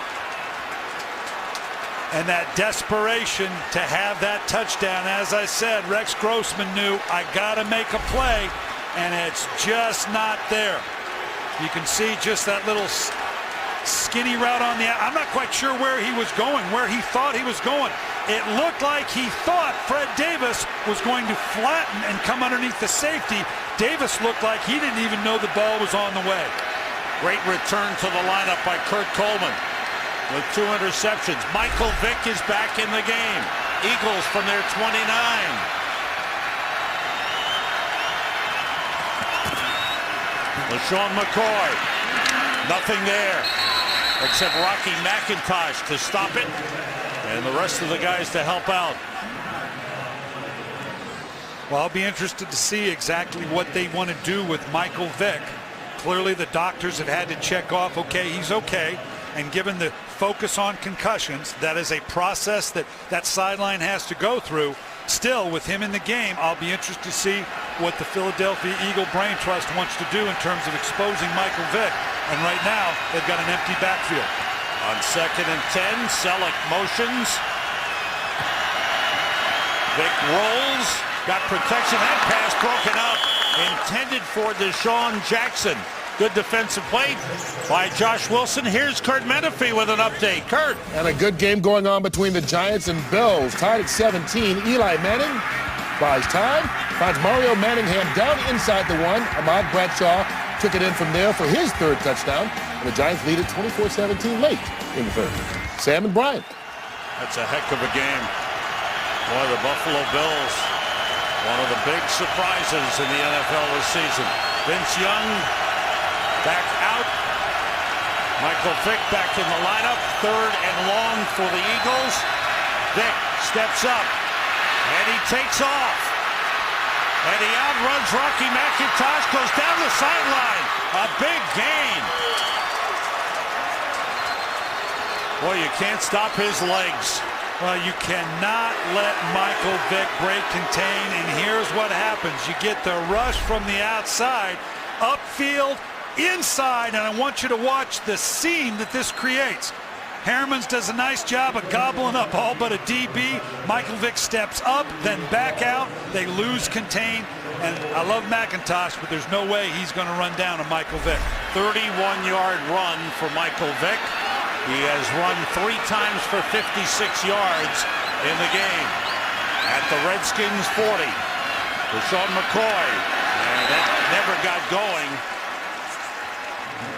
And that desperation to have that touchdown, as I said, Rex Grossman knew, I gotta make a play, and it's just not there. You can see just that little skinny route on the, I'm not quite sure where he was going, where he thought he was going. It looked like he thought Fred Davis was going to flatten and come underneath the safety. Davis looked like he didn't even know the ball was on the way. Great return to the lineup by Kurt Coleman with 2 interceptions. Michael Vick is back in the game. Eagles from their 29. LaShawn McCoy. Nothing there except Rocky McIntosh to stop it, and the rest of the guys to help out. Well, I'll be interested to see exactly what they want to do with Michael Vick. Clearly the doctors have had to check off, okay, he's okay. And given the focus on concussions, that is a process that sideline has to go through. Still, with him in the game, I'll be interested to see what the Philadelphia Eagle Brain Trust wants to do in terms of exposing Michael Vick. And right now, they've got an empty backfield. On 2nd and 10, Selleck motions. Vick rolls, got protection. That pass broken up, intended for Deshaun Jackson. Good defensive play by Josh Wilson. Here's Kurt Menefee with an update. Kurt. And a good game going on between the Giants and Bills. Tied at 17. Eli Manning buys time. Finds Mario Manningham down inside the 1. Ahmad Bradshaw took it in from there for his 3rd touchdown. And the Giants lead it 24-17 late in the 3rd. Sam and Brian. That's a heck of a game. Boy, the Buffalo Bills, one of the big surprises in the NFL this season. Vince Young back out. Michael Vick back in the lineup. 3rd and long for the Eagles. Vick steps up, and he takes off. And he outruns Rocky McIntosh, goes down the sideline. A big gain. Boy, you can't stop his legs. Well, you cannot let Michael Vick break contain, and here's what happens. You get the rush from the outside, upfield, inside, and I want you to watch the scene that this creates. Hermans does a nice job of gobbling up all but a DB. Michael Vick steps up, then back out. They lose contain, and I love McIntosh, but there's no way he's going to run down a Michael Vick. 31-yard run for Michael Vick. He has run 3 times for 56 yards in the game. At the Redskins 40, Deshaun McCoy, and that never got going.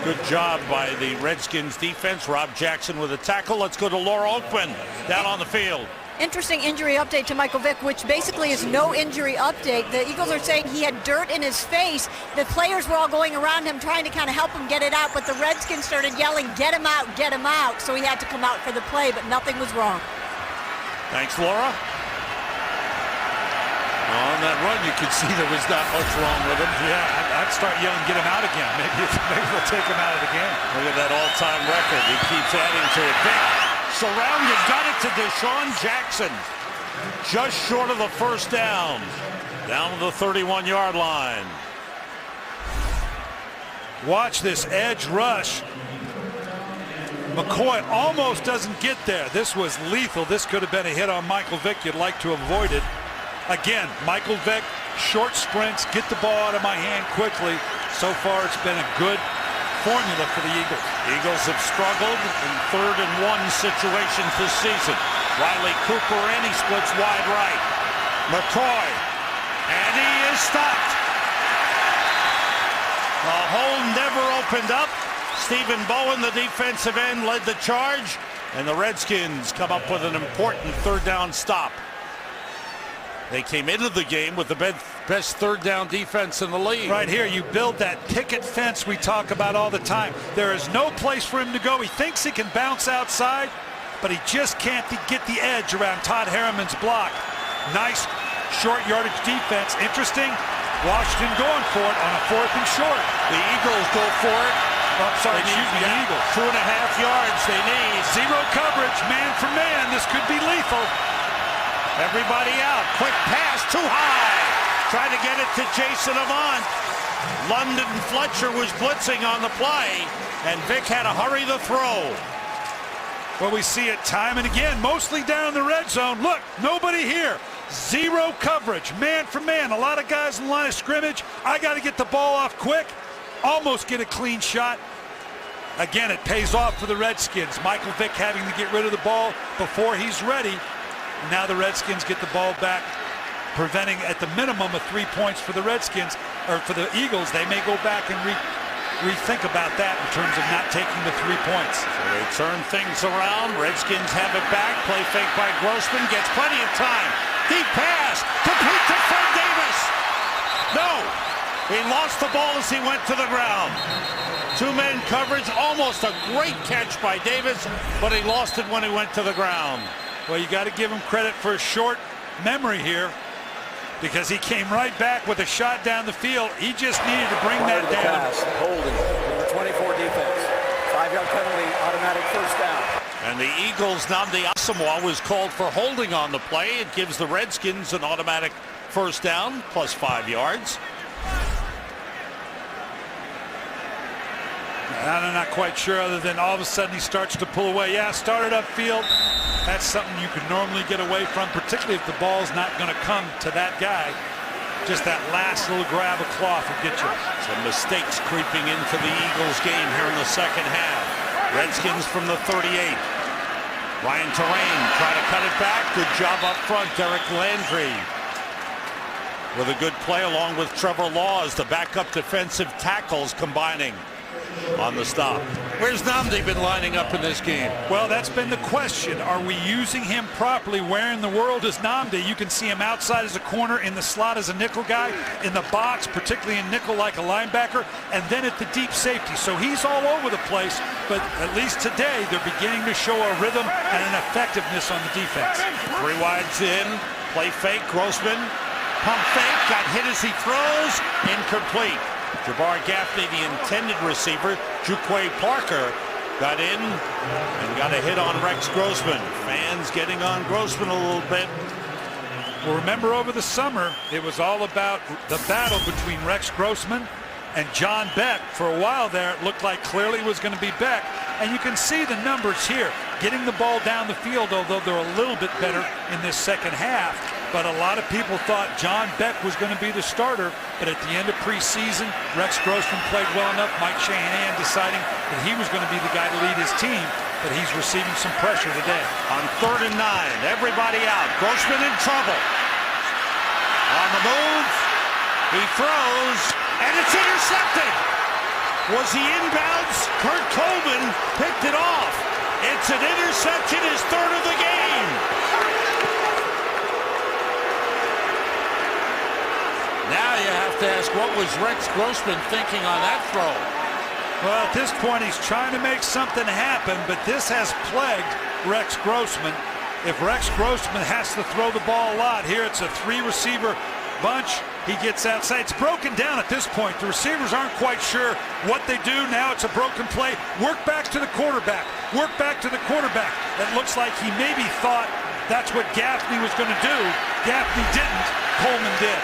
Good job by the Redskins defense. Rob Jackson with a tackle. Let's go to Laura Oakman down on the field. Interesting injury update to Michael Vick, which basically is no injury update. The Eagles are saying he had dirt in his face. The players were all going around him trying to kind of help him get it out, but the Redskins started yelling, get him out, get him out. So he had to come out for the play, but nothing was wrong. Thanks, Laura. On that run, you could see there was not much wrong with him. Yeah, I'd start yelling, get him out again. Maybe we'll take him out of the game. Look at that all-time record. He keeps adding to it. Vick surrounded, got it to Deshaun Jackson. Just short of the 1st down. Down to the 31-yard line. Watch this edge rush. McCoy almost doesn't get there. This was lethal. This could have been a hit on Michael Vick. You'd like to avoid it. Again, Michael Vick, short sprints, get the ball out of my hand quickly. So far, it's been a good formula for the Eagles. Eagles have struggled in 3rd and 1 situations this season. Riley Cooper in, he splits wide right. McCoy, and he is stopped. The hole never opened up. Stephen Bowen, the defensive end, led the charge, and the Redskins come up with an important 3rd down stop. They came into the game with the best 3rd down defense in the league. Right here, you build that picket fence we talk about all the time. There is no place for him to go. He thinks he can bounce outside, but he just can't get the edge around Todd Harriman's block. Nice short yardage defense. Interesting. Washington going for it on a 4th and short. The Eagles go for it. Oh, sorry, excuse me, the Eagles. 2.5 yards they need. 0 coverage, man for man. This could be lethal. Everybody out. Quick pass, too high. Trying to get it to Jason Avant. London Fletcher was blitzing on the play, and Vick had to hurry the throw. Well, we see it time and again, mostly down in the red zone. Look, nobody here. 0 coverage, man for man. A lot of guys in the line of scrimmage. I got to get the ball off quick. Almost get a clean shot. Again, it pays off for the Redskins. Michael Vick having to get rid of the ball before he's ready. Now the Redskins get the ball back, preventing at the minimum of 3 points for the Redskins, or for the Eagles. They may go back and rethink about that in terms of not taking the 3 points. So they turn things around. Redskins have it back. Play fake by Grossman. Gets plenty of time. Deep pass. Complete to Fred Davis. No. He lost the ball as he went to the ground. 2-man coverage. Almost a great catch by Davis, but he lost it when he went to the ground. Well, you got to give him credit for a short memory here, because he came right back with a shot down the field. He just needed to bring that down. Pass, holding, number 24 defense. 5-yard penalty, automatic 1st down. And the Eagles, Nnamdi Asomugha was called for holding on the play. It gives the Redskins an automatic 1st down, plus 5 yards. I'm not quite sure, other than all of a sudden he starts to pull away. Yeah, started upfield. That's something you could normally get away from, particularly if the ball's not going to come to that guy. Just that last little grab of cloth will get you. Some mistakes creeping into the Eagles game here in the 2nd half. Redskins from the 38. Ryan Terrain trying to cut it back. Good job up front, Derek Landry. With a good play along with Trevor Laws, the backup defensive tackles combining on the stop. Where's Namdi been lining up in this game? Well, that's been the question. Are we using him properly? Where in the world is Namdi? You can see him outside as a corner, in the slot as a nickel guy, in the box, particularly in nickel like a linebacker, and then at the deep safety. So he's all over the place, but at least today they're beginning to show a rhythm and an effectiveness on the defense. 3 wides in, play fake, Grossman, pump fake, got hit as he throws, incomplete. Jabbar Gaffney, the intended receiver. Juquay Parker got in and got a hit on Rex Grossman. Fans getting on Grossman a little bit. Well, remember over the summer, it was all about the battle between Rex Grossman and John Beck. For a while there, it looked like clearly it was going to be Beck. And you can see the numbers here. Getting the ball down the field, although they're a little bit better in this second half. But a lot of people thought John Beck was going to be the starter. But at the end of preseason, Rex Grossman played well enough. Mike Shanahan deciding that he was going to be the guy to lead his team. But he's receiving some pressure today. On 3rd and 9, everybody out. Grossman in trouble. On the move, he throws, and it's intercepted. Was he inbounds? Kurt Coleman picked it off. It's an interception, his 3rd of the game. Now you have to ask, what was Rex Grossman thinking on that throw? Well, at this point, he's trying to make something happen, but this has plagued Rex Grossman. If Rex Grossman has to throw the ball a lot, here it's a 3-receiver bunch. He gets outside. It's broken down at this point. The receivers aren't quite sure what they do. Now it's a broken play. Work back to the quarterback. Work back to the quarterback. It looks like he maybe thought that's what Gaffney was going to do. Gaffney didn't. Coleman did.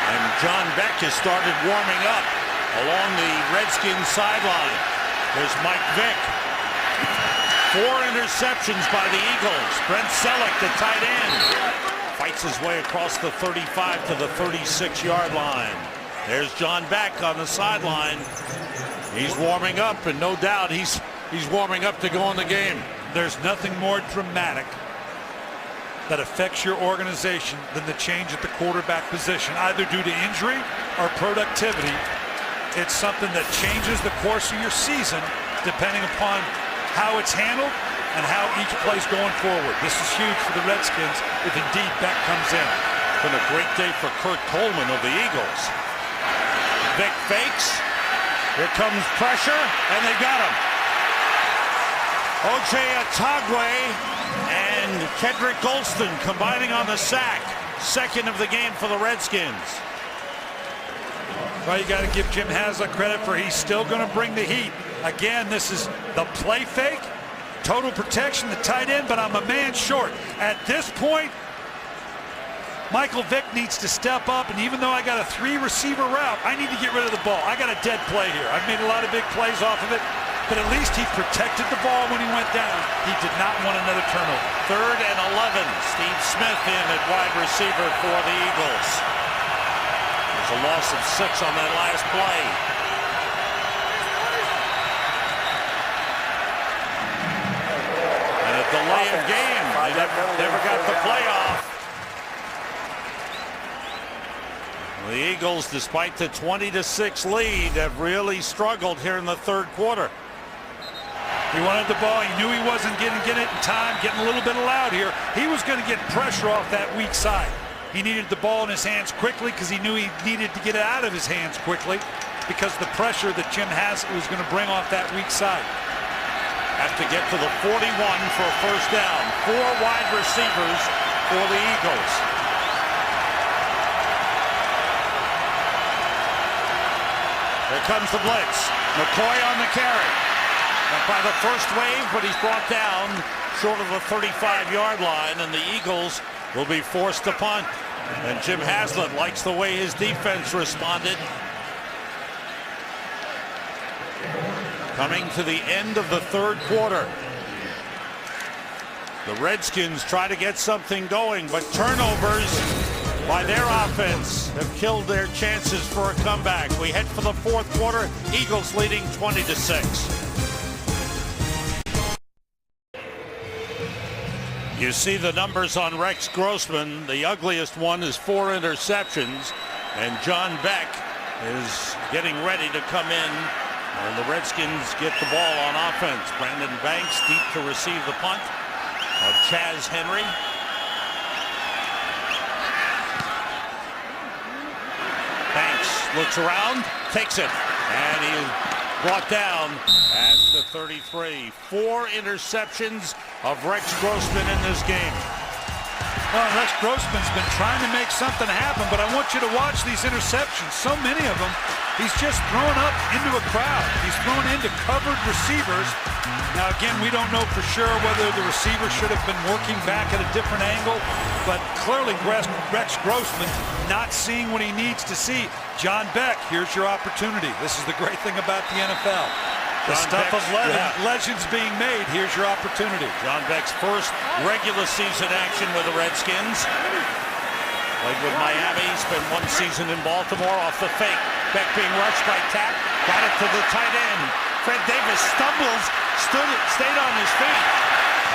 And John Beck has started warming up along the Redskins sideline. There's Mike Vick. 4 interceptions by the Eagles. Brent Selleck, the tight end, fights his way across the 35 to the 36-yard line. There's John Beck on the sideline. He's warming up, and no doubt he's warming up to go in the game. There's nothing more dramatic that affects your organization than the change at the quarterback position, either due to injury or productivity. It's something that changes the course of your season depending upon how it's handled and how each play's going forward. This is huge for the Redskins if indeed Beck comes in. Been a great day for Kurt Coleman of the Eagles. Vick fakes. Here comes pressure, and they got him. O.J. Atagwe and Kedrick Golston combining on the sack. 2nd of the game for the Redskins. Well, you got to give Jim Haslett credit for he's still going to bring the heat. Again, this is the play fake, total protection, the tight end, but I'm a man short. At this point, Michael Vick needs to step up, and even though I got a 3-receiver route, I need to get rid of the ball. I got a dead play here. I've made a lot of big plays off of it, but at least he protected the ball when he went down. He did not want another turnover. 3rd and 11. Steve Smith in at wide receiver for the Eagles. There's a loss of 6 on that last play. And a delay of game. They never got the playoff. The Eagles, despite the 20-6 lead, have really struggled here in the 3rd quarter. He wanted the ball. He knew he wasn't getting it in time, getting a little bit loud here. He was going to get pressure off that weak side. He needed the ball in his hands quickly because he knew he needed to get it out of his hands quickly because the pressure that Jim Haslett was going to bring off that weak side. Have to get to the 41 for a 1st down. 4 wide receivers for the Eagles. Here comes the blitz. McCoy on the carry. By the first wave, but he's brought down short of the 35-yard line, and the Eagles will be forced to punt. And Jim Haslett likes the way his defense responded. Coming to the end of the 3rd quarter. The Redskins try to get something going, but turnovers by their offense have killed their chances for a comeback. We head for the 4th quarter. Eagles leading 20-6. You see the numbers on Rex Grossman. The ugliest one is 4 interceptions, and John Beck is getting ready to come in And the Redskins get the ball on offense. Brandon Banks deep to receive the punt of Chaz Henry. Banks looks around, takes it, and he is brought down at the 33. 4 interceptions of Rex Grossman in this game. Well, Rex Grossman's been trying to make something happen, but I want you to watch these interceptions. So many of them, he's just throwing up into a crowd. He's thrown into covered receivers. Now, again, we don't know for sure whether the receiver should have been working back at a different angle, but clearly Rex Grossman not seeing what he needs to see. John Beck, here's your opportunity. This is the great thing about the NFL. The stuff of legends being made. Here's your opportunity. John Beck's first regular season action with the Redskins. Played with Miami, spent 1 season in Baltimore off the fake. Beck being rushed by Tapp, got it to the tight end. Fred Davis stumbles, stayed on his feet,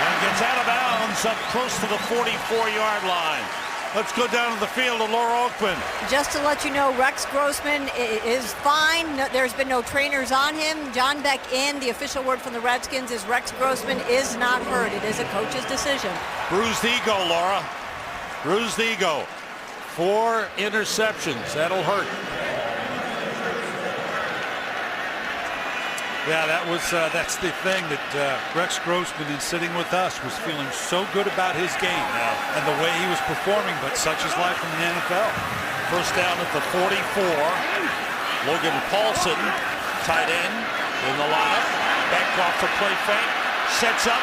and gets out of bounds up close to the 44-yard line. Let's go down to the field to Laura Oakman. Just to let you know, Rex Grossman is fine. There's been no trainers on him. John Beck in. The official word from the Redskins is Rex Grossman is not hurt. It is a coach's decision. Bruised ego, Laura. Bruised ego. 4 interceptions. That'll hurt. Yeah, that's the thing that Rex Grossman, in sitting with us, was feeling so good about his game and the way he was performing, but such is life in the NFL. First down at the 44. Logan Paulson, tight end, in the lineup. Back off the play fake, sets up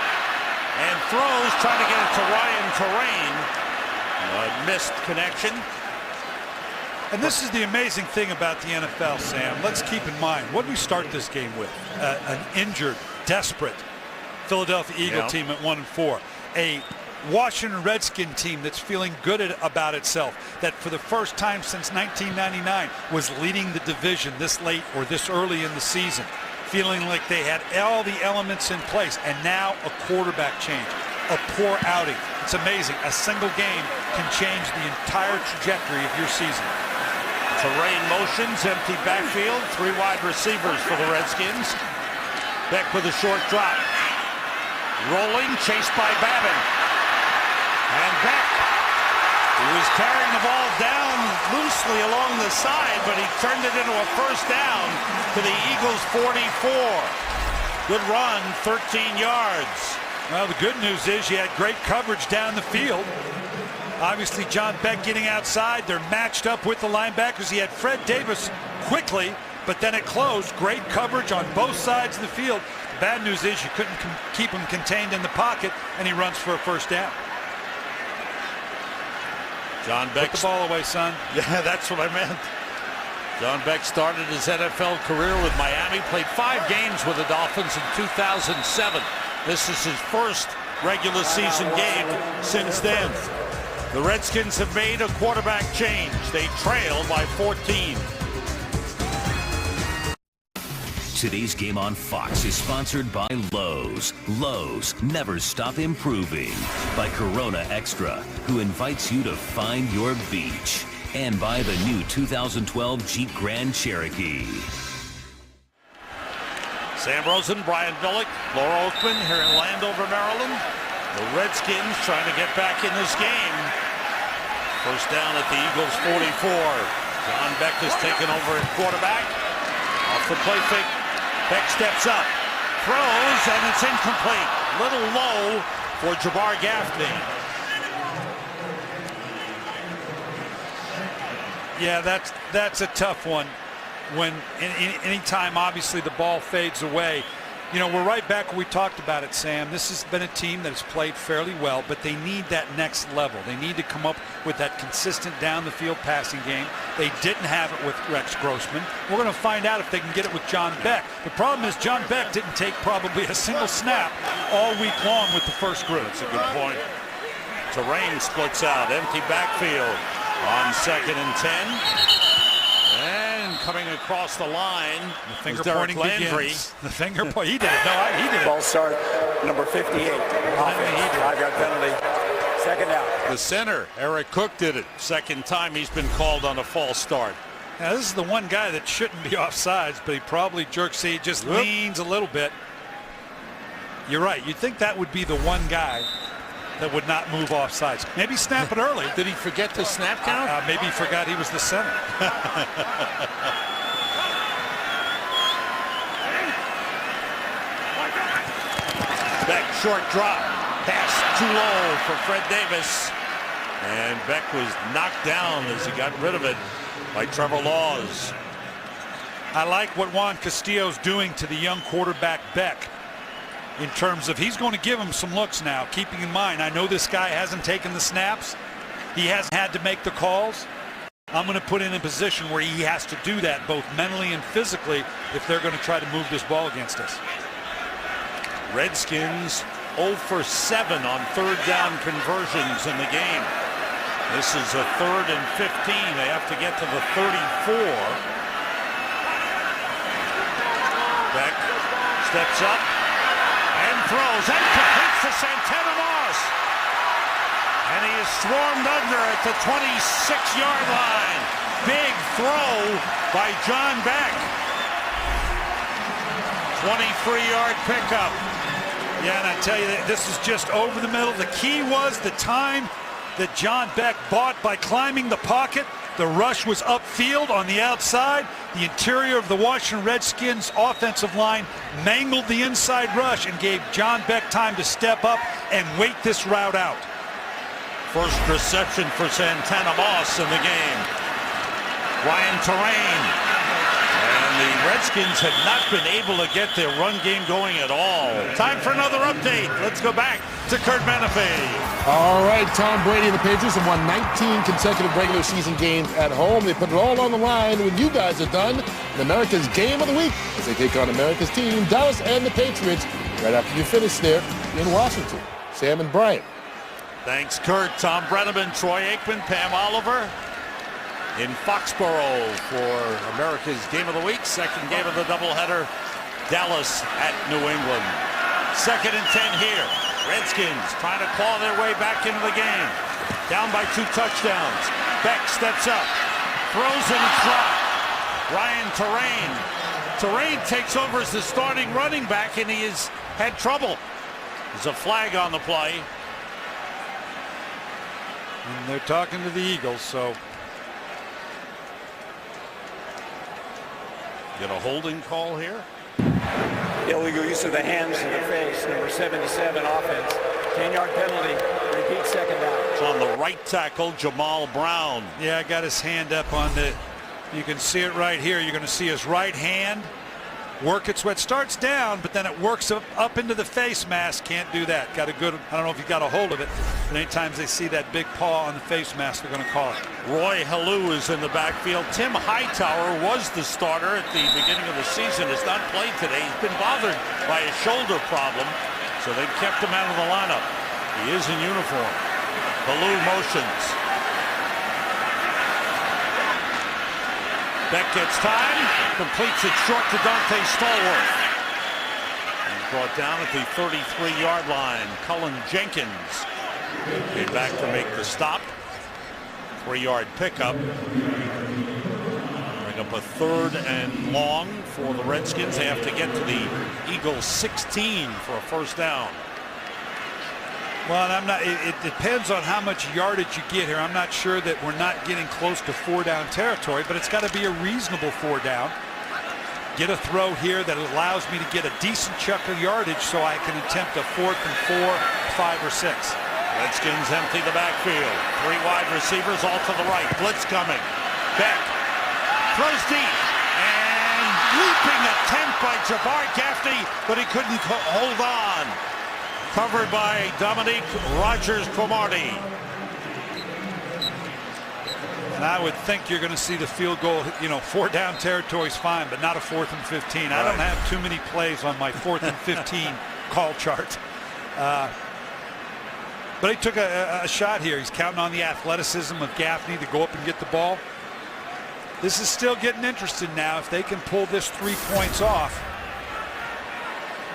and throws, trying to get it to Ryan Terrain. Missed connection. And this is the amazing thing about the NFL, Sam. Let's keep in mind, what did we start this game with? An injured, desperate Philadelphia Eagle team at 1-4. A Washington Redskin team that's feeling good about itself, that for the first time since 1999 was leading the division this late or this early in the season, feeling like they had all the elements in place, and now a quarterback change, a poor outing. It's amazing. A single game can change the entire trajectory of your season. Terrain motions, empty backfield, 3 wide receivers for the Redskins. Beck with a short drop. Rolling, chased by Babin. And Beck, who was carrying the ball down loosely along the side, but he turned it into a first down to the Eagles' 44. Good run, 13 yards. Well, the good news is you had great coverage down the field. Obviously, John Beck getting outside. They're matched up with the linebackers. He had Fred Davis quickly, but then it closed. Great coverage on both sides of the field. The bad news is you couldn't keep him contained in the pocket, and he runs for a first down. John Beck. Put the ball away, son. Yeah, that's what I meant. John Beck started his NFL career with Miami, played 5 games with the Dolphins in 2007. This is his first regular season game since then. The Redskins have made a quarterback change. They trail by 14. Today's game on Fox is sponsored by Lowe's. Lowe's, never stop improving. By Corona Extra, who invites you to find your beach. And by the new 2012 Jeep Grand Cherokee. Sam Rosen, Brian Billick, Laura Oakman here in Landover, Maryland. The Redskins trying to get back in this game. First down at the Eagles' 44. John Beck is taken over at quarterback. Off the play fake, Beck steps up, throws, and it's incomplete. Little low for Jabbar Gaffney. Yeah, that's a tough one. When anytime, obviously, the ball fades away. You know, we're right back where we talked about it, Sam. This has been a team that has played fairly well, but they need that next level. They need to come up with that consistent down-the-field passing game. They didn't have it with Rex Grossman. We're going to find out if they can get it with John Beck. The problem is John Beck didn't take probably a single snap all week long with the first group. That's a good point. Terrain splits out, empty backfield on 2nd and 10. And coming across the line, the finger pointing begins. The finger point. He did it. No, he did it. Ball start, number 58. Offense, 5-yard penalty. 2nd down. The center, Eric Cook, did it. 2nd time he's been called on a false start. Now, this is the one guy that shouldn't be offsides, but he probably jerks. See, he just leans a little bit. You're right. You'd think that would be the one guy that would not move offsides. Maybe snap it early. Did he forget to snap count? Maybe he forgot he was the center. Beck, short drop. Pass too low for Fred Davis. And Beck was knocked down as he got rid of it by Trevor Laws. I like what Juan Castillo's doing to the young quarterback Beck in terms of he's going to give him some looks now, keeping in mind, I know this guy hasn't taken the snaps. He hasn't had to make the calls. I'm going to put him in a position where he has to do that both mentally and physically if they're going to try to move this ball against us. Redskins 0 for 7 on third down conversions in the game. This is a 3rd and 15. They have to get to the 34. Beck steps up and throws and completes to Santana Moss. And he is swarmed under at the 26-yard line. Big throw by John Beck. 23-yard pickup. Yeah, and I tell you, this is just over the middle. The key was the time that John Beck bought by climbing the pocket. The rush was upfield on the outside. The interior of the Washington Redskins offensive line mangled the inside rush and gave John Beck time to step up and wait this route out. First reception for Santana Moss in the game. Ryan Terrain. And the Redskins have not been able to get their run game going at all. Time for another update. Let's go back to Kurt Menefee. All right, Tom Brady and the Patriots have won 19 consecutive regular season games at home. They put it all on the line when you guys are done in America's Game of the Week as they take on America's team, Dallas and the Patriots, right after you finish there in Washington. Sam and Brian. Thanks, Kurt. Tom Brenneman, Troy Aikman, Pam Oliver in Foxborough for America's Game of the Week. Second game of the doubleheader, Dallas at New England. 2nd and 10 here. Redskins trying to claw their way back into the game. Down by 2 touchdowns. Beck steps up, throws and it's dropped. Ryan Terrain. Terrain takes over as the starting running back, and he has had trouble. There's a flag on the play. And they're talking to the Eagles, so. Get a holding call here. Illegal use of the hands to the face, number 77 offense. 10-yard penalty, repeat second down. It's on the right tackle, Jamal Brown. Yeah, I got his hand up on the, you can see it right here. You're going to see his right hand work its way. It starts down, but then it works up into the face mask. Can't do that. Got a good, I don't know if you got a hold of it, but anytime they see that big paw on the face mask, they're going to call it. Roy Halou is in the backfield. Tim Hightower was the starter at the beginning of the season. Has not played today. He's been bothered by a shoulder problem, so they've kept him out of the lineup. He is in uniform. Halou motions. Beck gets time, completes it short to Dante Stallworth. He's brought down at the 33-yard line. Cullen Jenkins came back to make the stop. 3-yard pickup. Bring up a 3rd and long for the Redskins. They have to get to the Eagles 16 for a first down. Well, I'm not. It depends on how much yardage you get here. I'm not sure that we're not getting close to 4-down territory, but it's got to be a reasonable 4-down. Get a throw here that allows me to get a decent chunk of yardage so I can attempt a 4th and 4, 5 or 6. Redskins empty the backfield. 3 wide receivers all to the right. Blitz coming. Beck throws deep. And leaping attempt by Jabbar Gaffney, but he couldn't hold on. Covered by Dominique Rodgers-Cromartie. And I would think you're going to see the field goal, 4-down territory is fine, but not a 4th and 15. Right. I don't have too many plays on my 4th and 15 call chart. But he took a shot here. He's counting on the athleticism of Gaffney to go up and get the ball. This is still getting interesting now. If they can pull this 3 points off.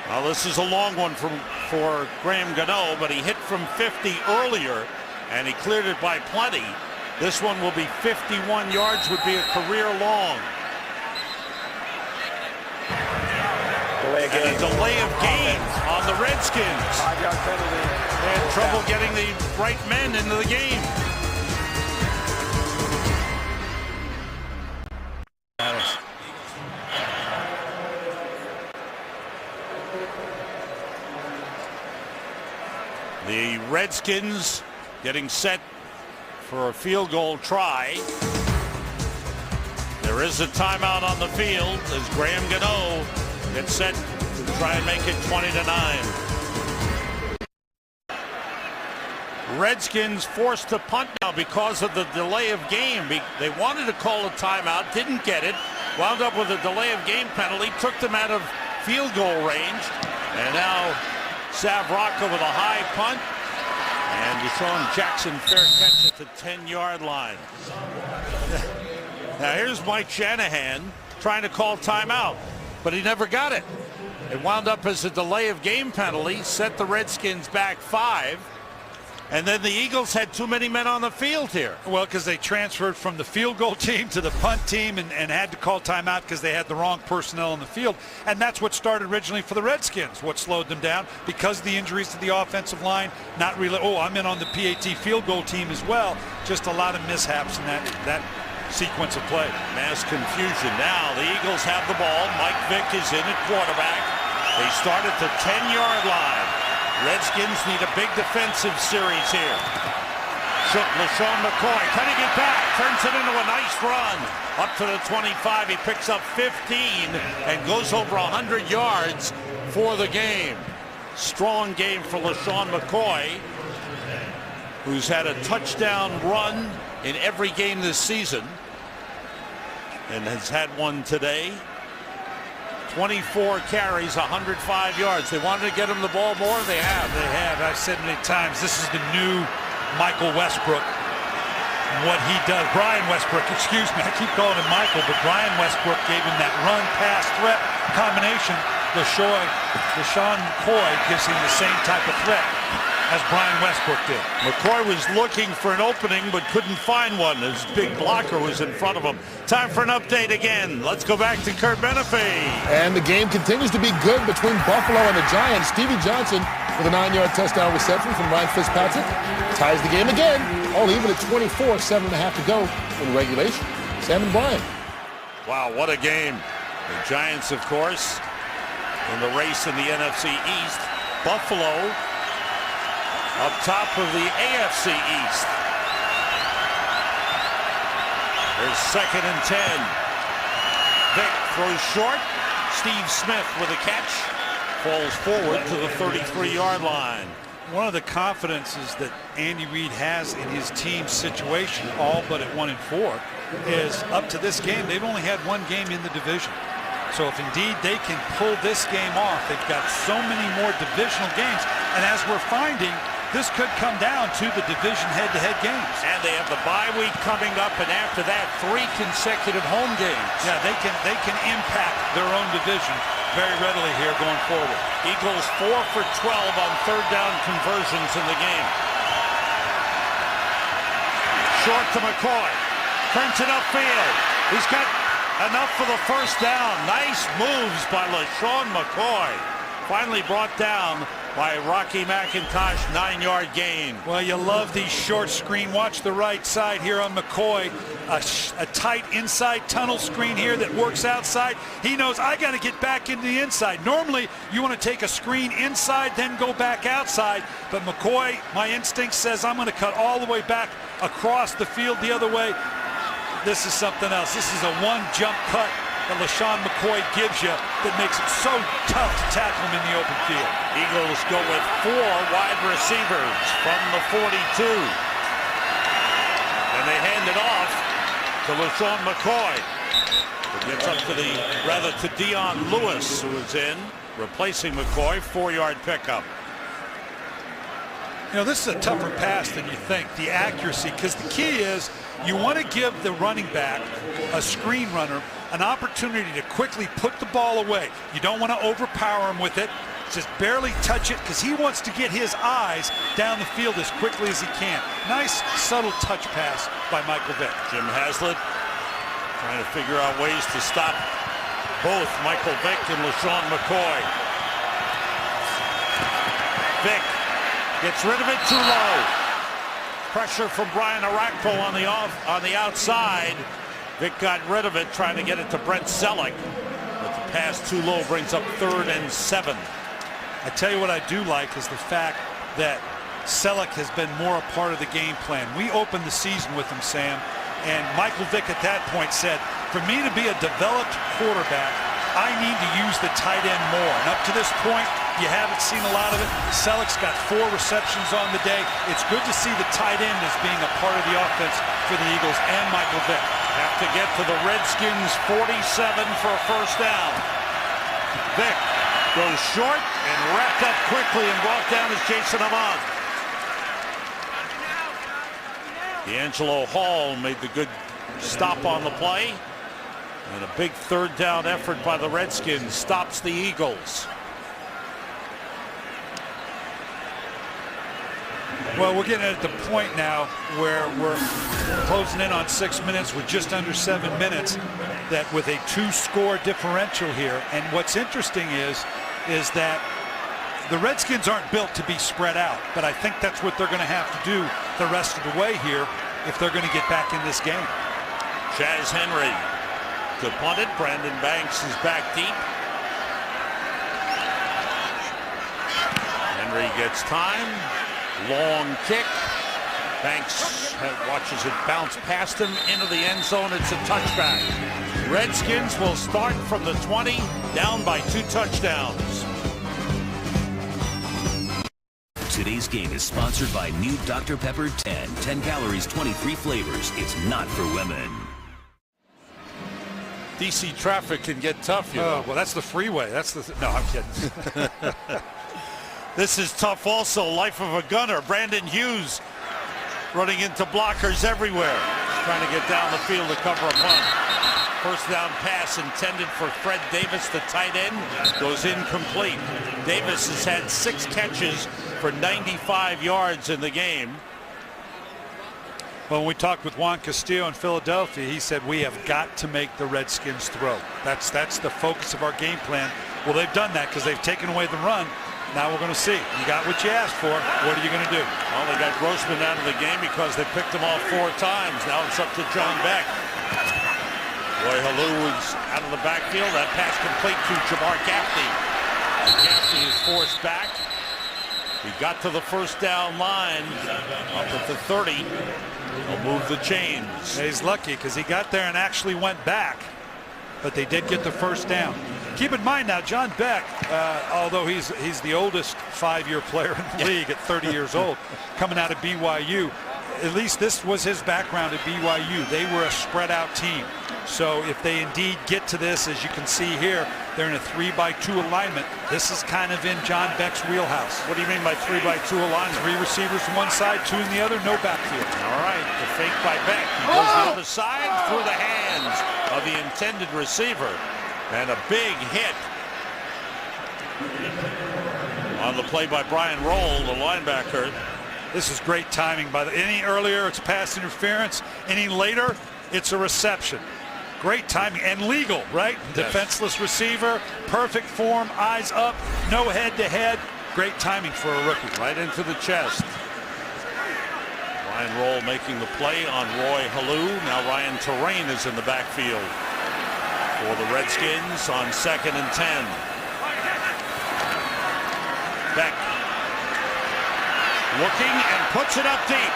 Well, this is a long one for Graham Gano, but he hit from 50 earlier, and he cleared it by plenty. This one will be 51 yards, would be a career long. And a delay of game on the Redskins. 5-yard penalty. They had trouble getting the right men into the game. The Redskins getting set for a field goal try. There is a timeout on the field as Graham Gano gets set to try and make it 20-9. Redskins forced to punt now because of the delay of game. They wanted to call a timeout, didn't get it, wound up with a delay of game penalty, took them out of field goal range, and now Savraka with a high punt, and Deshaun Jackson fair catch at the 10-yard line. Now here's Mike Shanahan trying to call timeout, but he never got it. It wound up as a delay of game penalty, set the Redskins back 5. And then the Eagles had too many men on the field here. Well, because they transferred from the field goal team to the punt team and had to call timeout because they had the wrong personnel on the field. And that's what started originally for the Redskins, what slowed them down because of the injuries to the offensive line. Not really, I'm in on the PAT field goal team as well. Just a lot of mishaps in that sequence of play. Mass confusion. Now the Eagles have the ball. Mike Vick is in at quarterback. They start at the 10-yard line. Redskins need a big defensive series here. LaShawn McCoy, can he get back? Turns it into a nice run. Up to the 25, he picks up 15 and goes over 100 yards for the game. Strong game for LaShawn McCoy, who's had a touchdown run in every game this season and has had one today. 24 carries, 105 yards. They wanted to get him the ball more. They have. I've said many times, this is the new Michael Westbrook. What he does. Brian Westbrook, excuse me. I keep calling him Michael, but Brian Westbrook gave him that run, pass, threat combination. LaShawn McCoy gives him the same type of threat as Brian Westbrook did. McCoy was looking for an opening but couldn't find one. His big blocker was in front of him. Time for an update again. Let's go back to Kurt Menefee. And the game continues to be good between Buffalo and the Giants. Stevie Johnson with a 9-yard touchdown reception from Ryan Fitzpatrick ties the game again. All even at 24, 7.5 to go in regulation. Sam and Brian. Wow, what a game. The Giants, of course, in the race in the NFC East. Buffalo up top of the AFC East. There's 2nd and 10. Vick throws short. Steve Smith with a catch. Falls forward to the 33-yard line. One of the confidences that Andy Reid has in his team's situation, all but at 1-4, is up to this game, they've only had one game in the division. So if indeed they can pull this game off, they've got so many more divisional games. And as we're finding, this could come down to the division head-to-head games. And they have the bye week coming up, and after that, 3 consecutive home games. Yeah, they can impact their own division very readily here going forward. Eagles 4 for 12 on 3rd down conversions in the game. Short to McCoy. Turns it upfield. He's got enough for the first down. Nice moves by LaShawn McCoy. Finally brought down by Rocky McIntosh, 9-yard gain. Well, you love these short screen. Watch the right side here on McCoy. A tight inside tunnel screen here that works outside. He knows I got to get back into the inside. Normally, you want to take a screen inside, then go back outside. But McCoy, my instinct says I'm going to cut all the way back across the field the other way. This is something else. This is a one-jump cut that LaShawn McCoy gives you that makes it so tough to tackle him in the open field. Eagles go with 4 wide receivers from the 42. And they hand it off to LaShawn McCoy. It gets up to Dion Lewis, who is in, replacing McCoy, 4-yard pickup. You know, this is a tougher pass than you think, the accuracy, because the key is you want to give the running back, a screen runner, an opportunity to quickly put the ball away. You don't want to overpower him with it. just barely touch it because he wants to get his eyes down the field as quickly as he can. Nice, subtle touch pass by Michael Vick. Jim Haslett trying to figure out ways to stop both Michael Vick and LaShawn McCoy. Vick gets rid of it too low. Pressure from Brian Arakpo on the outside. Vick got rid of it, trying to get it to Brent Selleck. But the pass too low brings up 3rd and 7. I tell you what I do like is the fact that Selleck has been more a part of the game plan. We opened the season with him, Sam, and Michael Vick at that point said, for me to be a developed quarterback, I need to use the tight end more. And up to this point, you haven't seen a lot of it. Selleck's got 4 receptions on the day. It's good to see the tight end as being a part of the offense for the Eagles and Michael Vick. Have to get to the Redskins 47 for a first down. Vick goes short and wrapped up quickly and brought down as Jason Avant. D'Angelo Hall made the good stop on the play. And a big 3rd down effort by the Redskins stops the Eagles. Well, we're getting at the point now where we're closing in on 6 minutes with just under 7 minutes, that with a 2-score differential here. And what's interesting is that the Redskins aren't built to be spread out, but I think that's what they're going to have to do the rest of the way here if they're going to get back in this game. Chaz Henry to punt it. Brandon Banks is back deep. Henry gets time. Long kick. Banks watches it bounce past him into the end zone. It's a touchback. Redskins will start from the 20, down by 2 touchdowns. Today's game is sponsored by new Dr. Pepper 10 calories, 23 flavors. It's not for women. DC traffic can get tough, you know. Well, that's the freeway. That's the no, I'm kidding. This is tough also. Life of a gunner. Brandon Hughes running into blockers everywhere. Trying to get down the field to cover a punt. First down pass intended for Fred Davis, the tight end, goes incomplete. Davis has had 6 catches for 95 yards in the game. Well, when we talked with Juan Castillo in Philadelphia, he said we have got to make the Redskins throw. That's the focus of our game plan. Well, they've done that because they've taken away the run. Now we're going to see. You got what you asked for. What are you going to do? Well, they got Grossman out of the game because they picked him off 4 times. Now it's up to John Beck. Roy Halou is out of the backfield. That pass complete to Jamar Gaffney. Gaffney is forced back. He got to the first down line, up at the 30. He'll move the chains. He's lucky because he got there and actually went back, but they did get the first down. Keep in mind now, John Beck, although he's the oldest 5-year player in the league at 30 years old, coming out of BYU, at least this was his background at BYU. They were a spread out team. So if they indeed get to this, as you can see here, they're in a 3-by-2 alignment. This is kind of in John Beck's wheelhouse. What do you mean by 3-by-2 alignment? 3 receivers on one side, 2 in the other, no backfield. All right, the fake by Beck. He goes to the other side through the hands of the intended receiver. And a big hit on the play by Brian Roll, the linebacker. This is great timing. Any earlier, it's pass interference. Any later, it's a reception. Great timing and legal, right? Yes. Defenseless receiver, perfect form, eyes up, no head-to-head. Great timing for a rookie. Right into the chest. Brian Roll making the play on Roy Halou. Now Ryan Terrain is in the backfield for the Redskins on 2nd and 10. Beck looking and puts it up deep.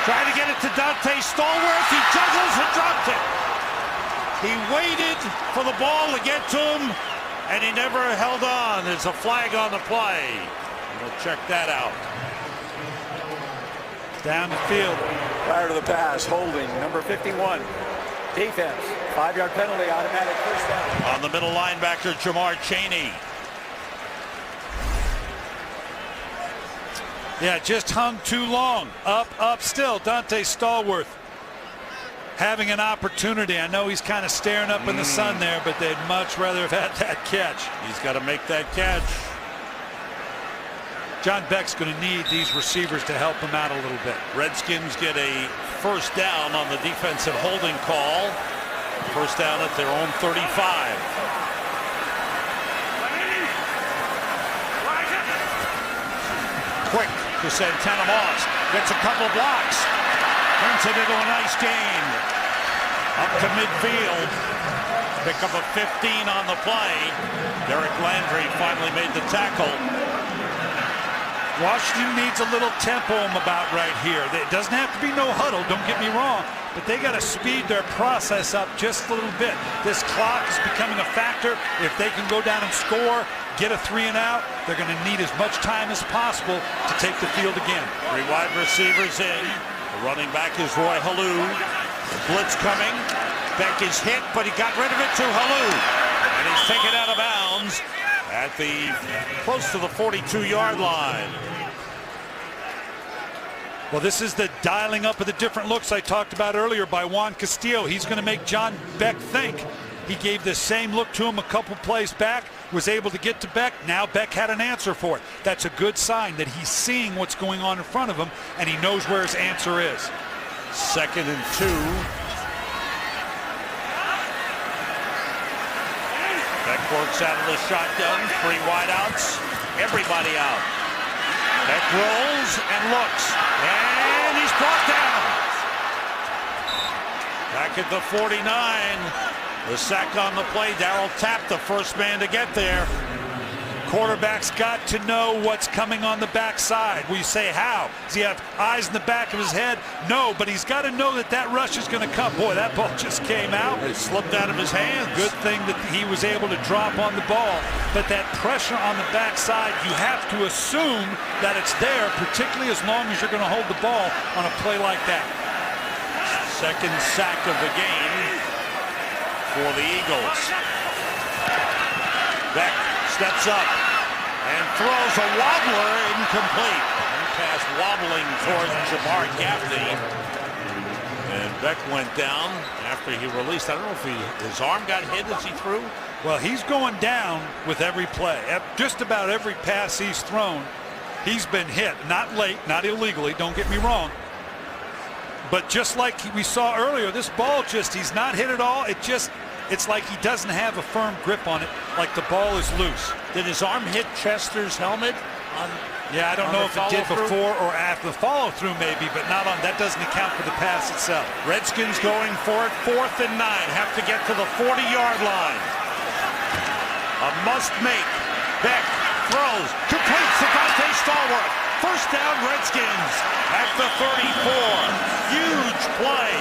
Trying to get it to Dante Stallworth. He juggles and dropped it. He waited for the ball to get to him, and he never held on. There's a flag on the play. We'll check that out. Down the field. Prior to the pass, holding, number 51. Defense, 5-yard penalty, automatic first down. On the middle linebacker, Jamar Chaney. Yeah, just hung too long. Up still. Dante Stallworth having an opportunity. I know he's kind of staring up in the sun there, but they'd much rather have had that catch. He's got to make that catch. John Beck's going to need these receivers to help him out a little bit. Redskins get a first down on the defensive holding call. First down at their own 35. Quick to Santana Moss. Gets a couple blocks. Turns it into a nice gain. Up to midfield. Pick up a 15 on the play. Derek Landry finally made the tackle. Washington needs a little tempo about right here. It doesn't have to be no huddle, don't get me wrong, but they got to speed their process up just a little bit. This clock is becoming a factor. If they can go down and score, get a 3 and out, they're going to need as much time as possible to take the field again. 3 wide receivers in. The running back is Roy Halou. Blitz coming. Beck is hit, but he got rid of it to Halou. And he's taken out of bounds at the close to the 42-yard line. Well, this is the dialing up of the different looks I talked about earlier by Juan Castillo. He's going to make John Beck think. He gave the same look to him a couple plays back, was able to get to Beck. Now Beck had an answer for it. That's a good sign that he's seeing what's going on in front of him, and he knows where his answer is. 2nd and 2. Beck works out of the shotgun. 3 wideouts. Everybody out. Beck rolls and looks. And he's brought down. Back at the 49. The sack on the play. Darryl tapped the first man to get there. Quarterback's got to know what's coming on the backside. We say how? Does he have eyes in the back of his head? No, but he's got to know that that rush is going to come. Boy, that ball just came out. It slipped out of his hands. Good thing that he was able to drop on the ball. But that pressure on the backside, you have to assume that it's there, particularly as long as you're going to hold the ball on a play like that. 2nd sack of the game for the Eagles. Beck steps up and throws a wobbler, incomplete. Pass wobbling towards Jamar Gaffney. And Beck went down after he released. I don't know if his arm got hit as he threw. Well, he's going down with every play. Just about every pass he's thrown, he's been hit. Not late, not illegally, don't get me wrong. But just like we saw earlier, this ball he's not hit at all. It's like he doesn't have a firm grip on it, like the ball is loose. Did his arm hit Chester's helmet? Yeah, I don't know if it did before or after the follow-through maybe, but not on. That doesn't account for the pass itself. Redskins going for it. 4th and 9. Have to get to the 40-yard line. A must make. Beck throws. Completes to Dante Stallworth. First down, Redskins at the 34. Huge play.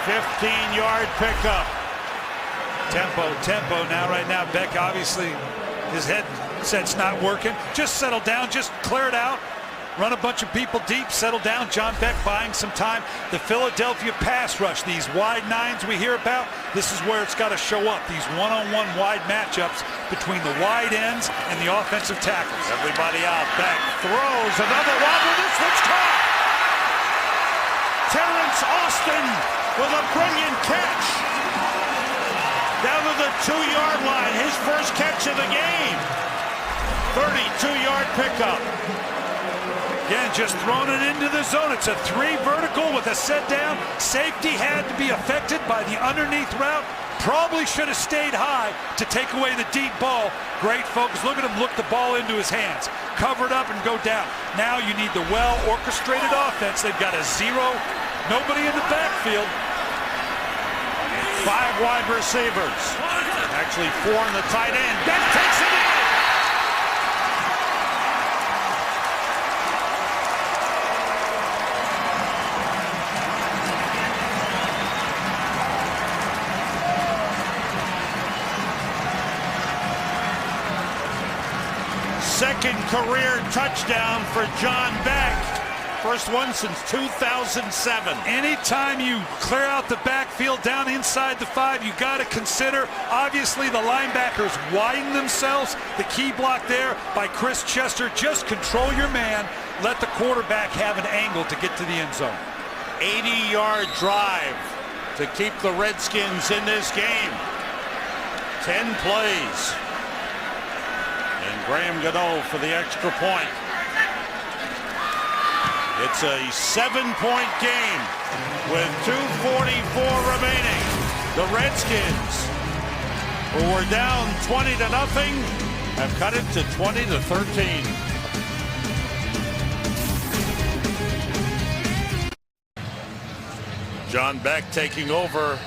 15-yard pickup. Tempo now, right now. Beck, obviously, his headset's not working. Just settle down, just clear it out. Run a bunch of people deep, settle down. John Beck buying some time. The Philadelphia pass rush, these wide nines we hear about, this is where it's got to show up. These one-on-one wide matchups between the wide ends and the offensive tackles. Everybody out. Beck throws another wobbler. This one's caught. Terrence Austin with a brilliant catch. Down to the 2-yard line. His first catch of the game. 32-yard pickup. Again, just throwing it into the zone. It's a 3 vertical with a set down. Safety had to be affected by the underneath route. Probably should have stayed high to take away the deep ball. Great focus. Look at him look the ball into his hands. Cover it up and go down. Now you need the well-orchestrated offense. They've got a 0. Nobody in the backfield. 5 wide receivers. Actually 4 in the tight end. Beck takes it in. Second career touchdown for John Beck. First one since 2007. Anytime you clear out the backfield down inside the 5, you got to consider, obviously, the linebackers widen themselves. The key block there by Chris Chester. Just control your man. Let the quarterback have an angle to get to the end zone. 80-yard drive to keep the Redskins in this game. 10 plays. And Graham Gano for the extra point. It's a 7-point game with 2:44 remaining. The Redskins, who were down 20-0, have cut it to 20-13. John Beck taking over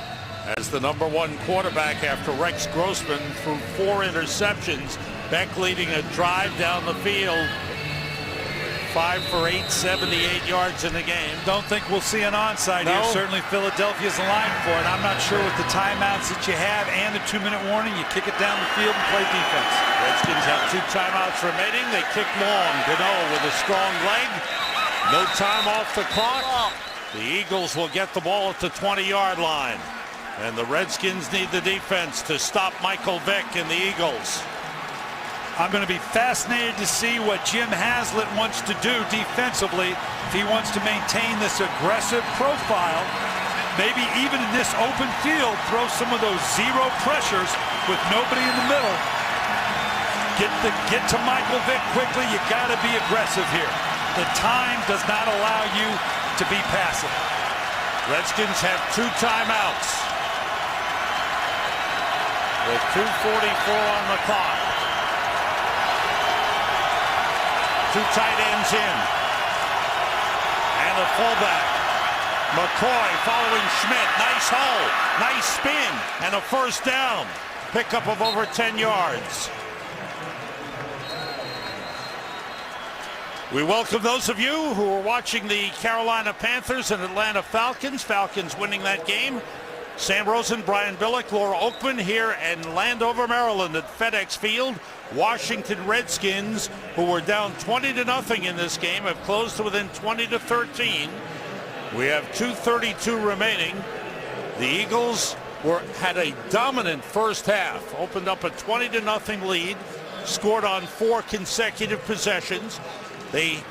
as the #1 quarterback after Rex Grossman threw 4 interceptions. Beck leading a drive down the field. 5 for 8, 78 yards in the game. Don't think we'll see an onside here. Certainly Philadelphia's aligned for it. I'm not sure with the timeouts that you have and the 2-minute warning, you kick it down the field and play defense. Redskins have 2 timeouts remaining. They kick long. Gano with a strong leg. No time off the clock. The Eagles will get the ball at the 20-yard line. And the Redskins need the defense to stop Michael Vick and the Eagles. I'm going to be fascinated to see what Jim Haslett wants to do defensively. If he wants to maintain this aggressive profile, maybe even in this open field, throw some of those zero pressures with nobody in the middle. Get to Michael Vick quickly. You got to be aggressive here. The time does not allow you to be passive. Redskins have 2 timeouts with 2:44 on the clock. 2 tight ends in. And the fullback. McCoy following Schmidt. Nice hole. Nice spin. And a first down. Pickup of over 10 yards. We welcome those of you who are watching the Carolina Panthers and Atlanta Falcons. Falcons winning that game. Sam Rosen, Brian Billick, Laura Oakman here in Landover, Maryland at FedEx Field. Washington Redskins, who were down 20-0 in this game, have closed to within 20-13. We have 2:32 remaining. The Eagles had a dominant first half, opened up a 20-0 lead, scored on 4 consecutive possessions. They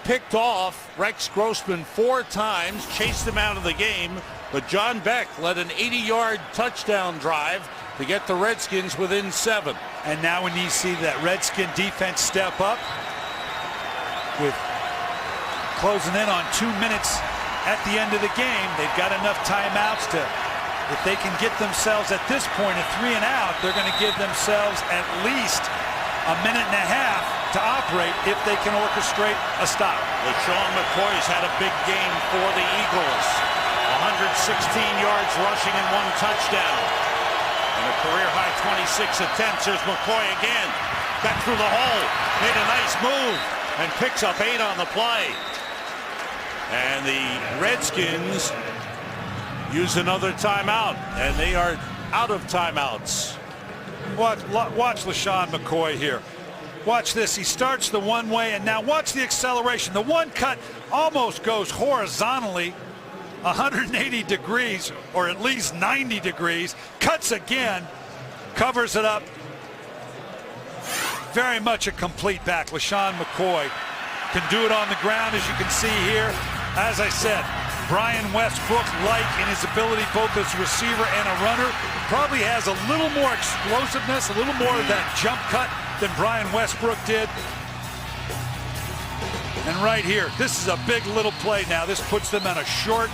picked off Rex Grossman 4 times, chased him out of the game, but John Beck led an 80-yard touchdown drive to get the Redskins within 7. And now when you see that Redskin defense step up with closing in on 2 minutes at the end of the game, they've got enough timeouts to, if they can get themselves at this point a 3 and out, they're going to give themselves at least a minute and a half to operate if they can orchestrate a stop. LaShawn McCoy's had a big game for the Eagles. 116 yards rushing and 1 touchdown. And a career-high 26 attempts. There's McCoy again. Got through the hole. Made a nice move. And picks up 8 on the play. And the Redskins use another timeout. And they are out of timeouts. Watch LaShawn McCoy here. Watch this. He starts the one way, and now watch the acceleration. The one cut almost goes horizontally 180 degrees, or at least 90 degrees. Cuts again, covers it up. Very much a complete back. LaShawn McCoy can do it on the ground, as you can see here. As I said, Brian Westbrook-like in his ability both as a receiver and a runner. Probably has a little more explosiveness, a little more of that jump cut than Brian Westbrook did. And right here, this is a big little play now. This puts them on a short,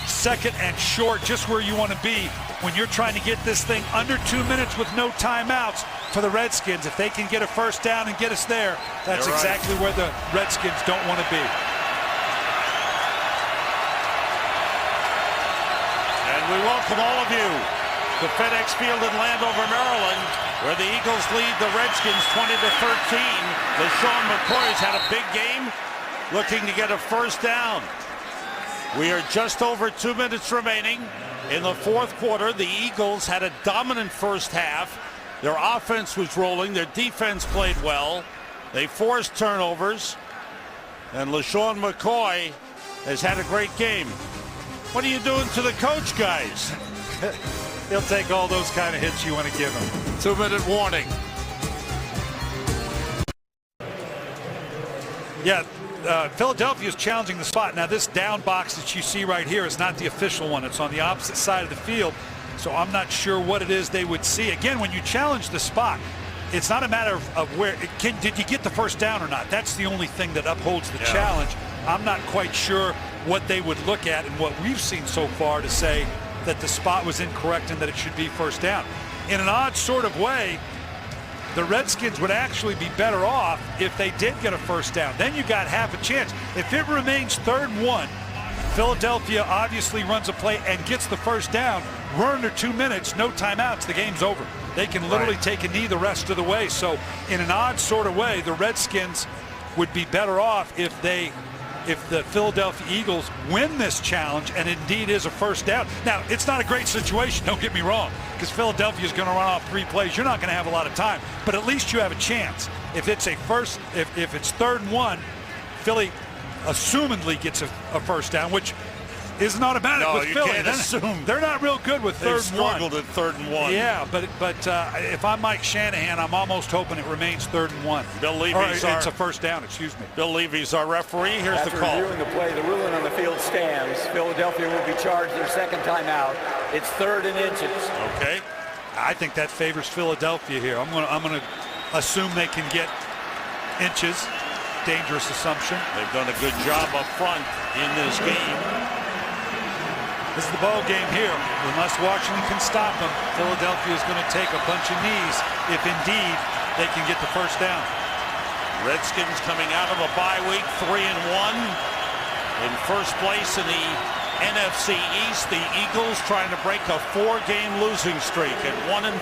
2nd and short, just where you want to be when you're trying to get this thing under 2 minutes with no timeouts for the Redskins. If they can get a first down and get us there, that's exactly where the Redskins don't want to be. And we welcome all of you to FedEx Field in Landover, Maryland, where the Eagles lead the Redskins 20-13. LaShawn McCoy's had a big game, looking to get a first down. We are just over 2 minutes remaining in the 4th quarter. The Eagles had a dominant first half. Their offense was rolling. Their defense played well. They forced turnovers. And LaShawn McCoy has had a great game. What are you doing to the coach, guys? He'll take all those kind of hits you want to give him. 2-minute warning. Yeah, Philadelphia is challenging the spot. Now, this down box that you see right here is not the official one. It's on the opposite side of the field. So I'm not sure what it is they would see. Again, when you challenge the spot, it's not a matter of where did you get the first down or not. That's the only thing that upholds the challenge. I'm not quite sure what they would look at and what we've seen so far to say that the spot was incorrect and that it should be first down. In an odd sort of way, the Redskins would actually be better off if they did get a first down. Then you got half a chance. If it remains 3rd and 1, Philadelphia obviously runs a play and gets the first down. We're under 2 minutes, no timeouts, the game's over. They can literally take a knee the rest of the way. So in an odd sort of way, the Redskins would be better off if the Philadelphia Eagles win this challenge and indeed is a first down. Now, it's not a great situation, don't get me wrong, because Philadelphia is going to run off 3 plays. You're not going to have a lot of time, but at least you have a chance. If it's if it's 3rd and 1, Philly assumedly gets a first down, which isn't automatic with Philly. Can't assume. They're not real good with 3rd and 1. Struggled at 3rd and 1. Yeah, but if I'm Mike Shanahan, I'm almost hoping it remains 3rd and 1. Bill Levy's it's a first down, excuse me. Bill Levy's our referee. Here's the call. After reviewing the play, the ruling on the field stands. Philadelphia will be charged their second timeout. It's 3rd and inches. Okay. I think that favors Philadelphia here. I'm gonna assume they can get inches. Dangerous assumption. They've done a good job up front in this game. This is the ball game here. Unless Washington can stop them, Philadelphia is going to take a bunch of knees if indeed they can get the first down. Redskins coming out of a bye week, 3-1. In first place in the NFC East, the Eagles trying to break a 4-game losing streak at 1-4.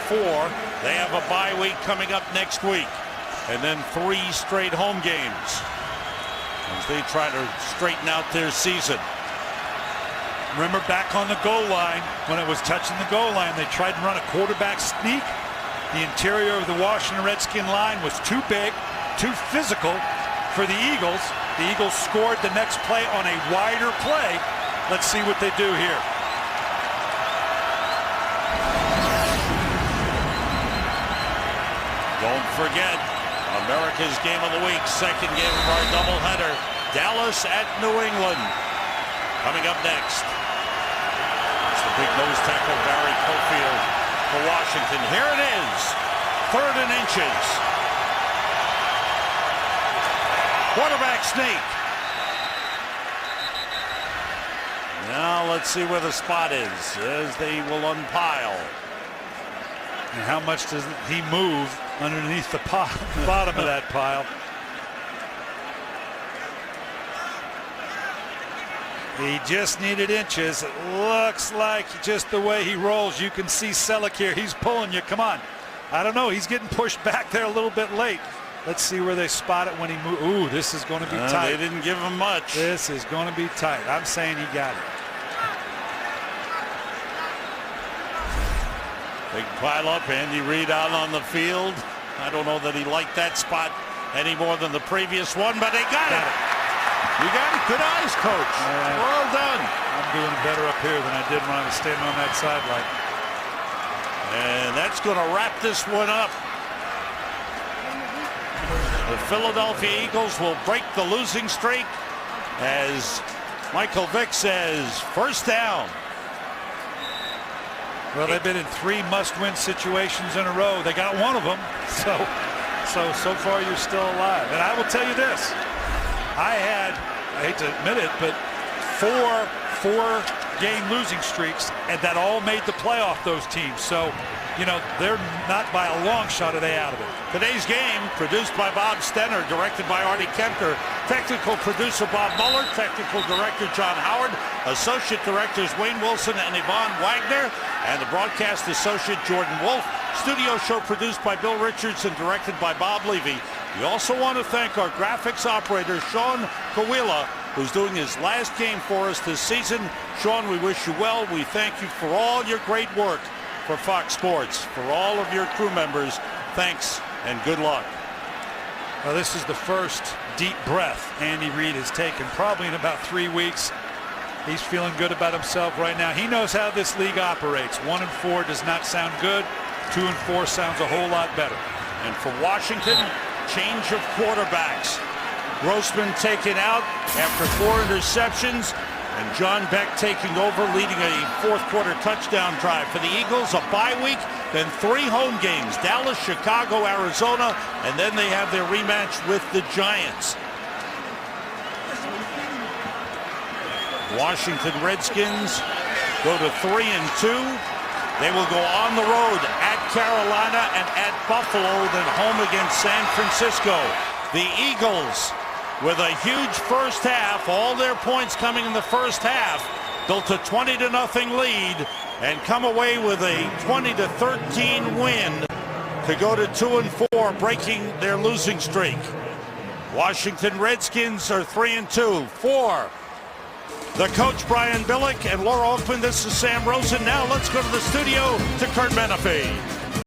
They have a bye week coming up next week. And then 3 straight home games as they try to straighten out their season. Remember back on the goal line, when it was touching the goal line, they tried to run a quarterback sneak. The interior of the Washington Redskin line was too big, too physical for the Eagles. The Eagles scored the next play on a wider play. Let's see what they do here. Don't forget, America's Game of the Week, second game of our doubleheader. Dallas at New England. Coming up next. It's the big nose tackle, Barry Cofield for Washington. Here it is. 3rd and inches. Quarterback sneak. Now let's see where the spot is as they will unpile. And how much does he move underneath the bottom of that pile? He just needed inches. It looks like just the way he rolls. You can see Selleck here. He's pulling you. Come on. I don't know. He's getting pushed back there a little bit late. Let's see where they spot it when he moves. Ooh, this is going to be tight. They didn't give him much. This is going to be tight. I'm saying he got it. Big pile up. Andy Reid out on the field. I don't know that he liked that spot any more than the previous one, but they got it. You got it. Good eyes, Coach. Well done. I'm doing better up here than I did when I was standing on that sideline. And that's going to wrap this one up. The Philadelphia Eagles will break the losing streak as Michael Vick says, first down. Well, they've been in 3 must-win situations in a row. They got one of them. So far you're still alive. And I will tell you this. I hate to admit it, but 4 game losing streaks, and that all made the playoff, those teams. So, you know, they're not by a long shot are they out of it. Today's game produced by Bob Stenner, directed by Artie Kempker, technical producer Bob Mueller, technical director John Howard, associate directors Wayne Wilson and Yvonne Wagner, and the broadcast associate Jordan Wolf. Studio show produced by Bill Richards and directed by Bob Levy. We also want to thank our graphics operator Sean Kawila, who's doing his last game for us this season. Sean, we wish you well. We thank you for all your great work for Fox Sports. For all of your crew members, thanks and good luck. Well, this is the first deep breath Andy Reid has taken probably in about 3 weeks. He's feeling good about himself right now. He knows how this league operates. 1-4 does not sound good. 2-4 sounds a whole lot better. And for Washington, change of quarterbacks. Grossman taken out after 4 interceptions, and John Beck taking over, leading a fourth quarter touchdown drive. For the Eagles, a bye week then 3 home games, Dallas, Chicago, Arizona, and then they have their rematch with the Giants. Washington Redskins go to 3-2. They will go on the road at Carolina and at Buffalo, then home against San Francisco. The Eagles, with a huge first half, all their points coming in the first half, built a 20-0 lead and come away with a 20-13 win to go to 2-4, breaking their losing streak. Washington Redskins are 3-2. For the coach, Brian Billick, and Laura Oakman, this is Sam Rosen. Now let's go to the studio to Kurt Menefee.